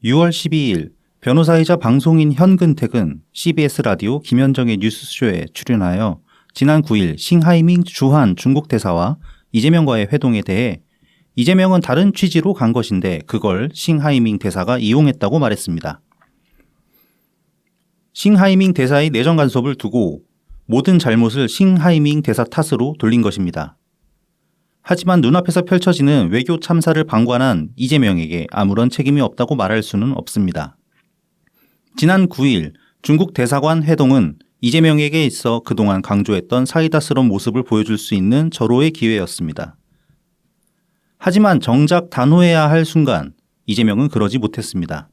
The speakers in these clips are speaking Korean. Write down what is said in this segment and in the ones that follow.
6월 12일 변호사이자 방송인 현근택은 CBS 라디오 김현정의 뉴스쇼에 출연하여 지난 9일 싱하이밍 주한 중국 대사와 이재명과의 회동에 대해 이재명은 다른 취지로 간 것인데 그걸 싱하이밍 대사가 이용했다고 말했습니다. 싱하이밍 대사의 내정 간섭을 두고 모든 잘못을 싱하이밍 대사 탓으로 돌린 것입니다. 하지만 눈앞에서 펼쳐지는 외교 참사를 방관한 이재명에게 아무런 책임이 없다고 말할 수는 없습니다. 지난 9일 중국 대사관 회동은 이재명에게 있어 그동안 강조했던 사이다스러운 모습을 보여줄 수 있는 절호의 기회였습니다. 하지만 정작 단호해야 할 순간 이재명은 그러지 못했습니다.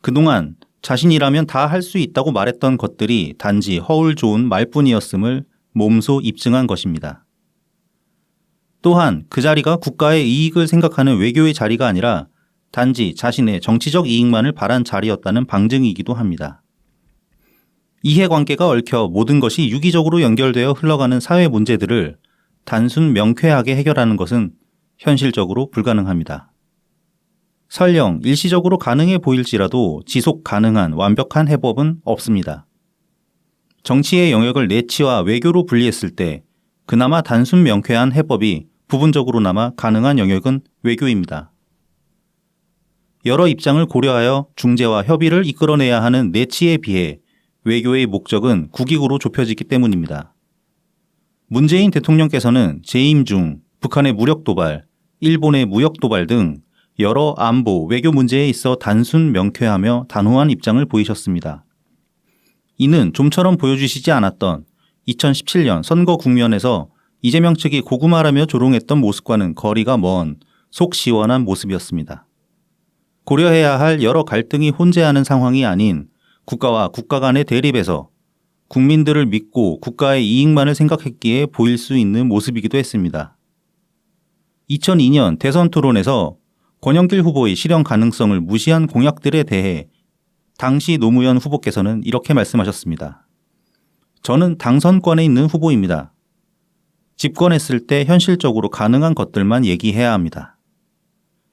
그동안 자신이라면 다 할 수 있다고 말했던 것들이 단지 허울 좋은 말뿐이었음을 몸소 입증한 것입니다. 또한 그 자리가 국가의 이익을 생각하는 외교의 자리가 아니라 단지 자신의 정치적 이익만을 바란 자리였다는 방증이기도 합니다. 이해관계가 얽혀 모든 것이 유기적으로 연결되어 흘러가는 사회 문제들을 단순 명쾌하게 해결하는 것은 현실적으로 불가능합니다. 설령 일시적으로 가능해 보일지라도 지속 가능한 완벽한 해법은 없습니다. 정치의 영역을 내치와 외교로 분리했을 때 그나마 단순 명쾌한 해법이 부분적으로나마 가능한 영역은 외교입니다. 여러 입장을 고려하여 중재와 협의를 이끌어내야 하는 내치에 비해 외교의 목적은 국익으로 좁혀지기 때문입니다. 문재인 대통령께서는 재임 중 북한의 무력 도발, 일본의 무역 도발 등 여러 안보, 외교 문제에 있어 단순 명쾌하며 단호한 입장을 보이셨습니다. 이는 좀처럼 보여주시지 않았던 2017년 선거 국면에서 이재명 측이 고구마라며 조롱했던 모습과는 거리가 먼 속 시원한 모습이었습니다. 고려해야 할 여러 갈등이 혼재하는 상황이 아닌 국가와 국가 간의 대립에서 국민들을 믿고 국가의 이익만을 생각했기에 보일 수 있는 모습이기도 했습니다. 2002년 대선 토론에서 권영길 후보의 실현 가능성을 무시한 공약들에 대해 당시 노무현 후보께서는 이렇게 말씀하셨습니다. 저는 당선권에 있는 후보입니다. 집권했을 때 현실적으로 가능한 것들만 얘기해야 합니다.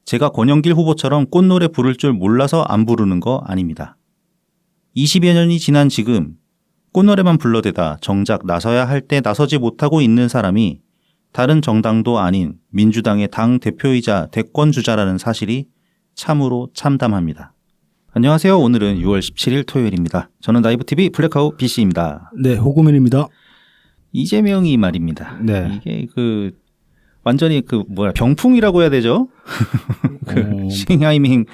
제가 권영길 후보처럼 꽃노래 부를 줄 몰라서 안 부르는 거 아닙니다. 20여 년이 지난 지금 꽃노래만 불러대다 정작 나서야 할 때 나서지 못하고 있는 사람이 다른 정당도 아닌 민주당의 당 대표이자 대권주자라는 사실이 참으로 참담합니다. 안녕하세요. 오늘은 6월 17일 토요일입니다. 저는 나이브TV 블랙아웃 BC입니다. 네, 호구맨입니다. 이재명이 말입니다. 네. 이게 완전히 병풍이라고 해야 되죠? 싱하이밍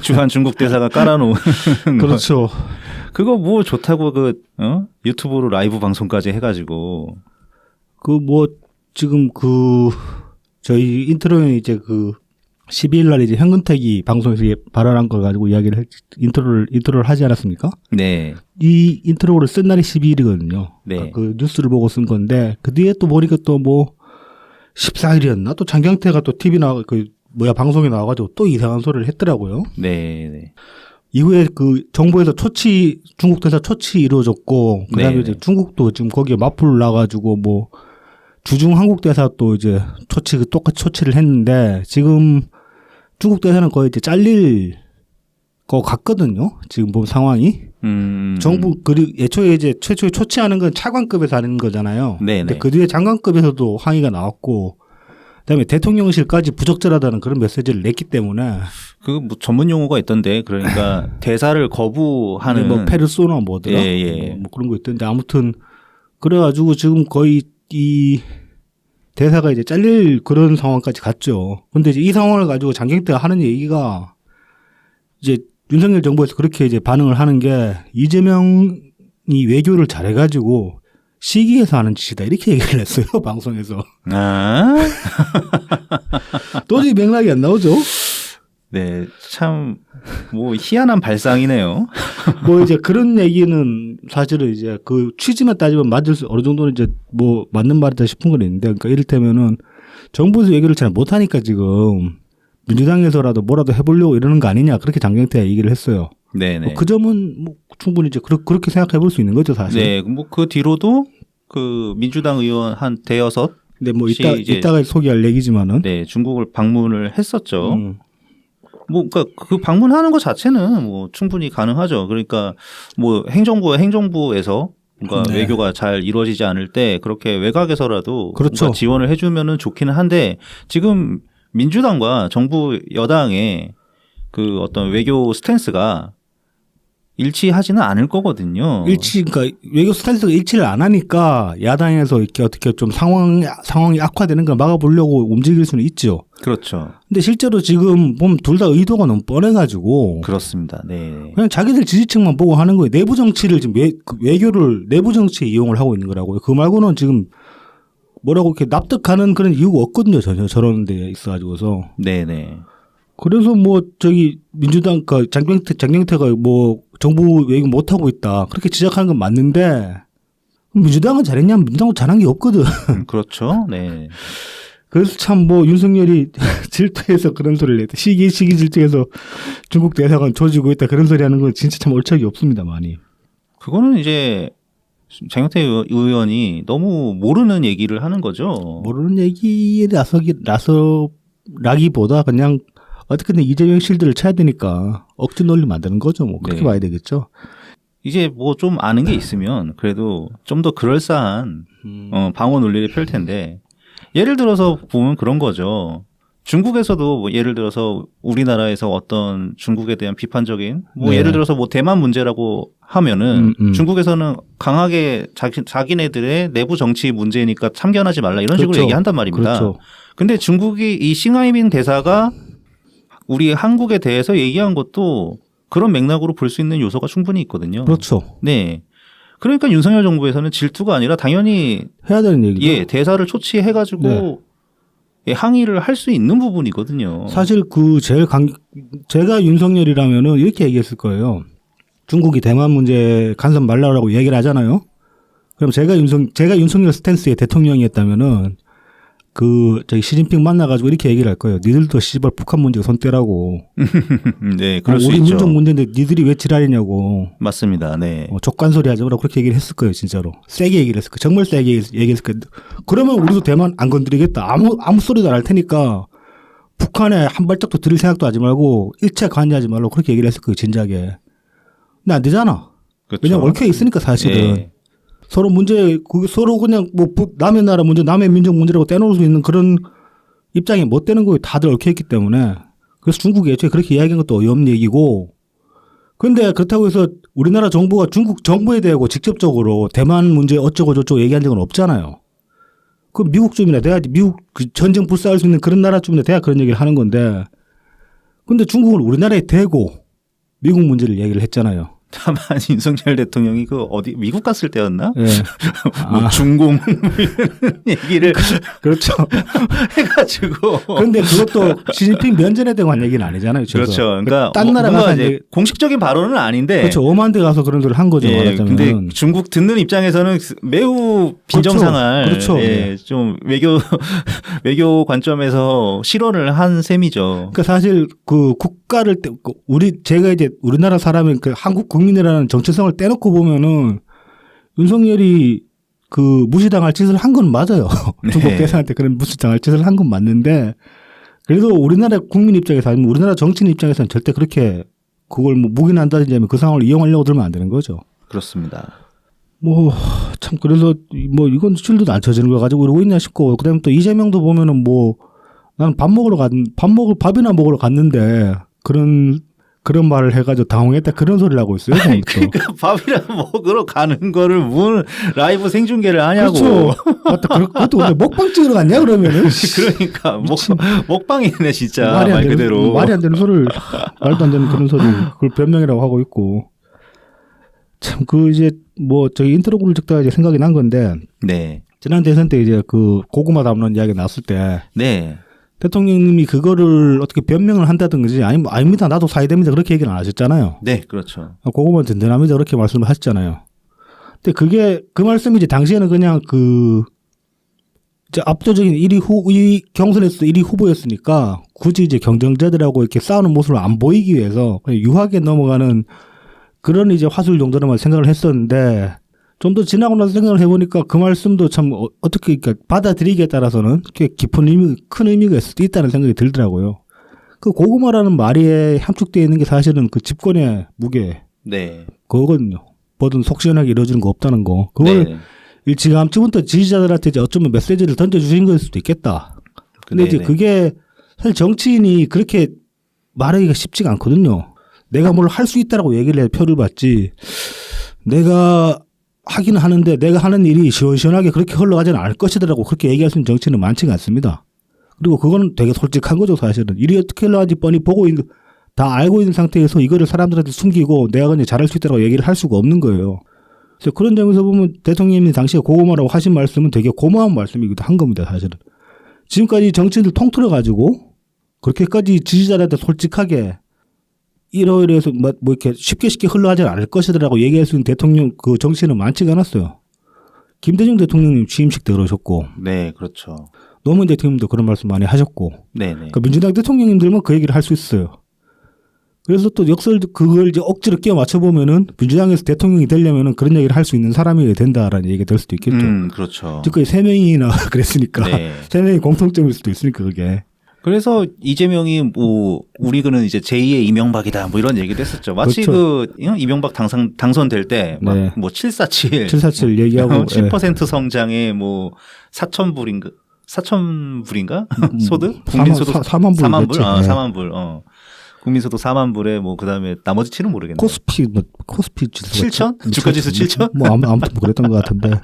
주한 중국 대사가 깔아놓은 그렇죠. 그거 뭐 좋다고 유튜브로 라이브 방송까지 해가지고 지금 저희 인트로에 이제 12일 날 이제 현근택이 방송에서 발언한 걸 가지고 인트로를 하지 않았습니까? 네. 이 인트로를 쓴 날이 12일이거든요. 네. 그 뉴스를 보고 쓴 건데 그 뒤에 또 보니까 또 14일이었나? 또 장경태가 또 방송에 나와가지고 또 이상한 소리를 했더라고요. 네. 이후에 정부에서 중국 대사 초치 이루어졌고, 그 다음에 이제 중국도 지금 거기에 맞불 나가지고 주중 한국 대사 또 이제 똑같이 초치를 했는데, 지금 중국 대사는 거의 이제 잘릴 거 같거든요. 지금 보면 상황이. 정부, 그리고 애초에 최초에 초치하는 건 차관급에서 하는 거잖아요. 네네. 근데 그 뒤에 장관급에서도 항의가 나왔고, 그다음에 대통령실까지 부적절하다는 그런 메시지를 냈기 때문에 전문 용어가 있던데 그러니까 대사를 거부하는 페르소나 뭐더라 그런 거 있던데 아무튼 그래가지고 지금 거의 이 대사가 이제 잘릴 그런 상황까지 갔죠. 근데 이제 이 상황을 가지고 장경태가 하는 얘기가 이제 윤석열 정부에서 그렇게 이제 반응을 하는 게 이재명이 외교를 잘해가지고 시기에서 하는 짓이다 이렇게 얘기를 했어요. 방송에서. 도저히 맥락이 안 나오죠. 네, 참 희한한 발상이네요. 이제 그런 얘기는 사실은 이제 그 취지만 따지면 어느 정도는 이제 맞는 말이다 싶은 건 있는데, 그러니까 이를테면은 정부에서 얘기를 잘 못하니까 지금 민주당에서라도 뭐라도 해보려고 이러는 거 아니냐 그렇게 장경태가 얘기를 했어요. 네네. 그 점은 충분히 이제 그렇게 생각해 볼 수 있는 거죠, 사실. 네, 그 뒤로도 민주당 의원 한 대여섯. 네, 이따가 소개할 얘기지만은. 네, 중국을 방문을 했었죠. 뭐, 그러니까 그 방문하는 것 자체는 뭐 충분히 가능하죠. 그러니까 뭐 행정부에서 뭔가 네. 외교가 잘 이루어지지 않을 때 그렇게 외곽에서라도 그렇죠. 뭔가 지원을 해주면은 좋기는 한데 지금 민주당과 정부 여당의 그 어떤 외교 스탠스가 일치하지는 않을 거거든요. 그러니까 외교 스탠스가 일치를 안 하니까 야당에서 이렇게 어떻게 좀 상황이 악화되는 걸 막아보려고 움직일 수는 있죠. 그렇죠. 근데 실제로 지금 보면 둘 다 의도가 너무 뻔해가지고 그렇습니다. 네. 그냥 자기들 지지층만 보고 하는 거예요. 내부 정치를 지금 그 외교를 내부 정치에 이용을 하고 있는 거라고요. 그 말고는 지금 뭐라고 이렇게 납득하는 그런 이유가 없거든요. 전혀 저런 데 있어가지고서. 네네. 그래서 뭐 저기 민주당 그 장경태가 뭐 정부 외교 못 하고 있다 그렇게 지적하는 건 맞는데 민주당은 잘했냐? 민주당은 잘한 게 없거든. 그렇죠. 네. 그래서 참 뭐 윤석열이 질투해서 그런 소리를 했다. 시기 질투해서 중국 대사관 조지고 있다 그런 소리 하는 건 진짜 참 얼척이 없습니다. 많이. 그거는 이제 장경태 의원이 너무 모르는 얘기를 하는 거죠. 모르는 얘기에 나서라기보다 그냥 어떻게든 이재명 실드를 쳐야 되니까 억지 논리 만드는 거죠. 뭐 그렇게 네. 봐야 되겠죠. 이제 뭐 좀 아는 게 있으면 그래도 좀 더 그럴싸한 방어 논리를 펼 텐데 예를 들어서 보면 그런 거죠. 중국에서도 뭐 예를 들어서 우리나라에서 어떤 중국에 대한 비판적인 뭐 네. 예를 들어서 뭐 대만 문제라고 하면은 중국에서는 강하게 자기네들의 내부 정치 문제니까 참견하지 말라 이런 식으로 그렇죠. 얘기한단 말입니다. 그렇죠. 근데 중국이 이 싱하이밍 대사가 우리 한국에 대해서 얘기한 것도 그런 맥락으로 볼 수 있는 요소가 충분히 있거든요. 그렇죠. 네. 그러니까 윤석열 정부에서는 질투가 아니라 당연히 해야 되는 얘기죠. 예, 대사를 초치해가지고 네. 예, 항의를 할 수 있는 부분이거든요. 사실 그 제가 윤석열이라면은 이렇게 얘기했을 거예요. 중국이 대만 문제 간섭 말라고 얘기를 하잖아요. 그럼 제가 윤석열 스탠스의 대통령이었다면은 저기 시진핑 만나가지고 이렇게 얘기를 할 거예요. 니들도 씨발 북한 문제가 손 떼라고. 네, 그럴 수 우리 있죠. 민족 문제인데 니들이 왜 지랄이냐고. 맞습니다. 네. 족간소리 하지 마라 그렇게 얘기를 했을 거예요. 진짜로. 세게 얘기를 했을 거예요. 정말 세게 얘기했을 거예요. 그러면 우리도 대만 안 건드리겠다. 아무 소리도 안 할 테니까 북한에 한 발짝도 들일 생각도 하지 말고 일체 관여하지 말라고 그렇게 얘기를 했을 거예요. 진작에. 근데 안 되잖아. 그렇죠. 왜냐면 얽혀 있으니까 사실은. 예. 서로 서로 그냥 뭐 남의 나라 문제, 남의 민족 문제라고 떼놓을 수 있는 그런 입장이 못 되는 거예요. 다들 얽혀 있기 때문에. 그래서 중국이 애초에 그렇게 이야기한 것도 어이없는 얘기고. 그런데 그렇다고 해서 우리나라 정부가 중국 정부에 대하고 직접적으로 대만 문제 어쩌고 저쩌고 얘기한 적은 없잖아요. 그 미국 쪽이나 돼야지. 미국 그 전쟁 불사할 수 있는 그런 나라 쪽이나 돼야 그런 얘기를 하는 건데. 근데 중국은 우리나라에 대고 미국 문제를 얘기를 했잖아요. 다만 윤석열 대통령이 미국 갔을 때였나? 예. 뭐 중공 이런 얘기를 그렇죠. 해가지고. 그런데 그것도 시진핑 면전에 대한 얘기는 아니잖아요. 그렇죠. 그러니까 딴 나라 가서 이제 공식적인 발언은 아닌데. 그렇죠. 오만 데 가서 그런 소리를 한 거죠. 예, 말하자면. 근데 중국 듣는 입장에서는 매우 빈정상할 그렇죠. 예, 좀 외교 관점에서 실언을 한 셈이죠. 그러니까 사실 그 국가를 제가 이제 우리나라 사람이 그 한국 국민이라는 정체성을 떼놓고 보면은 윤석열이 그 무시당할 짓을 한 건 맞아요. 중국 대사한테 그런 무시당할 짓을 한 건 맞는데 그래도 우리나라 국민 입장에서 아니면 우리나라 정치인 입장에서는 절대 그렇게 그걸 뭐 묵인한다든지 하면 그 상황을 이용하려고 들면 안 되는 거죠. 그렇습니다. 뭐 참 그래서 뭐 이건 실드도 안 쳐지는 걸 가지고 이러고 있냐 싶고 그다음에 또 이재명도 보면은 뭐 나는 밥이나 먹으러 갔는데 그런 말을 해가지고 당황했다 그런 소리를 하고 있어요. 아니, 그러니까 밥이나 먹으러 가는 거를 뭘 라이브 생중계를 하냐고. 그렇죠. 맞다. 그것도 근데 먹방 찍으러 갔냐 그러면은. 그러니까 먹방이네 진짜 말이 그대로. 말이 안 되는 소리를 말도 안 되는 그런 소리 그걸 변명이라고 하고 있고. 참 이제 뭐 저기 인트로를 찍다가 이제 생각이 난 건데. 네. 지난 대선 때 이제 그 고구마 담는 이야기 나왔을 때. 네. 대통령님이 그거를 어떻게 변명을 한다든지 아닙니다. 나도 사회됩니다. 그렇게 얘기는 안 하셨잖아요. 네, 그렇죠. 고구마 든든합니다. 그렇게 말씀을 하셨잖아요. 근데 그 말씀이 이제 당시에는 그냥 이제 압도적인 1위 경선에서 1위 후보였으니까 굳이 이제 경쟁자들하고 이렇게 싸우는 모습을 안 보이기 위해서 그냥 유하게 넘어가는 그런 이제 화술 정도로만 생각을 했었는데 좀 더 지나고 나서 생각을 해보니까 그 말씀도 참 어떻게 그러니까 받아들이기에 따라서는 꽤 큰 의미가 있다는 생각이 들더라고요. 그 고구마라는 말에 함축되어 있는 게 사실은 그 집권의 무게 네. 그거거든요. 뭐든 속 시원하게 이루어지는 거 없다는 거. 그걸 네. 일찌감치부터 지지자들한테 이제 어쩌면 메시지를 던져주신 거일 수도 있겠다. 근데 이제 그게 사실 정치인이 그렇게 말하기가 쉽지가 않거든요. 내가 뭘 할 수 있다라고 얘기를 해 표를 받지. 내가 하기는 하는데 내가 하는 일이 시원시원하게 그렇게 흘러가지는 않을 것이더라고 그렇게 얘기할 수 있는 정치인은 많지가 않습니다. 그리고 그거는 되게 솔직한 거죠 사실은. 일이 어떻게 흘러가는지 뻔히 보고 다 알고 있는 상태에서 이거를 사람들한테 숨기고 내가 그냥 잘할 수 있다고 얘기를 할 수가 없는 거예요. 그래서 그런 점에서 보면 대통령님이 당시에 고구마라고 하신 말씀은 되게 고마운 말씀이기도 한 겁니다 사실은. 지금까지 정치인들 통틀어 가지고 그렇게까지 지지자들한테 솔직하게 이러이러해서 뭐 이렇게 쉽게 흘러가지 않을 것이라고 얘기할 수 있는 대통령 그 정치인은 많지가 않았어요. 김대중 대통령님 취임식 때 그러셨고, 네, 그렇죠. 노무현 대통령님도 그런 말씀 많이 하셨고, 네, 네. 그러니까 민주당 대통령님들만 그 얘기를 할 수 있어요. 그래서 또 역설 그걸 이제 억지로 끼워 맞춰 보면은 민주당에서 대통령이 되려면은 그런 얘기를 할 수 있는 사람이 된다라는 얘기가 될 수도 있겠죠. 그렇죠. 지금까지 3명이나 그랬으니까 네. 3명이 공통점일 수도 있으니까 그게. 그래서 이재명이 뭐 우리는 이제 제2의 이명박이다 뭐 이런 얘기도 했었죠. 마치 그렇죠. 그 이명박 당선될 때 막 네. 뭐 747, 747 얘기하고 7% 성장에 뭐 4,000불인가 소득 국민소득 4만 불 4만 불, 네. 4만 불, 국민소득 4만 불에 뭐 그다음에 나머지 치는 모르겠네. 코스피 지수 7천? 주가지수 7천? 뭐 아무튼 뭐 그랬던 것 같은데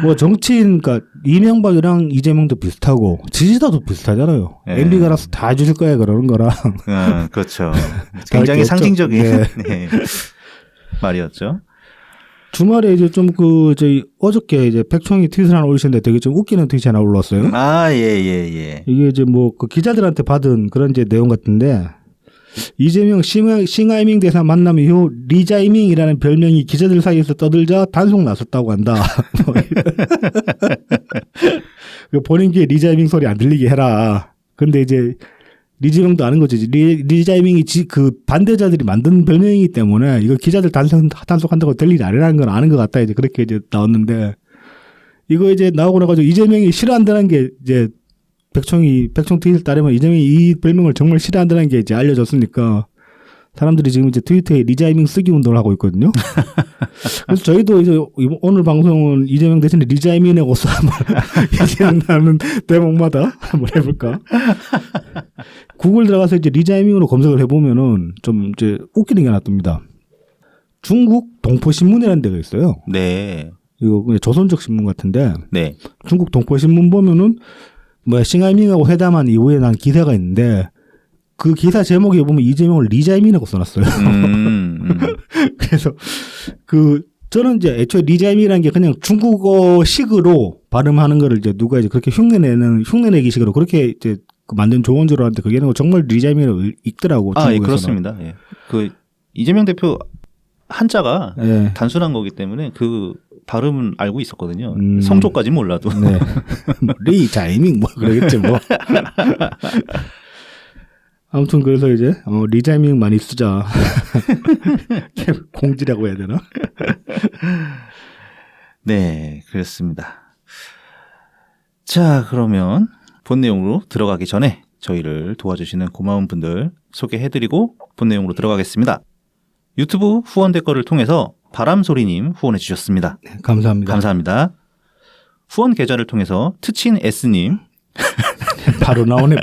뭐 정치인 그러니까 이명박이랑 이재명도 비슷하고 지지자도 비슷하잖아요. 네. MB 가라서 다 주실 거야 그러는 거랑 그렇죠. 굉장히 상징적인 네. 네. 말이었죠. 주말에 이제 좀 저희 어저께 이제 백총이 트윗을 하나 올리셨는데 되게 좀 웃기는 트윗이 하나 올라왔어요. 아, 예. 이게 이제 뭐 그 기자들한테 받은 그런 이제 내용 같은데 이재명 싱하이밍 대사 만남 이후 리자이밍이라는 별명이 기자들 사이에서 떠들자 단속 나섰다고 한다. 본인 귀에 리자이밍 소리 안 들리게 해라. 근데 이제 리재명도 아는 거지. 리자이밍이 그 반대자들이 만든 별명이기 때문에 이거 기자들 단속한다고 될 일이 아니라는 건 아는 것 같다. 이제 그렇게 이제 나왔는데 이거 이제 나오고 나가지고 이재명이 싫어한다는 게 이제 백총 트윗을 따르면 이재명이 이 별명을 정말 싫어한다는 게 이제 알려졌으니까 사람들이 지금 이제 트위터에 리자이밍 쓰기 운동을 하고 있거든요. 그래서 저희도 이제 오늘 방송은 이재명 대신에 리자이밍의 고수 한번 얘기한다는 대목마다 한번 해볼까. 구글 들어가서 이제 리자이밍으로 검색을 해보면은 좀 이제 웃기는 게 하나 뜹니다. 중국 동포신문이라는 데가 있어요. 네. 이거 그냥 조선족 신문 같은데. 네. 중국 동포신문 보면은 뭐 싱하이밍하고 회담한 이후에 난 기사가 있는데 그 기사 제목에 보면 이재명을 리자이밍이라고 써놨어요. 그래서 저는 이제 애초에 리자이밍이라는 게 그냥 중국어식으로 발음하는 거를 이제 누가 이제 그렇게 흉내내기 식으로 그렇게 이제 만든 조언 줄 알았는데 그게 정말 리자이밍이라고 읽더라고. 아, 예, 그렇습니다. 예. 그 이재명 대표 한자가 예. 단순한 거기 때문에 그 발음은 알고 있었거든요. 성조까지 몰라도. 네. 리자이밍 뭐 그러겠지 뭐. 아무튼 그래서 이제 리자이밍 많이 쓰자. 공지라고 해야 되나? 네, 그렇습니다. 자, 그러면 본 내용으로 들어가기 전에 저희를 도와주시는 고마운 분들 소개해드리고 본 내용으로 들어가겠습니다. 유튜브 후원 댓글을 통해서 바람소리님 후원해 주셨습니다. 네, 감사합니다. 감사합니다. 후원 계좌를 통해서 트친 S님 바로 나오네.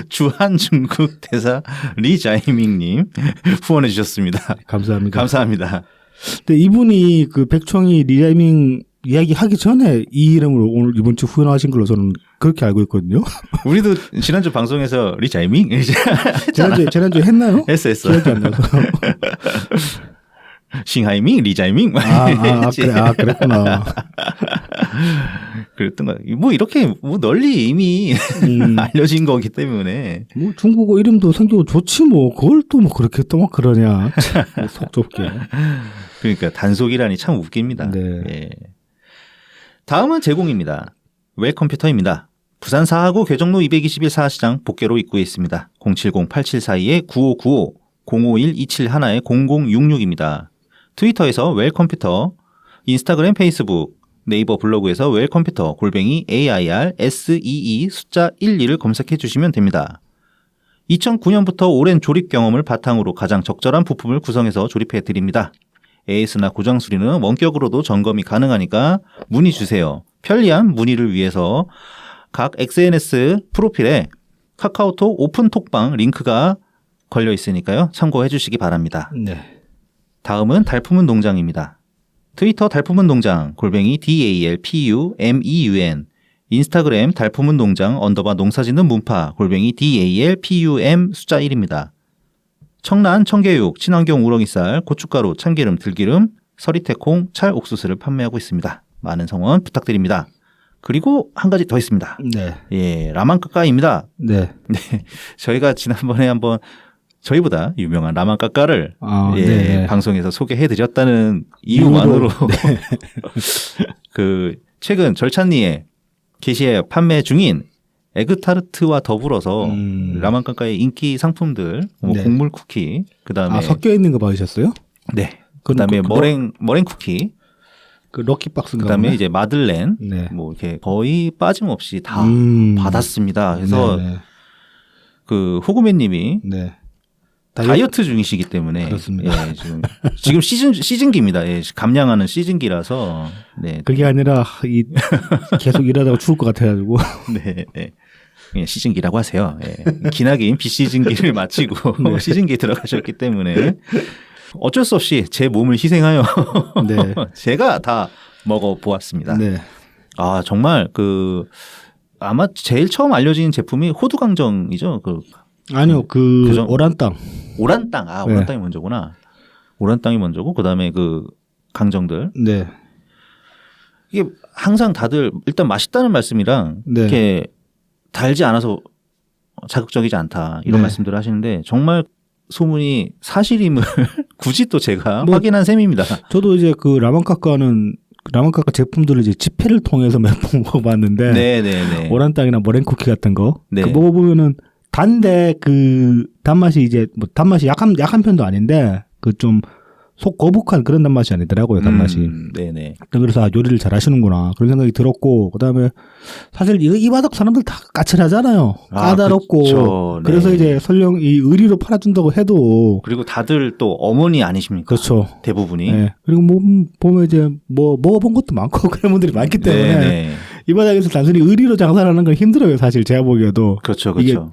주한 중국 대사 리자이밍님 후원해 주셨습니다. 감사합니다. 감사합니다. 근데 이분이 그 백총이 리자이밍 이야기 하기 전에 이 이름으로 오늘 이번 주 후원하신 걸로 저는 그렇게 알고 있거든요. 우리도 지난주 방송에서 리자이밍 지난주에 했나요? 했어. 기억이 안 나서. 싱하이밍, 리자이밍. 그랬구나. 그랬던 거야. 뭐 이렇게 뭐 널리 이미 알려진 거기 때문에. 뭐 중국어 이름도 생기고 좋지 뭐 그걸 또 뭐 그렇게 또 막 그러냐. 속 좁게. 그러니까 단속이라니 참 웃깁니다. 네. 예. 다음은 제공입니다. 웰컴퓨터입니다. 부산 사하구 괴정로 221 사하시장 복개로 입구에 있습니다. 070-8742-9595, 051-271-0066입니다. 트위터에서 웰컴퓨터, 인스타그램, 페이스북, 네이버 블로그에서 웰컴퓨터 골뱅이 AIRSEE 숫자 12를 검색해 주시면 됩니다. 2009년부터 오랜 조립 경험을 바탕으로 가장 적절한 부품을 구성해서 조립해 드립니다. AS나 고장 수리는 원격으로도 점검이 가능하니까 문의 주세요. 편리한 문의를 위해서 각 SNS 프로필에 카카오톡 오픈톡방 링크가 걸려 있으니까요. 참고해 주시기 바랍니다. 네. 다음은 달품은 농장입니다. 트위터 달품은 농장 골뱅이 DALPUMEUN 인스타그램 달품은 농장 _ 농사짓는 문파 골뱅이 DALPUM 숫자 1입니다. 청란, 청개육, 친환경 우렁이쌀, 고춧가루, 참기름, 들기름, 서리태콩, 찰옥수수를 판매하고 있습니다. 많은 성원 부탁드립니다. 그리고 한 가지 더 있습니다. 네. 예, 라만까까입니다. 네. 네, 저희가 지난번에 한번 저희보다 유명한 라만까까를 예, 네. 방송에서 소개해드렸다는 이유만으로 네. 그 최근 절찬리에 게시해 판매 중인 에그타르트와 더불어서 라만까까의 인기 상품들, 뭐 네. 곡물 쿠키, 그다음에 섞여 있는 거 받으셨어요? 네, 그다음에 머랭 쿠키, 그 럭키박스인가 그다음에 보네? 이제 마들렌, 네. 뭐 이렇게 거의 빠짐없이 다 받았습니다. 그래서 네. 그 호구맨님이 네. 다이어트 중이시기 때문에 그렇습니다. 예, 지금 시즌기입니다. 예, 감량하는 시즌기라서 네, 그게 아니라 계속 일하다가 죽을 것 같아가지고. 네, 네. 그냥 시즌기라고 하세요. 예. 기나긴 비시즌기를 마치고 네. 시즌기에 들어가셨기 때문에 어쩔 수 없이 제 몸을 희생하여 네. 제가 다 먹어보았습니다. 네. 아 정말 그 아마 제일 처음 알려진 제품이 호두강정이죠. 아니요, 그죠? 오란땅. 오란땅, 네. 오란땅이 먼저구나. 오란땅이 먼저고 그다음에 그 강정들. 네. 이게 항상 다들 일단 맛있다는 말씀이랑 네. 이렇게 달지 않아서 자극적이지 않다 이런 네. 말씀들을 하시는데 정말 소문이 사실임을 굳이 또 제가 뭐 확인한 셈입니다. 저도 이제 그 라만카카 제품들을 이제 집회를 통해서 몇 번 먹어봤는데. 네네네. 오란땅이나 머랭쿠키 같은 거. 네. 그 먹어보면은 단데 그 단맛이 이제 뭐 단맛이 약한 편도 아닌데 그 좀 속 거북한 그런 단맛이 아니더라고요, 단맛이. 네네. 그래서 요리를 잘 하시는구나 그런 생각이 들었고, 그다음에 사실 이 바닥 사람들 다 까칠하잖아요. 까다롭고. 그쵸. 네. 그래서 이제 설령 이 의리로 팔아준다고 해도. 그리고 다들 또 어머니 아니십니까? 그렇죠. 대부분이. 네. 그리고 뭐 보면 이제 뭐 먹어본 것도 많고 그런 분들이 많기 때문에 네네. 이 바닥에서 단순히 의리로 장사를 하는 건 힘들어요, 사실 제가 보기에도. 그렇죠, 이게 그렇죠.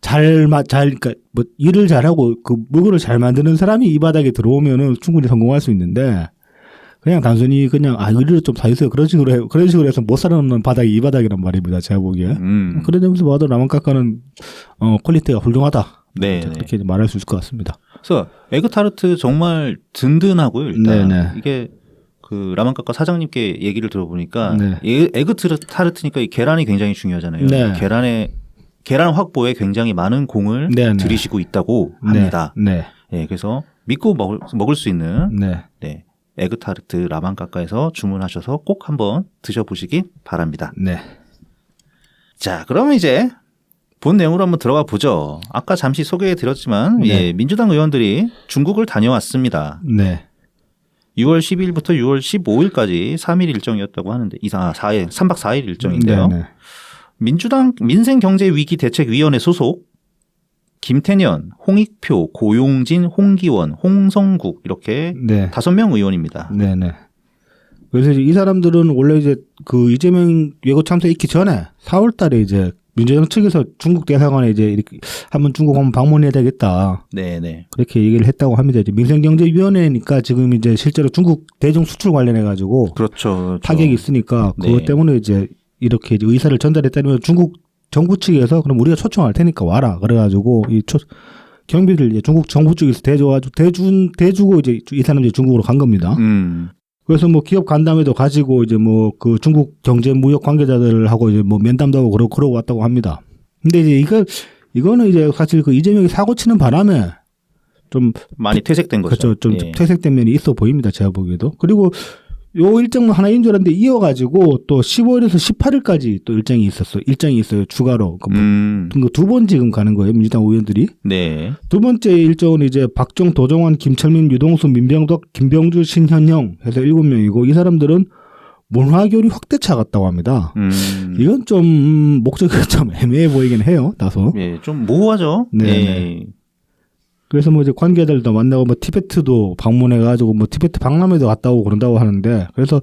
그러니까 뭐 일을 잘하고 그 물건을 잘 만드는 사람이 이 바닥에 들어오면은 충분히 성공할 수 있는데, 그냥 단순히 그냥 의리로 좀 사주세요 그런 식으로 해서 못 살아남는 바닥이 이 바닥이란 말입니다, 제가 보기에. 그런 점에서 봐도 라만카카는 퀄리티가 훌륭하다. 네. 그렇게 말할 수 있을 것 같습니다. 그래서 에그타르트 정말 든든하고요. 일단 네네. 이게 그 라만카카 사장님께 얘기를 들어보니까 네. 에그타르트니까 이 계란이 굉장히 중요하잖아요. 네. 계란 확보에 굉장히 많은 공을 네네. 들이시고 있다고 합니다. 네. 네, 그래서 믿고 먹을 수 있는 네. 네, 에그타르트 라만카카에서 주문하셔서 꼭 한번 드셔보시기 바랍니다. 네. 자, 그러면 이제 본 내용으로 한번 들어가 보죠. 아까 잠시 소개해드렸지만 네. 예, 민주당 의원들이 중국을 다녀왔습니다. 네. 6월 12일부터 6월 15일까지 3일 일정이었다고 하는데 3박 4일 일정인데요. 네. 민주당 민생경제위기대책위원회 소속 김태년, 홍익표, 고용진, 홍기원, 홍성국 이렇게 네. 5명 의원입니다. 네네. 그래서 이제 이 사람들은 원래 이제 그 이재명 예고 참사 있기 전에 4월 달에 이제 민주당 측에서 중국 대사관에 이제 이렇게 한번 중국 한번 방문해야 되겠다. 네네. 그렇게 얘기를 했다고 합니다. 이제 민생경제위원회니까 지금 이제 실제로 중국 대중 수출 관련해가지고 그렇죠. 타격이 있으니까 그것 네. 때문에 이제 이렇게 이제 의사를 전달했다면 중국 정부 측에서 그럼 우리가 초청할 테니까 와라. 그래가지고 경비를 이제 중국 정부 쪽에서 대주고 이제 이 사람들이 중국으로 간 겁니다. 그래서 뭐 기업 간담회도 가지고 이제 뭐 그 중국 경제 무역 관계자들하고 이제 뭐 면담도 하고 그러고 왔다고 합니다. 근데 이제 이거는 이제 사실 그 이재명이 사고 치는 바람에 좀 많이 퇴색된 거죠. 그렇죠. 좀 예. 퇴색된 면이 있어 보입니다. 제가 보기에도. 그리고 요 일정만 하나인 줄 알았는데 이어가지고 또 15일에서 18일까지 또 일정이 있어요. 추가로. 두 번 지금 가는 거예요. 민주당 의원들이. 네. 두 번째 일정은 이제 박정, 도정환, 김철민, 유동수, 민병덕, 김병주, 신현형 해서 7명이고 이 사람들은 문화교류 확대차 같다고 합니다. 이건 좀 목적이 좀 애매해 보이긴 해요. 다소. 예, 좀 모호하죠. 네. 예. 그래서 뭐 이제 관계들도 만나고 뭐 티베트도 방문해가지고 뭐 티베트 박람회도 갔다 오고 그런다고 하는데 그래서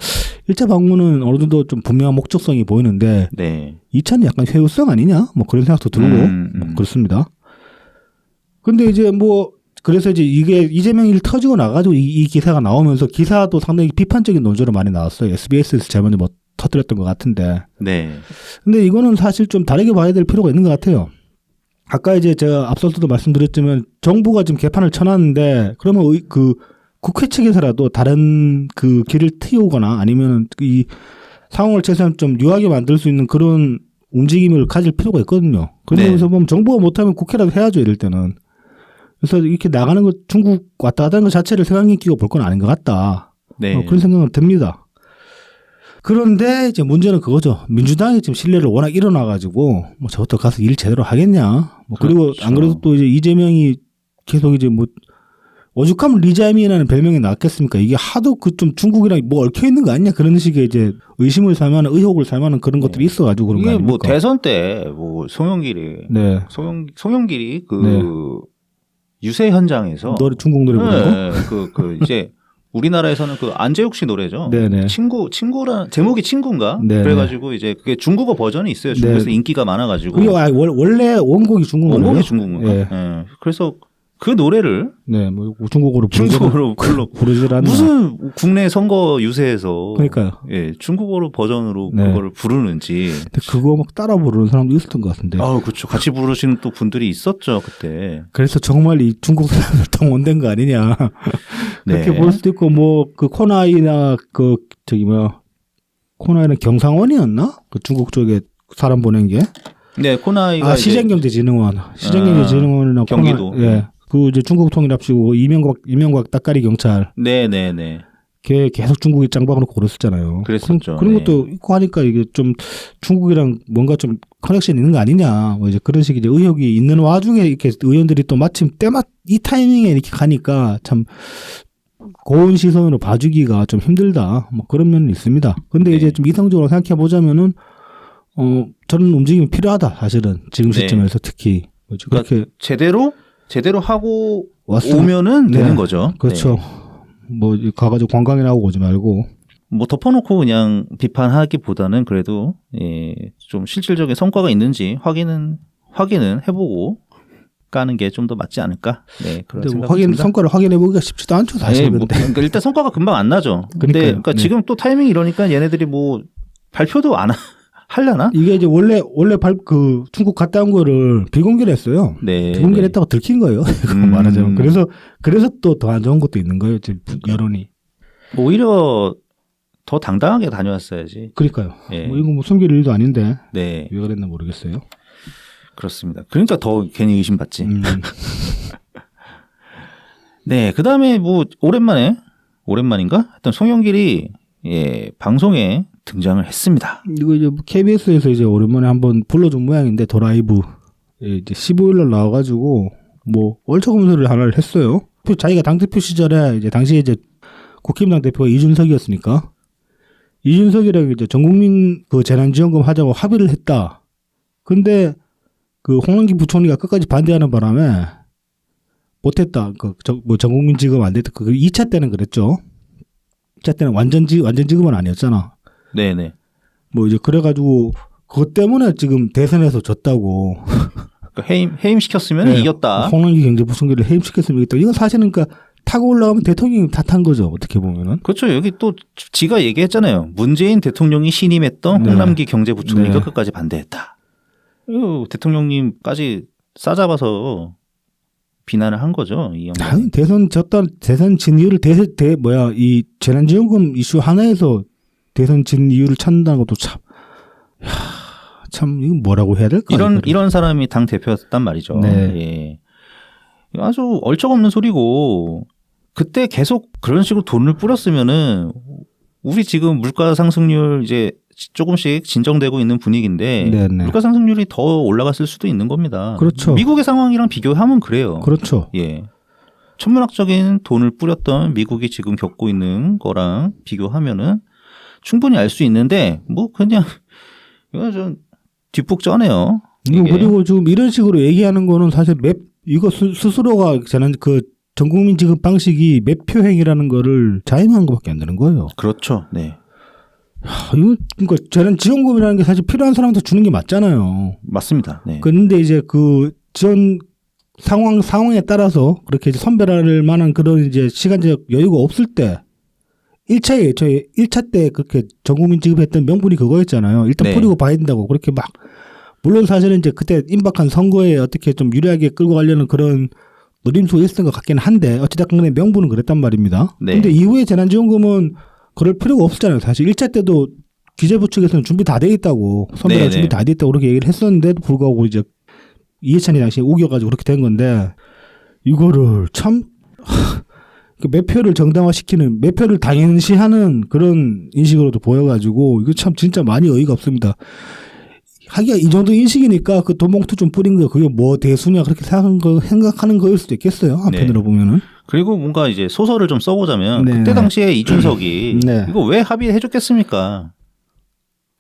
1차 방문은 어느 정도 좀 분명한 목적성이 보이는데 네. 2차는 약간 회유성 아니냐? 뭐 그런 생각도 들고 뭐 그렇습니다. 근데 이제 뭐 그래서 이제 이게 이재명이 일 터지고 나가지고 이 기사가 나오면서 기사도 상당히 비판적인 논조로 많이 나왔어요. SBS에서 제일 먼저 뭐 터뜨렸던 것 같은데. 네. 근데 이거는 사실 좀 다르게 봐야 될 필요가 있는 것 같아요. 아까 이제 제가 앞서서도 말씀드렸지만 정부가 지금 개판을 쳐놨는데 그러면 그 국회 측에서라도 다른 그 길을 트이거나 아니면 이 상황을 최소한 좀 유하게 만들 수 있는 그런 움직임을 가질 필요가 있거든요. 그런데 여기서 보면 정부가 못하면 국회라도 해야죠, 이럴 때는. 그래서 이렇게 나가는 것 중국 왔다 갔다 하는 것 자체를 세상에 끼고 볼 건 아닌 것 같다. 네. 그런 생각은 듭니다. 그런데 이제 문제는 그거죠. 민주당이 지금 신뢰를 워낙 일어나가지고 뭐 저것도 가서 일 제대로 하겠냐. 뭐 그리고 그렇죠. 안 그래도 또 이제 이재명이 계속 이제 뭐 오죽하면 리자미라는 별명이 나왔겠습니까? 이게 하도 그 좀 중국이랑 뭐 얽혀 있는 거 아니냐 그런 식의 이제 의심을 살만한 의혹을 살만한 그런 것들이 있어가지고 그런 거 이게 아닙니까? 뭐 대선 때 뭐 송영길이 송영길이 그 네. 유세 현장에서 노래 중국 노래 부르는 거? 그 이제 우리나라에서는 그 안재욱 씨 노래죠. 네네. 친구란 제목이 친구인가? 네네. 그래가지고 이제 그게 중국어 버전이 있어요. 중국에서 네. 인기가 많아가지고. 그게 원래 원곡이 중국 노래예요? 원곡이 중국인가? 예. 예. 그래서 그 노래를 네, 뭐 중국어로 중국어로 부르질 않나. 무슨 국내 선거 유세에서 그러니까요. 예, 중국어로 버전으로 네. 그거를 부르는지. 근데 그거 막 따라 부르는 사람도 있었던 것 같은데. 아, 그렇죠. 같이 부르시는 또 분들이 있었죠 그때. 그래서 정말 이 중국 사람들 동원된 거 아니냐. 그렇게 네. 볼 수도 있고 뭐 그 코나이나 그 저기 뭐야 코나이는 경상원이었나? 그 중국 쪽에 사람 보낸 게. 네, 코나이가 이제 시장경제진흥원, 시장경제진흥원이나 경기도. 코나, 예. 그 이제 중국 통일합시고 이명박 따까리 경찰. 네네네. 걔 계속 중국에 짱 박아놓고 그랬었잖아요. 그랬었죠. 그런 네. 것도 있고 하니까 이게 좀 중국이랑 뭔가 좀 커넥션 있는 거 아니냐. 뭐 이제 그런 식의 이제 의혹이 있는 와중에 이렇게 의원들이 또 마침 이 타이밍에 이렇게 가니까 참 고운 시선으로 봐주기가 좀 힘들다. 뭐 그런 면은 있습니다. 근데 네. 이제 좀 이성적으로 생각해 보자면은 저런 움직임이 필요하다. 사실은 지금 네. 시점에서 특히 뭐지, 그러니까 그렇게 제대로 하고 왔으면- 오면은 네. 되는 거죠. 그렇죠. 네. 뭐 가가지고 관광이나 하고 오지 말고. 뭐 덮어놓고 그냥 비판하기보다는 그래도 예, 좀 실질적인 성과가 있는지 확인은 해보고 까는 게 좀 더 맞지 않을까. 네, 그런 근데 뭐 생각입니다. 성과를 확인해 보기가 쉽지도 않죠, 사실. 네, 뭐, 근데. 그러니까 일단 성과가 금방 안 나죠. 근데 그러니까요. 그러니까 네. 지금 또 타이밍이 이러니까 얘네들이 뭐 발표도 안 하려나? 이게 이제 원래 그 중국 갔다 온 거를 비공개를 했어요. 네. 비공개를 했다고 들킨 거예요. 이거 말하자면. 그래서 또 더 안 좋은 것도 있는 거예요. 지금 여론이. 오히려 더 당당하게 다녀왔어야지. 그러니까요. 예. 뭐 이거 뭐 숨길 일도 아닌데 네, 왜 그랬나 모르겠어요. 그렇습니다. 그러니까 더 괜히 의심받지. 음. 네, 그 다음에 뭐 오랜만인가? 하여튼 송영길이 예, 방송에 등장을 했습니다. 이거 이제 KBS에서 이제 오랜만에 한번 불러준 모양인데 더 라이브 이제 15일날 나와가지고 뭐 얼처검사를 하나를 했어요. 자기가 당대표 시절에 이제 당시에 이제 국힘당 대표가 이준석이었으니까 이준석이랑 이제 전국민 그 재난지원금 하자고 합의를 했다. 근데 그 홍남기 부총리가 끝까지 반대하는 바람에 못했다. 뭐 전국민 지급 안 됐다. 그 2차 때는 그랬죠. 2차 때는 완전 지급은 아니었잖아. 네네. 뭐 이제 그래가지고 그것 때문에 지금 대선에서 졌다고. 그러니까 해임시켰으면 네, 이겼다. 홍남기 경제부총리를 해임시켰으면 이겼다. 이건 사실은 그러니까 타고 올라가면 대통령이 탓한 거죠. 어떻게 보면은. 그렇죠. 여기 또 지가 얘기했잖아요. 문재인 대통령이 신임했던 네. 홍남기 경제부총리가 네. 끝까지 반대했다. 대통령님까지 싸잡아서 비난을 한 거죠. 이 양반. 아니, 대선 진 이유를 이 재난지원금 이슈 하나에서 대선 진 이유를 찾는다는 것도 참 이거 뭐라고 해야 될까? 이런 사람이 당 대표였단 말이죠. 네. 예. 아주 얼쩍없는 소리고 그때 계속 그런 식으로 돈을 뿌렸으면은 우리 지금 물가 상승률 이제 조금씩 진정되고 있는 분위기인데 네네. 물가 상승률이 더 올라갔을 수도 있는 겁니다. 그렇죠. 미국의 상황이랑 비교하면 그래요. 그렇죠. 예. 천문학적인 돈을 뿌렸던 미국이 지금 겪고 있는 거랑 비교하면은 충분히 알 수 있는데 뭐 그냥 이거 좀 뒷북 쩌네요. 그리고 지금 이런 식으로 얘기하는 거는 사실 이거 스스로가 저는 그 전국민 지급 방식이 매표행위라는 거를 자임한 것밖에 안 되는 거예요. 그렇죠. 네. 이거 그러니까 저는 지원금이라는 게 사실 필요한 사람한테 주는 게 맞잖아요. 맞습니다. 네. 그런데 이제 그 지원 상황에 따라서 그렇게 이제 선별할 만한 그런 이제 시간적 여유가 없을 때 1차 때 그렇게 전국민 지급했던 명분이 그거였잖아요. 일단 네. 뿌리고 봐야 된다고 그렇게 막 물론 사실은 이제 그때 임박한 선거에 어떻게 좀 유리하게 끌고 가려는 그런 노림수가 있었던 것 같긴 한데 어찌됐건 간에 명분은 그랬단 말입니다. 네. 근데 이후에 재난지원금은 그럴 필요가 없었잖아요. 사실 1차 때도 기재부 측에서는 준비 다 돼 있다고 선별할 네네. 준비 다 돼 있다고 그렇게 얘기를 했었는데도 불구하고 이제 이해찬이 당시에 우겨가지고 그렇게 된 건데 이거를 참 매표를 정당화시키는 매표를 당연시하는 그런 인식으로도 보여가지고 이거 참 진짜 많이 어이가 없습니다. 하기야 이 정도 인식이니까 그 돈봉투 좀 뿌린 거 그게 뭐 대수냐 그렇게 생각하는 거일 수도 있겠어요. 한편으로 보면은. 그리고 뭔가 이제 소설을 좀 써보자면 네. 그때 당시에 이준석이 네. 이거 왜 합의해줬겠습니까?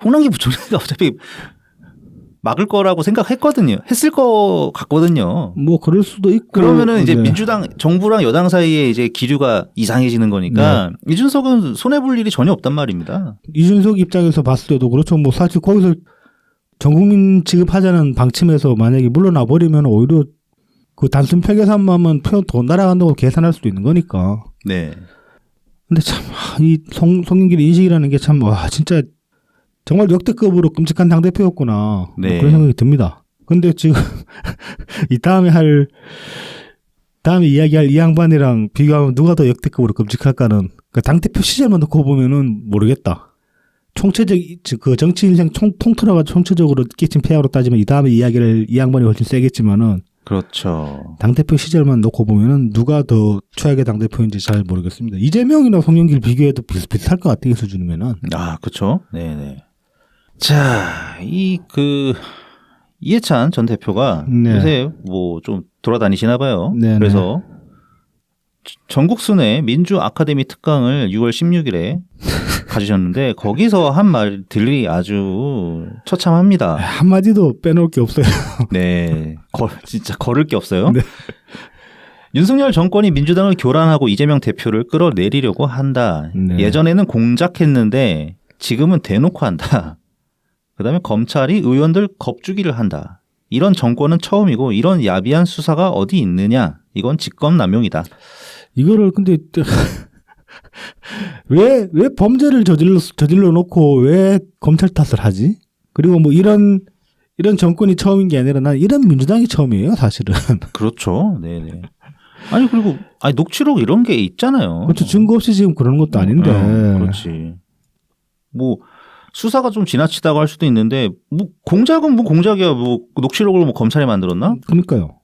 홍남기 부총리가 어차피 막을 거라고 생각했거든요. 했을 거 같거든요. 뭐 그럴 수도 있고. 그러면은 이제 네. 민주당 정부랑 여당 사이에 이제 기류가 이상해지는 거니까 이준석은 손해 볼 일이 전혀 없단 말입니다. 이준석 입장에서 봤을 때도 그렇죠. 뭐 사실 거기서 전국민 지급하자는 방침에서 만약에 물러나 버리면 오히려 그 단순 표계산만 돈 날아간다고 계산할 수도 있는 거니까. 네. 근데 참 이 송영길 인식이라는 게 참 와 진짜 정말 역대급으로 끔찍한 당대표였구나. 네. 뭐 그런 생각이 듭니다. 근데 지금 다음에 이야기할 이 양반이랑 비교하면 누가 더 역대급으로 끔찍할까는 그러니까 당대표 시절만 놓고 보면은 모르겠다. 그 정치 인생 통틀어가 총체적으로 끼친 폐하로 따지면 이 다음에 이야기를 이 양반이 훨씬 세겠지만은 그렇죠. 당대표 시절만 놓고 보면은 누가 더 최악의 당대표인지 잘 모르겠습니다. 이재명이나 송영길 비교해도 비슷비슷할 것 같아요, 수준이면은. 아, 그렇죠. 네네. 자, 이해찬 전 대표가 네. 요새 뭐 좀 돌아다니시나 봐요. 네네. 그래서 전국 순회 민주 아카데미 특강을 6월 16일에 가지셨는데 거기서 한 말들이 아주 처참합니다. 한마디도 빼놓을 게 없어요. 네, 진짜 거를 게 없어요. 네. 윤석열 정권이 민주당을 교란하고 이재명 대표를 끌어내리려고 한다. 네. 예전에는 공작했는데 지금은 대놓고 한다. 그다음에 검찰이 의원들 겁주기를 한다. 이런 정권은 처음이고 이런 야비한 수사가 어디 있느냐. 이건 직권남용이다. 이거를 근데 왜 범죄를 저질러 놓고 왜 검찰 탓을 하지? 그리고 뭐 이런 정권이 처음인 게 아니라 난 이런 민주당이 처음이에요, 사실은. 그렇죠. 네네. 아니 그리고 녹취록 이런 게 있잖아요. 그렇죠. 증거 없이 지금 그러는 것도 아닌데. 그렇지. 뭐 수사가 좀 지나치다고 할 수도 있는데 뭐 공작은 뭐 공작이야. 뭐 녹취록을 뭐 검찰이 만들었나? 그러니까요.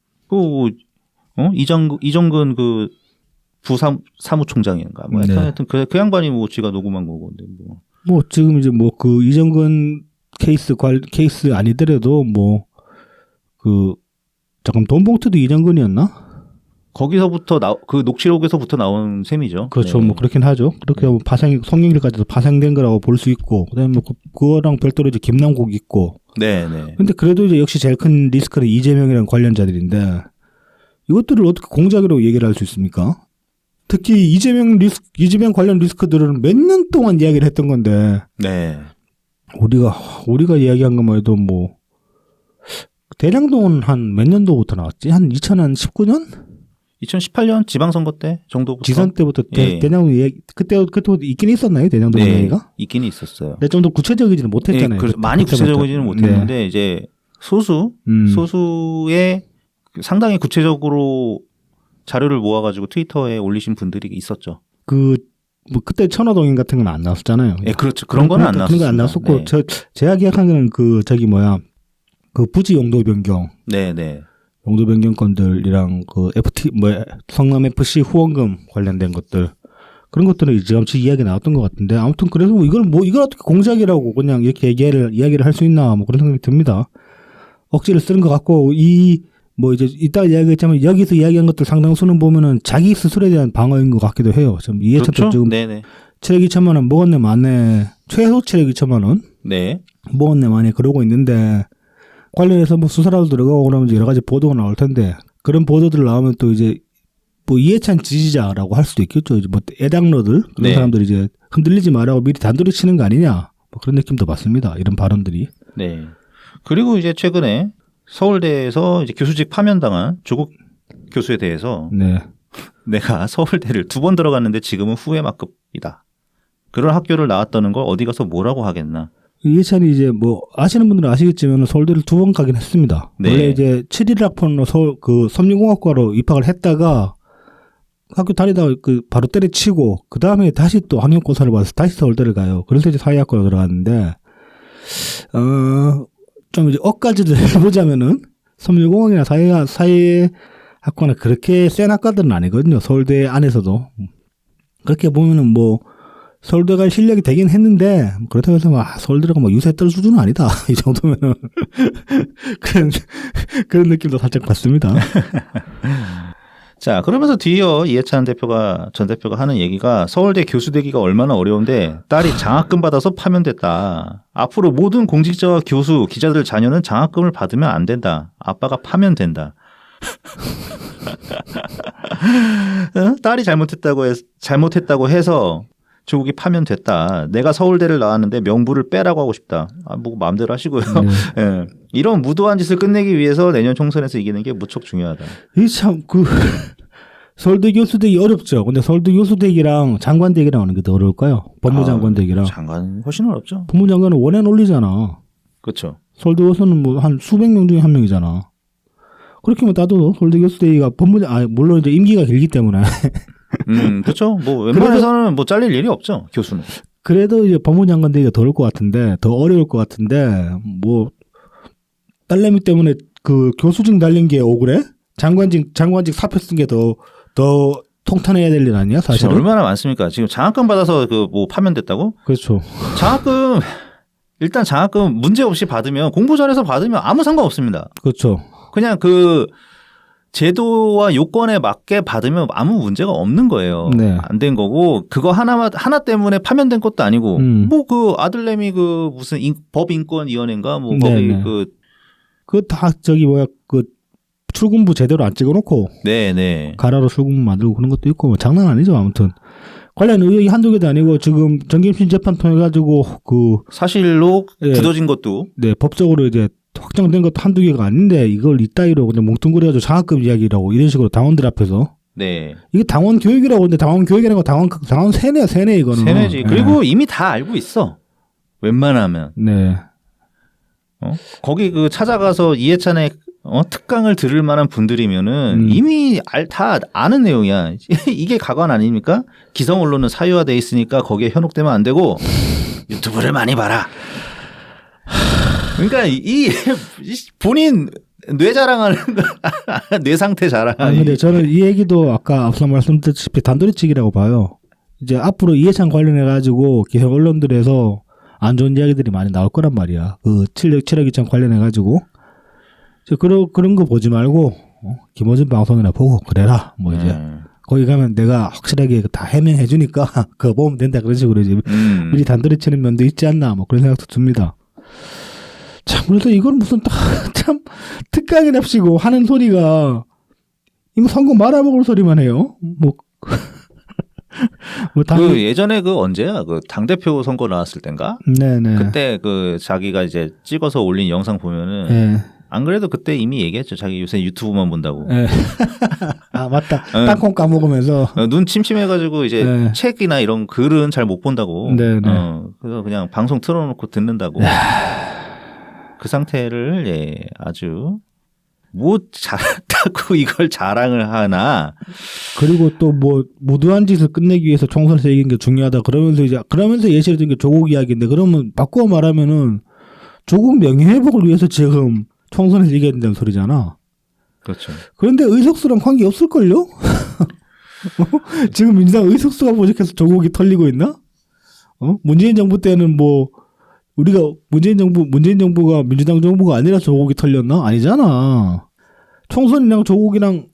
이정근 그 부사무총장인가 뭐 네. 하여튼 그 양반이 뭐 지가 녹음한 거고 근데 뭐 지금 이제 뭐 그 이정근 케이스 아니더라도 뭐 잠깐 돈봉투도 이정근이었나? 거기서부터 그 녹취록에서부터 나온 셈이죠. 그렇죠. 네. 뭐 그렇긴 하죠. 그렇게 하면 송영길까지도 파생된 거라고 볼 수 있고, 그다음에 뭐 그거랑 별도로 이제 김남국 있고. 네. 근데 그래도 이제 역시 제일 큰 리스크는 이재명이라는 관련자들인데 이것들을 어떻게 공작이라고 얘기를 할 수 있습니까? 특히 이재명 관련 리스크들은 몇 년 동안 이야기를 했던 건데. 네. 우리가 이야기한 것만 해도 뭐 대장동은 한 몇 년도부터 나왔지? 한 2019년? 2018년 지방선거 때 정도부터 지선 때부터 대장동 이야기 그때부터 있긴 있었나요? 대장동 이야기가? 있긴 있었어요. 근데 좀 더 구체적이지는 못했잖아요. 많이 구체적이지는 못했는데 네. 이제 소수의 상당히 구체적으로 자료를 모아가지고 트위터에 올리신 분들이 있었죠. 뭐 그때 천화동인 같은 건 안 나왔었잖아요. 네, 그렇죠. 그런 건 안 나왔었어요. 그런 거 안 나왔었고 네. 제가 기억한 거는 그 부지 용도 변경. 네. 용도 변경 건들이랑 그 성남 FC 후원금 관련된 것들 그런 것들은 이제 잠시 이야기 나왔던 것 같은데 아무튼 그래서 이걸 어떻게 공작이라고 그냥 이렇게 이야기를 할 수 있나 뭐 그런 생각이 듭니다. 억지를 쓰는 것 같고 뭐 이제 이따가 이야기했지만 여기서 이야기한 것들 상당수는 보면은 자기 스스로에 대한 방어인 것 같기도 해요. 좀 이해찬도 그렇죠? 지금 네네. 체력 2천만 원 먹었네 마네. 최소 체력 2천만 원 네. 먹었네 마네 그러고 있는데 관련해서 뭐 수사라도 들어가고 그러면 여러 가지 보도가 나올 텐데 그런 보도들 나오면 또 이제 뭐 이해찬 지지자라고 할 수도 있겠죠. 이제 뭐 애당러들 그런 네. 사람들이 이제 흔들리지 말라고 미리 단도리 치는 거 아니냐. 뭐 그런 느낌도 받습니다. 이런 발언들이. 네. 그리고 이제 최근에 서울대에서 이제 교수직 파면당한 조국 교수에 대해서 네. 내가 서울대를 2번 들어갔는데 지금은 후회만급이다. 그런 학교를 나왔다는 걸 어디 가서 뭐라고 하겠나. 이해찬이 이제 뭐 아시는 분들은 아시겠지만 서울대를 2번 가긴 했습니다. 네. 원래 이제 7일 학번으로 서울 그 섬유공학과로 입학을 했다가 학교 다니다가 그 바로 때려치고 그 다음에 다시 또 학력고사를 봐서 다시 서울대를 가요. 그래서 이제 사회학과로 들어갔는데 좀 이제 억까지도 해보자면은 섬유공학이나 사회학과는 그렇게 센 학과들은 아니거든요. 서울대 안에서도 그렇게 보면은 뭐 서울대 갈 실력이 되긴 했는데 그렇다고 해서 막 서울대가 뭐 유세 떨 수준은 아니다. 이 정도면은 그런 느낌도 살짝 받습니다. 자, 그러면서 뒤이어 이해찬 전 대표가 하는 얘기가 서울대 교수 되기가 얼마나 어려운데 딸이 장학금 받아서 파면됐다. 앞으로 모든 공직자와 교수, 기자들 자녀는 장학금을 받으면 안 된다. 아빠가 파면된다. 딸이 잘못했다고 해서 조국이 파면됐다. 내가 서울대를 나왔는데 명부를 빼라고 하고 싶다. 뭐 마음대로 하시고요. 네. 예. 이런 무도한 짓을 끝내기 위해서 내년 총선에서 이기는 게 무척 중요하다. 이 참 서울대 교수 되기 어렵죠. 근데 서울대 교수 되기랑 장관 되기랑 하는 게 더 어려울까요? 법무장관 되기랑. 장관 훨씬 어렵죠. 법무장관은 원앤 올리잖아. 그렇죠. 서울대 교수는 뭐 한 수백 명 중에 한 명이잖아. 그렇게 하면 나도 서울대 교수 되기가 물론 이제 임기가 길기 때문에. 그렇죠. 뭐 웬만해서는 뭐 잘릴 일이 없죠. 교수는. 그래도 이제 법무장관 되기가 더 어려울 것 같은데 뭐 딸내미 때문에 그 교수직 날린 게 억울해? 장관직 사표 쓴 게 더 통탄해야 될 일 아니야? 사실은. 얼마나 많습니까? 지금 장학금 받아서 그 뭐 파면됐다고? 그렇죠. 일단 장학금 문제 없이 받으면 공부 잘해서 받으면 아무 상관없습니다. 그렇죠. 그냥 그 제도와 요건에 맞게 받으면 아무 문제가 없는 거예요. 네. 안 된 거고 그거 하나 때문에 파면된 것도 아니고 뭐 그 아들내미 그 무슨 법인권위원회인가 뭐 거기 그 다 그 출근부 제대로 안 찍어놓고 네네 가라로 출근부 만들고 그런 것도 있고 뭐 장난 아니죠. 아무튼 관련 의혹이 한두 개도 아니고 지금 정경심 재판 통해 가지고 그 사실로 굳어진 것도 법적으로 이제 확정된 것도 한두 개가 아닌데 이걸 이따위로 그냥 뭉뚱그려가지고 장학금 이야기라고 이런 식으로 당원들 앞에서 이게 당원 교육이라고 하는데 당원 교육이라고 당원 세뇌 이거는 세뇌지. 그리고 이미 다 알고 있어. 웬만하면. 네. 거기 그 찾아가서 이해찬의 특강을 들을 만한 분들이면은 이미 다 아는 내용이야. 이게 가관 아닙니까? 기성 언론은 사유화돼 있으니까 거기에 현혹되면 안 되고 유튜브를 많이 봐라. 그러니까 이 본인 뇌 자랑하는 뇌 상태 자랑. 근데 저는 이 얘기도 아까 앞서 말씀드렸다시피 단도리치기라고 봐요. 이제 앞으로 이해찬 관련해 가지고 기성 언론들에서 안 좋은 이야기들이 많이 나올 거란 말이야. 그 체력 2천 관련해 가지고 그런 거 보지 말고 김어준 방송이나 보고 그래라. 뭐 이제 거기 가면 내가 확실하게 다 해명해 주니까 그거 보면 된다 그런 식으로 이제 미리 단도리치는 면도 있지 않나 뭐 그런 생각도 듭니다. 참 그래서 이건 무슨 참 특강이랍시고 하는 소리가 이거 선거 말아먹을 소리만 해요. 그 예전에 그 언제야? 그 당대표 선거 나왔을 땐가? 네네. 그때 그 자기가 이제 찍어서 올린 영상 보면은 네. 안 그래도 그때 이미 얘기했죠. 자기 요새 유튜브만 본다고. 네. 아 맞다. 땅콩 까먹으면서 눈 침침해가지고 이제 책이나 이런 글은 잘 못 본다고. 네네. 그래서 그냥 방송 틀어놓고 듣는다고. 그 상태를 아주 뭐 잘했다고 이걸 자랑을 하나. 그리고 또 뭐 무도한 짓을 끝내기 위해서 총선에서 이긴 게 중요하다. 그러면서 예시를 든 게 조국 이야기인데 그러면 바꾸어 말하면은 조국 명예회복을 위해서 지금 총선에서 이겨야 된다는 소리잖아. 그렇죠. 그런데 의석수랑 관계 없을걸요? 지금 민주당 의석수가 부족해서 조국이 털리고 있나? 문재인 정부 때는 뭐 우리가 문재인 정부가 민주당 정부가 아니라 조국이 털렸나? 아니잖아. 총선이랑 조국이랑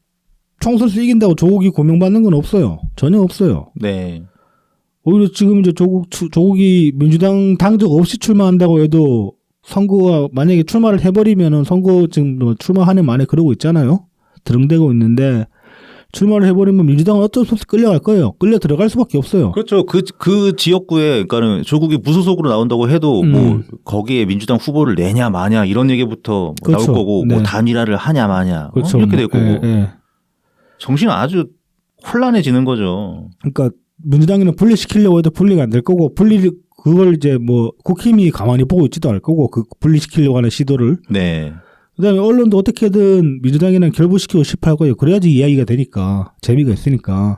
총선에서 이긴다고 조국이 고명받는 건 없어요. 전혀 없어요. 네. 오히려 지금 이제 조국이 민주당 당적 없이 출마한다고 해도 선거가 만약에 출마를 해버리면은 선거 지금 뭐 출마 한 해 만에 그러고 있잖아요. 들응대고 있는데 출마를 해버리면 민주당은 어쩔 수 없이 끌려갈 거예요. 끌려 들어갈 수밖에 없어요. 그렇죠. 그 지역구에 그러니까는 조국이 무소속으로 나온다고 해도 뭐 거기에 민주당 후보를 내냐 마냐 이런 얘기부터 그렇죠. 나올 거고 네. 뭐 단일화를 하냐 마냐 그렇죠. 이렇게 될 거고 예. 정신은 아주 혼란해지는 거죠. 그러니까 민주당에는 분리시키려고 해도 분리가 안 될 거고 그걸 이제 뭐 국힘이 가만히 보고 있지도 않을 거고 그 분리시키려고 하는 시도를. 네. 그다음에 언론도 어떻게든 민주당이랑 결부시키고 싶어 할 거예요. 그래야지 이야기가 되니까 재미가 있으니까.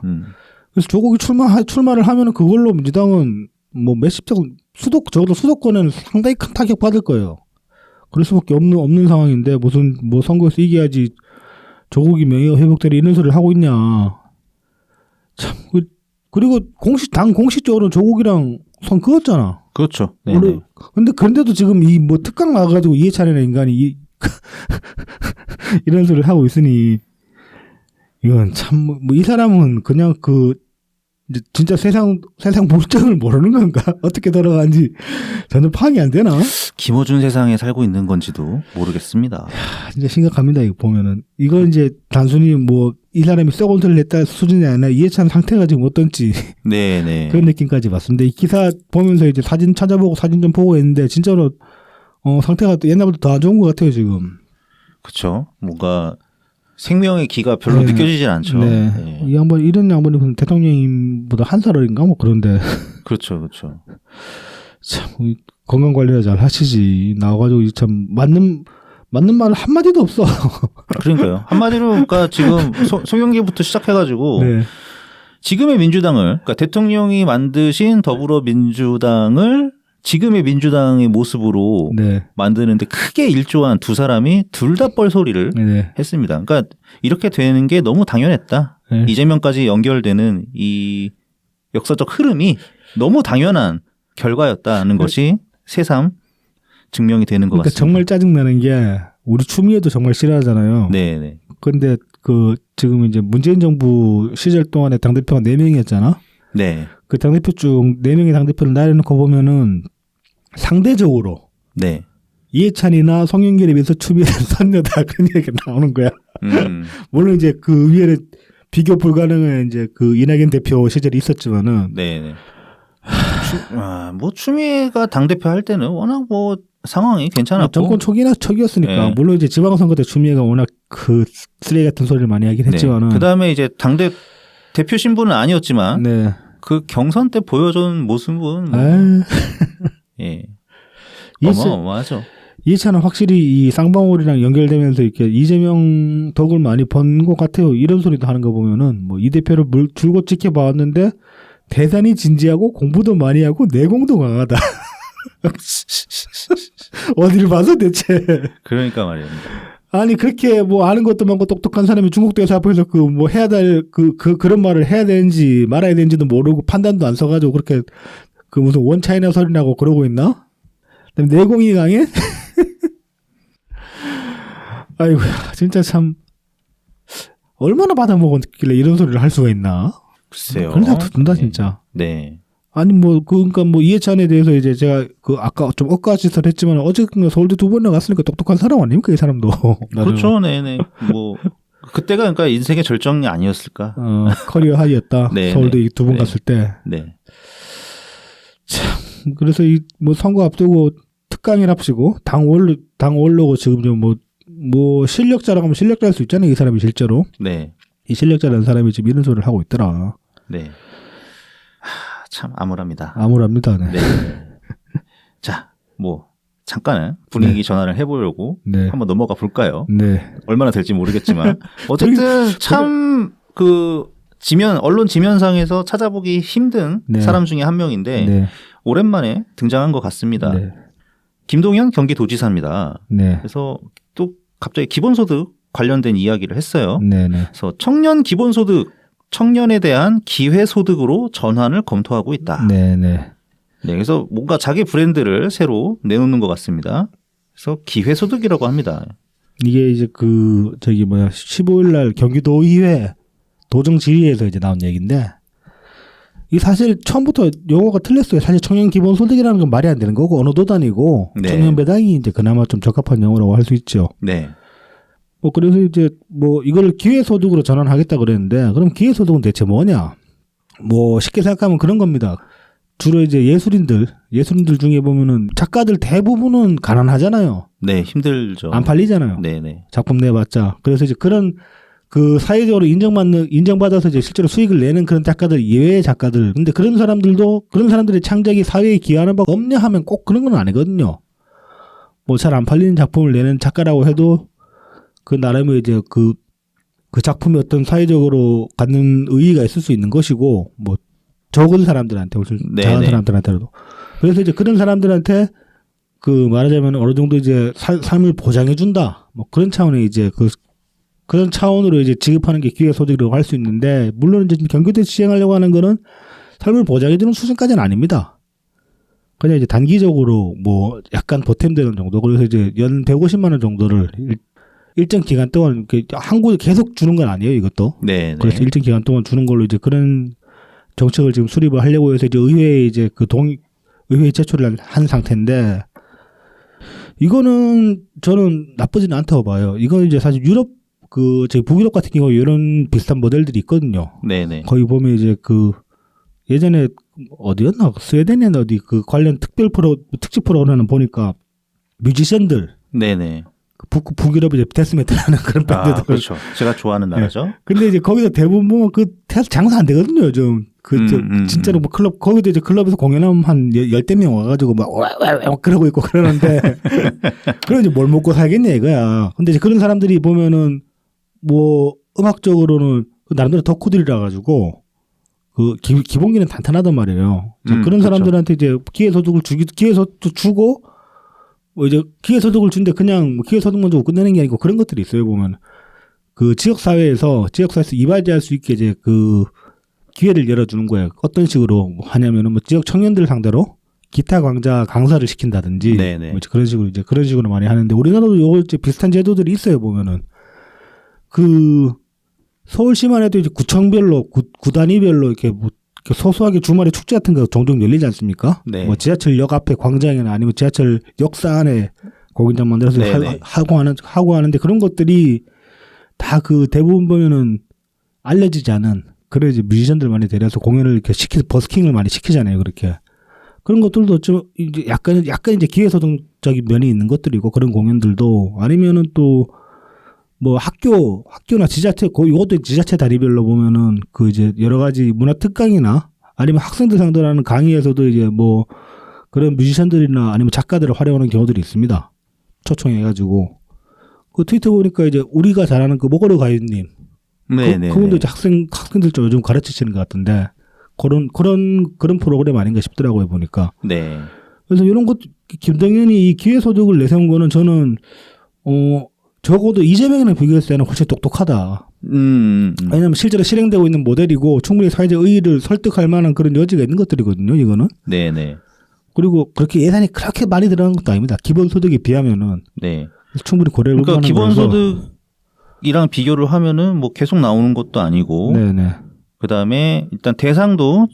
그래서 조국이 출마를 하면은 그걸로 민주당은 뭐 몇십 석 적어도 수도권에는 상당히 큰 타격 받을 거예요. 그럴 수밖에 없는 상황인데 무슨 뭐 선거에서 이겨야지 조국이 명예가 회복되리 이런 소리를 하고 있냐. 참 그리고 당 공식적으로는 조국이랑 선 그었잖아. 그렇죠. 네네. 근데 그런데도 지금 이 뭐 특강 나가가지고 이해찬이라는 인간이 이런 소리를 하고 있으니 이건 참 뭐 이 사람은 그냥 이제 진짜 세상 물정을 모르는 건가? 어떻게 돌아가는지 전혀 파악이 안 되나? 김어준 세상에 살고 있는 건지도 모르겠습니다. 진짜 심각합니다. 이거 보면은 이건 이제 단순히 뭐 이 사람이 썩은 소리를 했다 수준이 아니라 이해찬 상태가 지금 어떤지 네네 그런 느낌까지 봤습니다. 이 기사 보면서 이제 사진 찾아보고 사진 좀 보고 했는데 진짜로 상태가 옛날보다 더 안 좋은 것 같아요 지금. 그렇죠. 뭔가 생명의 기가 별로 네. 느껴지질 않죠. 네. 네. 이런 양반이 대통령보다 한 살 어린가 뭐 그런데. 그렇죠. 참 건강 관리를 잘 하시지. 나와가지고 참 맞는 말 한마디도 없어. 그러니까요. 한마디로 그러니까 지금 송영길부터 시작해가지고 네. 지금의 민주당을 그러니까 대통령이 만드신 더불어민주당을 지금의 민주당의 모습으로 네. 만드는데 크게 일조한 두 사람이 둘 다 뻘소리를 네. 했습니다. 그러니까 이렇게 되는 게 너무 당연했다. 네. 이재명까지 연결되는 이 역사적 흐름이 너무 당연한 결과였다는 것이 새삼 증명이 되는 것 그러니까 같습니다. 정말 짜증나는 게 우리 추미애도 정말 싫어하잖아요. 네. 그런데 지금 이제 문재인 정부 시절 동안에 당대표가 4명이었잖아. 네. 그 당대표 중 4명의 당대표를 나열해놓고 보면은 상대적으로 네. 이해찬이나 송영길에 비해서 추미애는 선녀다 그런 얘기가 나오는 거야. 물론 이제 그 위에는 비교 불가능한 이제 그 이낙연 대표 시절이 있었지만은. 네. 뭐 추미애가 당 대표 할 때는 워낙 뭐 상황이 괜찮았고 정권 초기였으니까 네. 물론 이제 지방선거 때 추미애가 워낙 그 쓰레기 같은 소리를 많이 하긴 했지만은. 그 다음에 이제 대표 신분은 아니었지만 네. 그 경선 때 보여준 모습은 뭐 예. 어마어마하죠. 이해찬은 확실히 이 쌍방울이랑 연결되면서 이렇게 이재명 덕을 많이 번 것 같아요. 이런 소리도 하는 거 보면은 뭐 이 대표를 줄곧 지켜봐왔는데 대단히 진지하고 공부도 많이 하고 내공도 강하다. 어디를 봐서 대체. 그러니까 말이에요. 아니 그렇게 뭐 아는 것도 많고 똑똑한 사람이 중국 대사 앞에서 그 뭐 해야 될 그런 말을 해야 되는지 말아야 되는지도 모르고 판단도 안 써가지고 그렇게 그 무슨 원차이나 소리 나고 그러고 있나? 그다음에 내공이 강해? 아이고 진짜 참 얼마나 받아먹었길래 이런 소리를 할 수가 있나? 글쎄요. 그런 생각 든다 진짜. 네. 아니 뭐 그러니까 뭐 이해찬에 대해서 이제 제가 그 아까 좀 엇가지설 했지만 어쨌든 서울대 2번 나갔으니까 똑똑한 사람 아닙니까 이 사람도. 그렇죠. 네네. 뭐 그때가 그러니까 인생의 절정이 아니었을까. 커리어 하이였다. 네, 서울대 네. 2번 네. 갔을 때. 네. 참 그래서 이 뭐 선거 앞두고 특강이랍시고 당 올르고 지금 좀 뭐 실력자라고 하면 실력자일 수 있잖아요 이 사람이 실제로. 네. 이 실력자라는 사람이 지금 이런 소리를 하고 있더라. 네. 참 암울합니다. 암울합니다. 네. 네. 자, 뭐 잠깐은 분위기 전환을 해보려고 네. 한번 넘어가 볼까요? 네. 얼마나 될지 모르겠지만 어쨌든 참 그 언론 지면상에서 찾아보기 힘든 네. 사람 중에 한 명인데 네. 오랜만에 등장한 것 같습니다. 네. 김동연 경기도지사입니다. 네. 그래서 또 갑자기 기본소득 관련된 이야기를 했어요. 네. 네. 그래서 청년 기본소득, 청년에 대한 기회소득으로 전환을 검토하고 있다. 네. 네. 네, 그래서 뭔가 자기 브랜드를 새로 내놓는 것 같습니다. 그래서 기회소득이라고 합니다. 이게 이제 15일 날 경기도의회 도정질의에서 이제 나온 얘기인데 이 사실 처음부터 용어가 틀렸어요. 사실 청년 기본소득이라는 건 말이 안 되는 거고 언어도 다니고 네. 청년 배당이 이제 그나마 좀 적합한 용어라고 할 수 있죠. 네. 뭐 그래서 이제 뭐 이걸 기회소득으로 전환하겠다 그랬는데 그럼 기회소득은 대체 뭐냐? 뭐 쉽게 생각하면 그런 겁니다. 주로 이제 예술인들 중에 보면은 작가들 대부분은 가난하잖아요. 네, 힘들죠. 안 팔리잖아요. 네네. 작품 내봤자. 그래서 이제 그런 그 사회적으로 인정받아서 이제 실제로 수익을 내는 그런 작가들 예외의 작가들. 근데 그런 사람들의 창작이 사회에 기여하는 바가 없냐 하면 꼭 그런 건 아니거든요. 뭐 잘 안 팔리는 작품을 내는 작가라고 해도 그 나름의 이제 그 작품이 어떤 사회적으로 갖는 의의가 있을 수 있는 것이고 뭐 적은 사람들한테 작은 사람들한테도. 그래서 이제 그런 사람들한테 그 말하자면 어느 정도 이제 삶을 보장해 준다. 뭐 그런 차원의 이제 그런 차원으로 이제 지급하는 게 기회소득이라고 할 수 있는데 물론 이제 경기도에서 시행하려고 하는 거는 삶을 보장해 주는 수준까지는 아닙니다. 그냥 이제 단기적으로 뭐 약간 보탬되는 정도. 그래서 이제 연 150만 원 정도를 일정 기간 동안 한 곳에 계속 주는 건 아니에요, 이것도. 네. 그래서 일정 기간 동안 주는 걸로 이제 그런 정책을 지금 수립을 하려고 해서 이제 의회에 이제 의회에 제출을 한 상태인데 이거는 저는 나쁘지는 않다고 봐요. 이건 이제 사실 유럽 저희 북유럽 같은 경우 이런 비슷한 모델들이 있거든요. 네네. 거기 보면 이제 예전에 어디였나 스웨덴이나 어디 관련 특집 프로그램을 보니까 뮤지션들. 네네. 북유럽 이제 데스메탈하는 그런 밴드들. 그렇죠. 제가 좋아하는 나라죠. 네. 근데 이제 거기서 대부분 보면 장사 안 되거든요, 요즘. 진짜로 뭐 거기도 이제 클럽에서 공연하면 한 10명 와가지고 막 그러고 있고 그러는데. 그럼 이제 뭘 먹고 살겠냐 이거야. 근데 이제 그런 사람들이 보면은 뭐 음악적으로는 나름대로 덕후들이라 가지고 기본기는 탄탄하단 말이에요. 그런 사람들한테 이제 기회소득도 주고 뭐 이제 기회소득을 준데 그냥 기회소득만 주고 끝내는 게 아니고 그런 것들이 있어요. 보면 지역사회에서 이바지할 수 있게 이제 기회를 열어주는 거예요. 어떤 식으로 하냐면은 뭐 지역 청년들 상대로 기타 강사를 시킨다든지 뭐 그런 식으로 많이 하는데 우리나라도 요거 이제 비슷한 제도들이 있어요. 보면은 서울시만 해도 이제 구청별로 구 단위별로 이렇게 뭐 소소하게 주말에 축제 같은 거 종종 열리지 않습니까? 네. 뭐 지하철역 앞에 광장이나 아니면 지하철 역사 안에 공연장 만들어서 하고 하는데 그런 것들이 다 대부분 보면은 알려지지 않은 그래 이제 뮤지션들 많이 데려서 공연을 이렇게 버스킹을 많이 시키잖아요. 그렇게 그런 것들도 좀 이제 약간 이제 기회소득적인 면이 있는 것들이고 그런 공연들도 아니면은 또 뭐 학교나 지자체 이것도 지자체 다리별로 보면은 이제 여러 가지 문화 특강이나 아니면 학생들 상대로 하는 강의에서도 이제 뭐 그런 뮤지션들이나 아니면 작가들을 활용하는 경우들이 있습니다. 초청해가지고 트위터 보니까 이제 우리가 잘 아는 목걸이 가요님 그분도 이제 학생들 좀 요즘 가르치시는 것 같은데 그런 프로그램 아닌가 싶더라고요 보니까. 네. 그래서 이런 것 김동연이 이 기회소득을 내세운 거는 저는 적어도 이재명이랑 비교했을 때는 훨씬 똑똑하다. 왜냐하면 실제로 실행되고 있는 모델이고 충분히 사회적 의의를 설득할 만한 그런 여지가 있는 것들이거든요. 이거는. 네네. 그리고 그렇게 예산이 그렇게 많이 들어간 것도 아닙니다. 기본소득에 비하면은. 네. 충분히 고려를 그러니까 기본소득이랑 비교를 하면은 뭐 계속 나오는 것도 아니고. 네네. 그 다음에 일단 대상도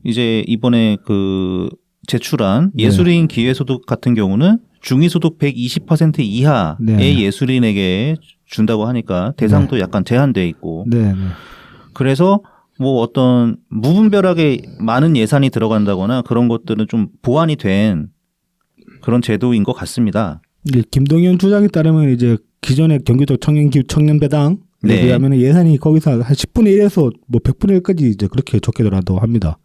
이제 이번에 제출한 예술인 기회소득 같은 경우는 중위소득 120% 이하의 예술인에게 준다고 하니까 대상도 약간 제한돼 있고. 그래서 뭐 어떤 무분별하게 많은 예산이 들어간다거나 그런 것들은 좀 보완이 된 그런 제도인 것 같습니다. 김동연 주장에 따르면 이제 기존의 경기도 청년 배당에 비하면 예산이 거기서 한 10분의 1에서 뭐 100분의 1까지 이제 그렇게 적게 들어간다고 합니다.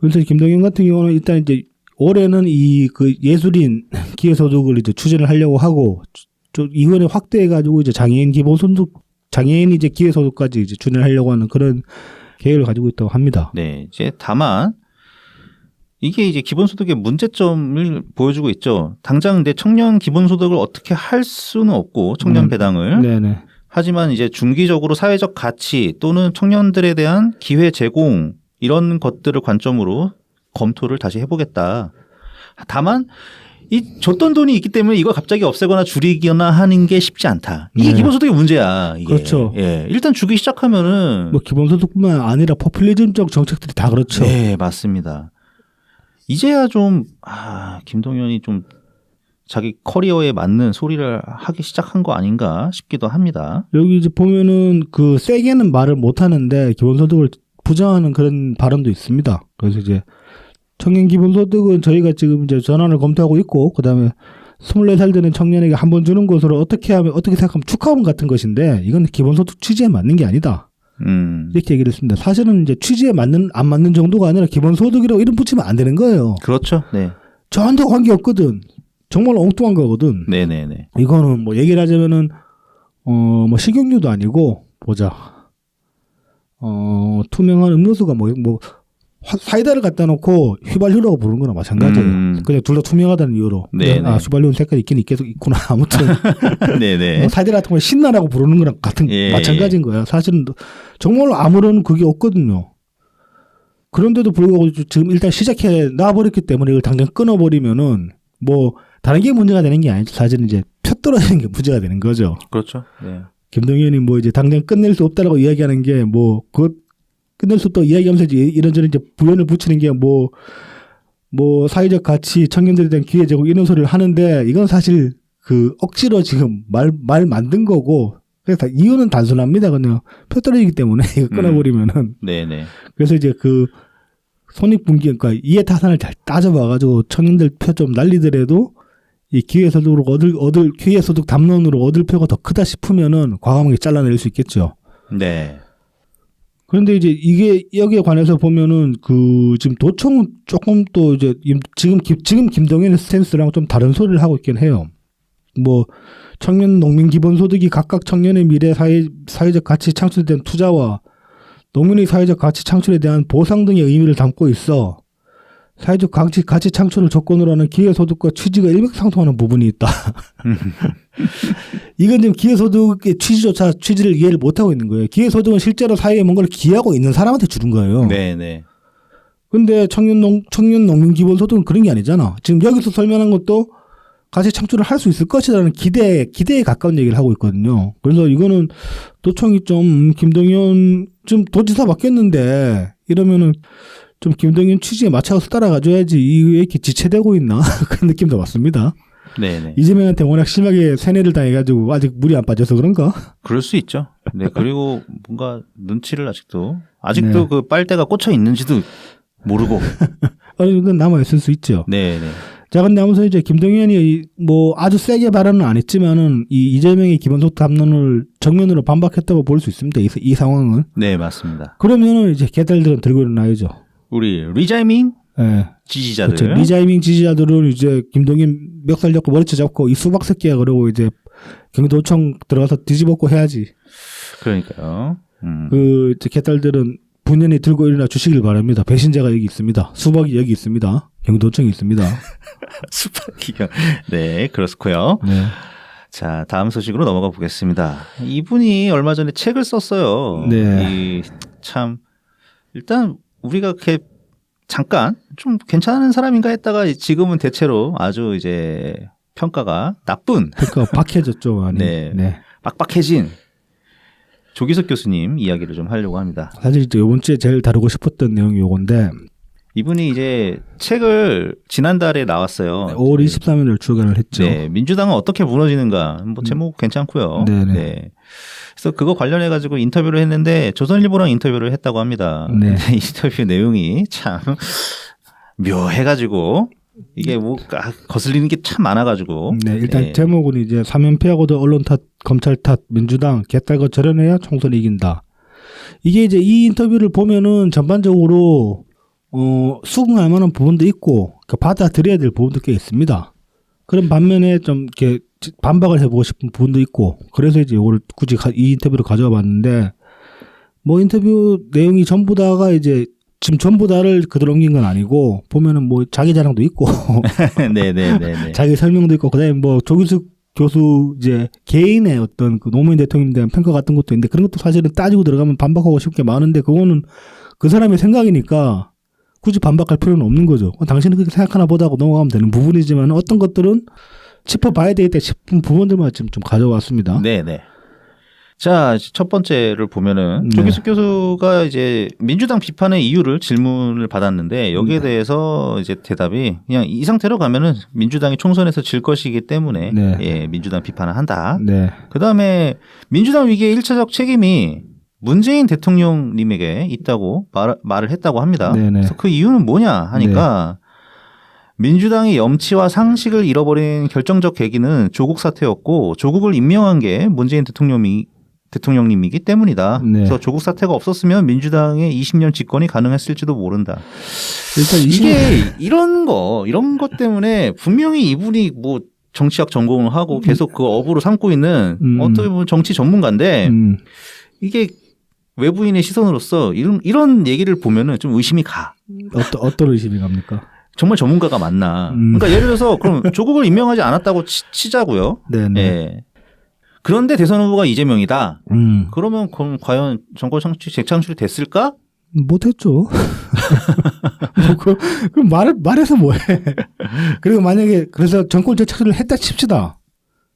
그래서 김동연 같은 경우는 일단 이제 올해는 예술인 기회소득을 이제 추진을 하려고 하고 이번에 확대해가지고 이제 장애인 이제 기회소득까지 이제 추진하려고 하는 그런 계획을 가지고 있다고 합니다. 네, 이제 다만 이게 이제 기본소득의 문제점을 보여주고 있죠. 당장 근데 청년 기본소득을 어떻게 할 수는 없고 청년 배당을. 네네. 하지만 이제 중기적으로 사회적 가치 또는 청년들에 대한 기회 제공 이런 것들을 관점으로 검토를 다시 해보겠다. 다만 이 줬던 돈이 있기 때문에 이걸 갑자기 없애거나 줄이거나 하는 게 쉽지 않다. 이게 네. 기본소득의 문제야. 이게. 그렇죠. 예. 일단 주기 시작하면은 뭐 기본소득뿐만 아니라 포퓰리즘적 정책들이 다 그렇죠. 네, 맞습니다. 이제야 좀 김동연이 좀 자기 커리어에 맞는 소리를 하기 시작한 거 아닌가 싶기도 합니다. 여기 이제 보면은 그 세게는 말을 못 하는데 기본소득을 부정하는 그런 발언도 있습니다. 그래서 이제 청년 기본소득은 저희가 지금 이제 전환을 검토하고 있고, 그 다음에 24살 되는 청년에게 한 번 주는 것으로 어떻게 생각하면 축하금 같은 것인데, 이건 기본소득 취지에 맞는 게 아니다. 이렇게 얘기를 했습니다. 사실은 이제 취지에 안 맞는 정도가 아니라 기본소득이라고 이름 붙이면 안 되는 거예요. 그렇죠. 네. 저한테 관계 없거든. 정말 엉뚱한 거거든. 네네네. 이거는 뭐 얘기를 하자면은, 뭐 식용유도 아니고, 보자. 투명한 음료수가 사이다를 갖다 놓고 휘발유라고 부르는 거나 마찬가지예요. 그냥 둘 다 투명하다는 이유로. 네네. 휘발유는 색깔이 있긴 있구나. 아무튼. 네네. 뭐 사이다 같은 걸 신나라고 부르는 거랑 마찬가지인 거야. 사실은 정말 아무런 그게 없거든요. 그런데도 불구하고 지금 일단 시작해 놔버렸기 때문에 이걸 당장 끊어버리면은 뭐 다른 게 문제가 되는 게 아니죠. 사실은 이제 표 떨어지는 게 문제가 되는 거죠. 그렇죠. 네. 김동연이 뭐 이제 당장 끝낼 수 없다라고 이야기하는 게 뭐 그것 끝낼 수 없다고 이야기하면서 이런저런 이제 부연을 붙이는 게 뭐 사회적 가치, 청년들에 대한 기회 제공 이런 소리를 하는데 이건 사실 그 억지로 지금 말 만든 거고 그래서 이유는 단순합니다. 그냥 표 떨어지기 때문에 이거 끊어버리면은. 네네. 그래서 이제 그 손익분기 그러니까 이해타산을 잘 따져봐가지고 청년들 표 좀 날리더라도 이 기회소득으로 얻을 기회소득 담론으로 얻을 표가 더 크다 싶으면은 과감하게 잘라낼 수 있겠죠. 네. 그런데 이제 이게 여기에 관해서 보면은 그 지금 도청은 조금 또 이제 지금 김동연의 스탠스랑 좀 다른 소리를 하고 있긴 해요. 뭐 청년 농민 기본소득이 각각 청년의 미래 사회적 가치 창출에 대한 투자와 농민의 사회적 가치 창출에 대한 보상 등의 의미를 담고 있어 사회적 가치 창출을 조건으로 하는 기회소득과 취지가 일맥상통하는 부분이 있다. 이건 지금 기회소득의 취지를 이해를 못하고 있는 거예요. 기회소득은 실제로 사회에 뭔가를 기여하고 있는 사람한테 주는 거예요. 네네. 근데 청년 농민 기본소득은 그런 게 아니잖아. 지금 여기서 설명한 것도 가치 창출을 할 수 있을 것이라는 기대에 가까운 얘기를 하고 있거든요. 그래서 이거는 도청이 좀 김동연 좀 도지사 바뀌었는데 이러면은 좀 김동연 취지에 맞춰서 따라가줘야지 이게 이렇게 지체되고 있나 그런 느낌도 왔습니다. 네네. 이재명한테 워낙 심하게 세뇌를 당해가지고 아직 물이 안 빠져서 그런가? 그럴 수 있죠. 네. 그리고 뭔가 눈치를 아직도 네. 그 빨대가 꽂혀 있는지도 모르고. 어느 정도 남아있을 수 있죠. 네네. 자, 근데 아무튼 이제 김동연이 뭐 아주 세게 발언은 안 했지만은 이재명의 기본소득 담론을 정면으로 반박했다고 볼 수 있습니다. 이 상황은. 네, 맞습니다. 그러면은 이제 개딸들은 들고 일어나야죠. 우리 리자이밍 네. 지지자들. 그렇죠. 리자이밍 지지자들은 이제 김동연 멱살 잡고 머리채 잡고 이 수박 새끼야 그러고 이제 경기도청 들어가서 뒤집었고 해야지. 그러니까요. 그 개딸들은 분연히 들고 일어나 주시길 바랍니다. 배신자가 여기 있습니다. 수박이 여기 있습니다. 경기도청이 있습니다. 수박이요. 네, 그렇고요. 네. 자, 다음 소식으로 넘어가 보겠습니다. 이분이 얼마 전에 책을 썼어요. 네. 참 일단 우리가 그렇게 잠깐 좀 괜찮은 사람인가 했다가 지금은 대체로 아주 이제 평가가 나쁜. 그러니까 박해졌죠, 많이. 네. 네. 빡빡해진 조기석 교수님 이야기를 좀 하려고 합니다. 사실 이제 이번 주에 제일 다루고 싶었던 내용이 요건데 이분이 이제 책을 지난달에 나왔어요. 5월 23일을 출간을 했죠. 네, 민주당은 어떻게 무너지는가. 뭐 제목 괜찮고요. 네네. 네. 그래서 그거 관련해 가지고 인터뷰를 했는데 조선일보랑 인터뷰를 했다고 합니다. 네. 근데 인터뷰 내용이 참 묘해가지고 이게 뭐 거슬리는 게 참 많아가지고. 네, 일단 네. 제목은 이제 사면패하고도 언론 탓, 검찰 탓, 민주당 개딸거 저려내야 총선 이긴다. 이게 이제 이 인터뷰를 보면은 전반적으로 수긍할 만한 부분도 있고 받아들여야 될 부분도 꽤 있습니다. 그런 반면에 좀 이렇게 반박을 해보고 싶은 부분도 있고 그래서 이제 이걸 굳이 이 인터뷰를 가져와 봤는데 뭐 인터뷰 내용이 전부 다가 이제 지금 전부 다를 그대로 옮긴 건 아니고 보면은 뭐 자기 자랑도 있고 네네네네. 자기 설명도 있고 그다음에 뭐 조기숙 교수 이제 개인의 어떤 그 노무현 대통령에 대한 평가 같은 것도 있는데 그런 것도 사실은 따지고 들어가면 반박하고 싶은 게 많은데 그거는 그 사람의 생각이니까 굳이 반박할 필요는 없는 거죠. 당신은 그렇게 생각하나 보다 하고 넘어가면 되는 부분이지만 어떤 것들은 짚어봐야 되겠다 싶은 부분들만 좀 가져왔습니다. 네네. 자, 첫 번째를 보면은 네. 조기숙 교수가 이제 민주당 비판의 이유를 질문을 받았는데 여기에 대해서 이제 대답이 그냥 이 상태로 가면은 민주당이 총선에서 질 것이기 때문에 네. 예, 민주당 비판을 한다. 네. 그다음에 민주당 위기의 1차적 책임이 문재인 대통령님에게 있다고 말을 했다고 합니다. 네네. 그래서 그 이유는 뭐냐 하니까 민주당이 염치와 상식을 잃어버린 결정적 계기는 조국 사태였고 조국을 임명한 게 문재인 대통령님이기 때문이다. 네. 그래서 조국 사태가 없었으면 민주당의 20년 집권이 가능했을지도 모른다. 일단 이게 이런 것 때문에 분명히 이분이 뭐 정치학 전공을 하고 계속 그 업으로 삼고 있는 어떻게 보면 정치 전문가인데 이게 외부인의 시선으로서 이런 얘기를 보면은 좀 의심이 가. 어떤 의심이 갑니까? 정말 전문가가 맞나. 그러니까 예를 들어서 그럼 조국을 임명하지 않았다고 치자고요. 네네. 예. 그런데 대선 후보가 이재명이다. 그러면 그럼 과연 정권 재창출이 됐을까? 못했죠. 그럼 말해서 뭐해. 그리고 만약에 그래서 정권 재창출을 했다 칩시다.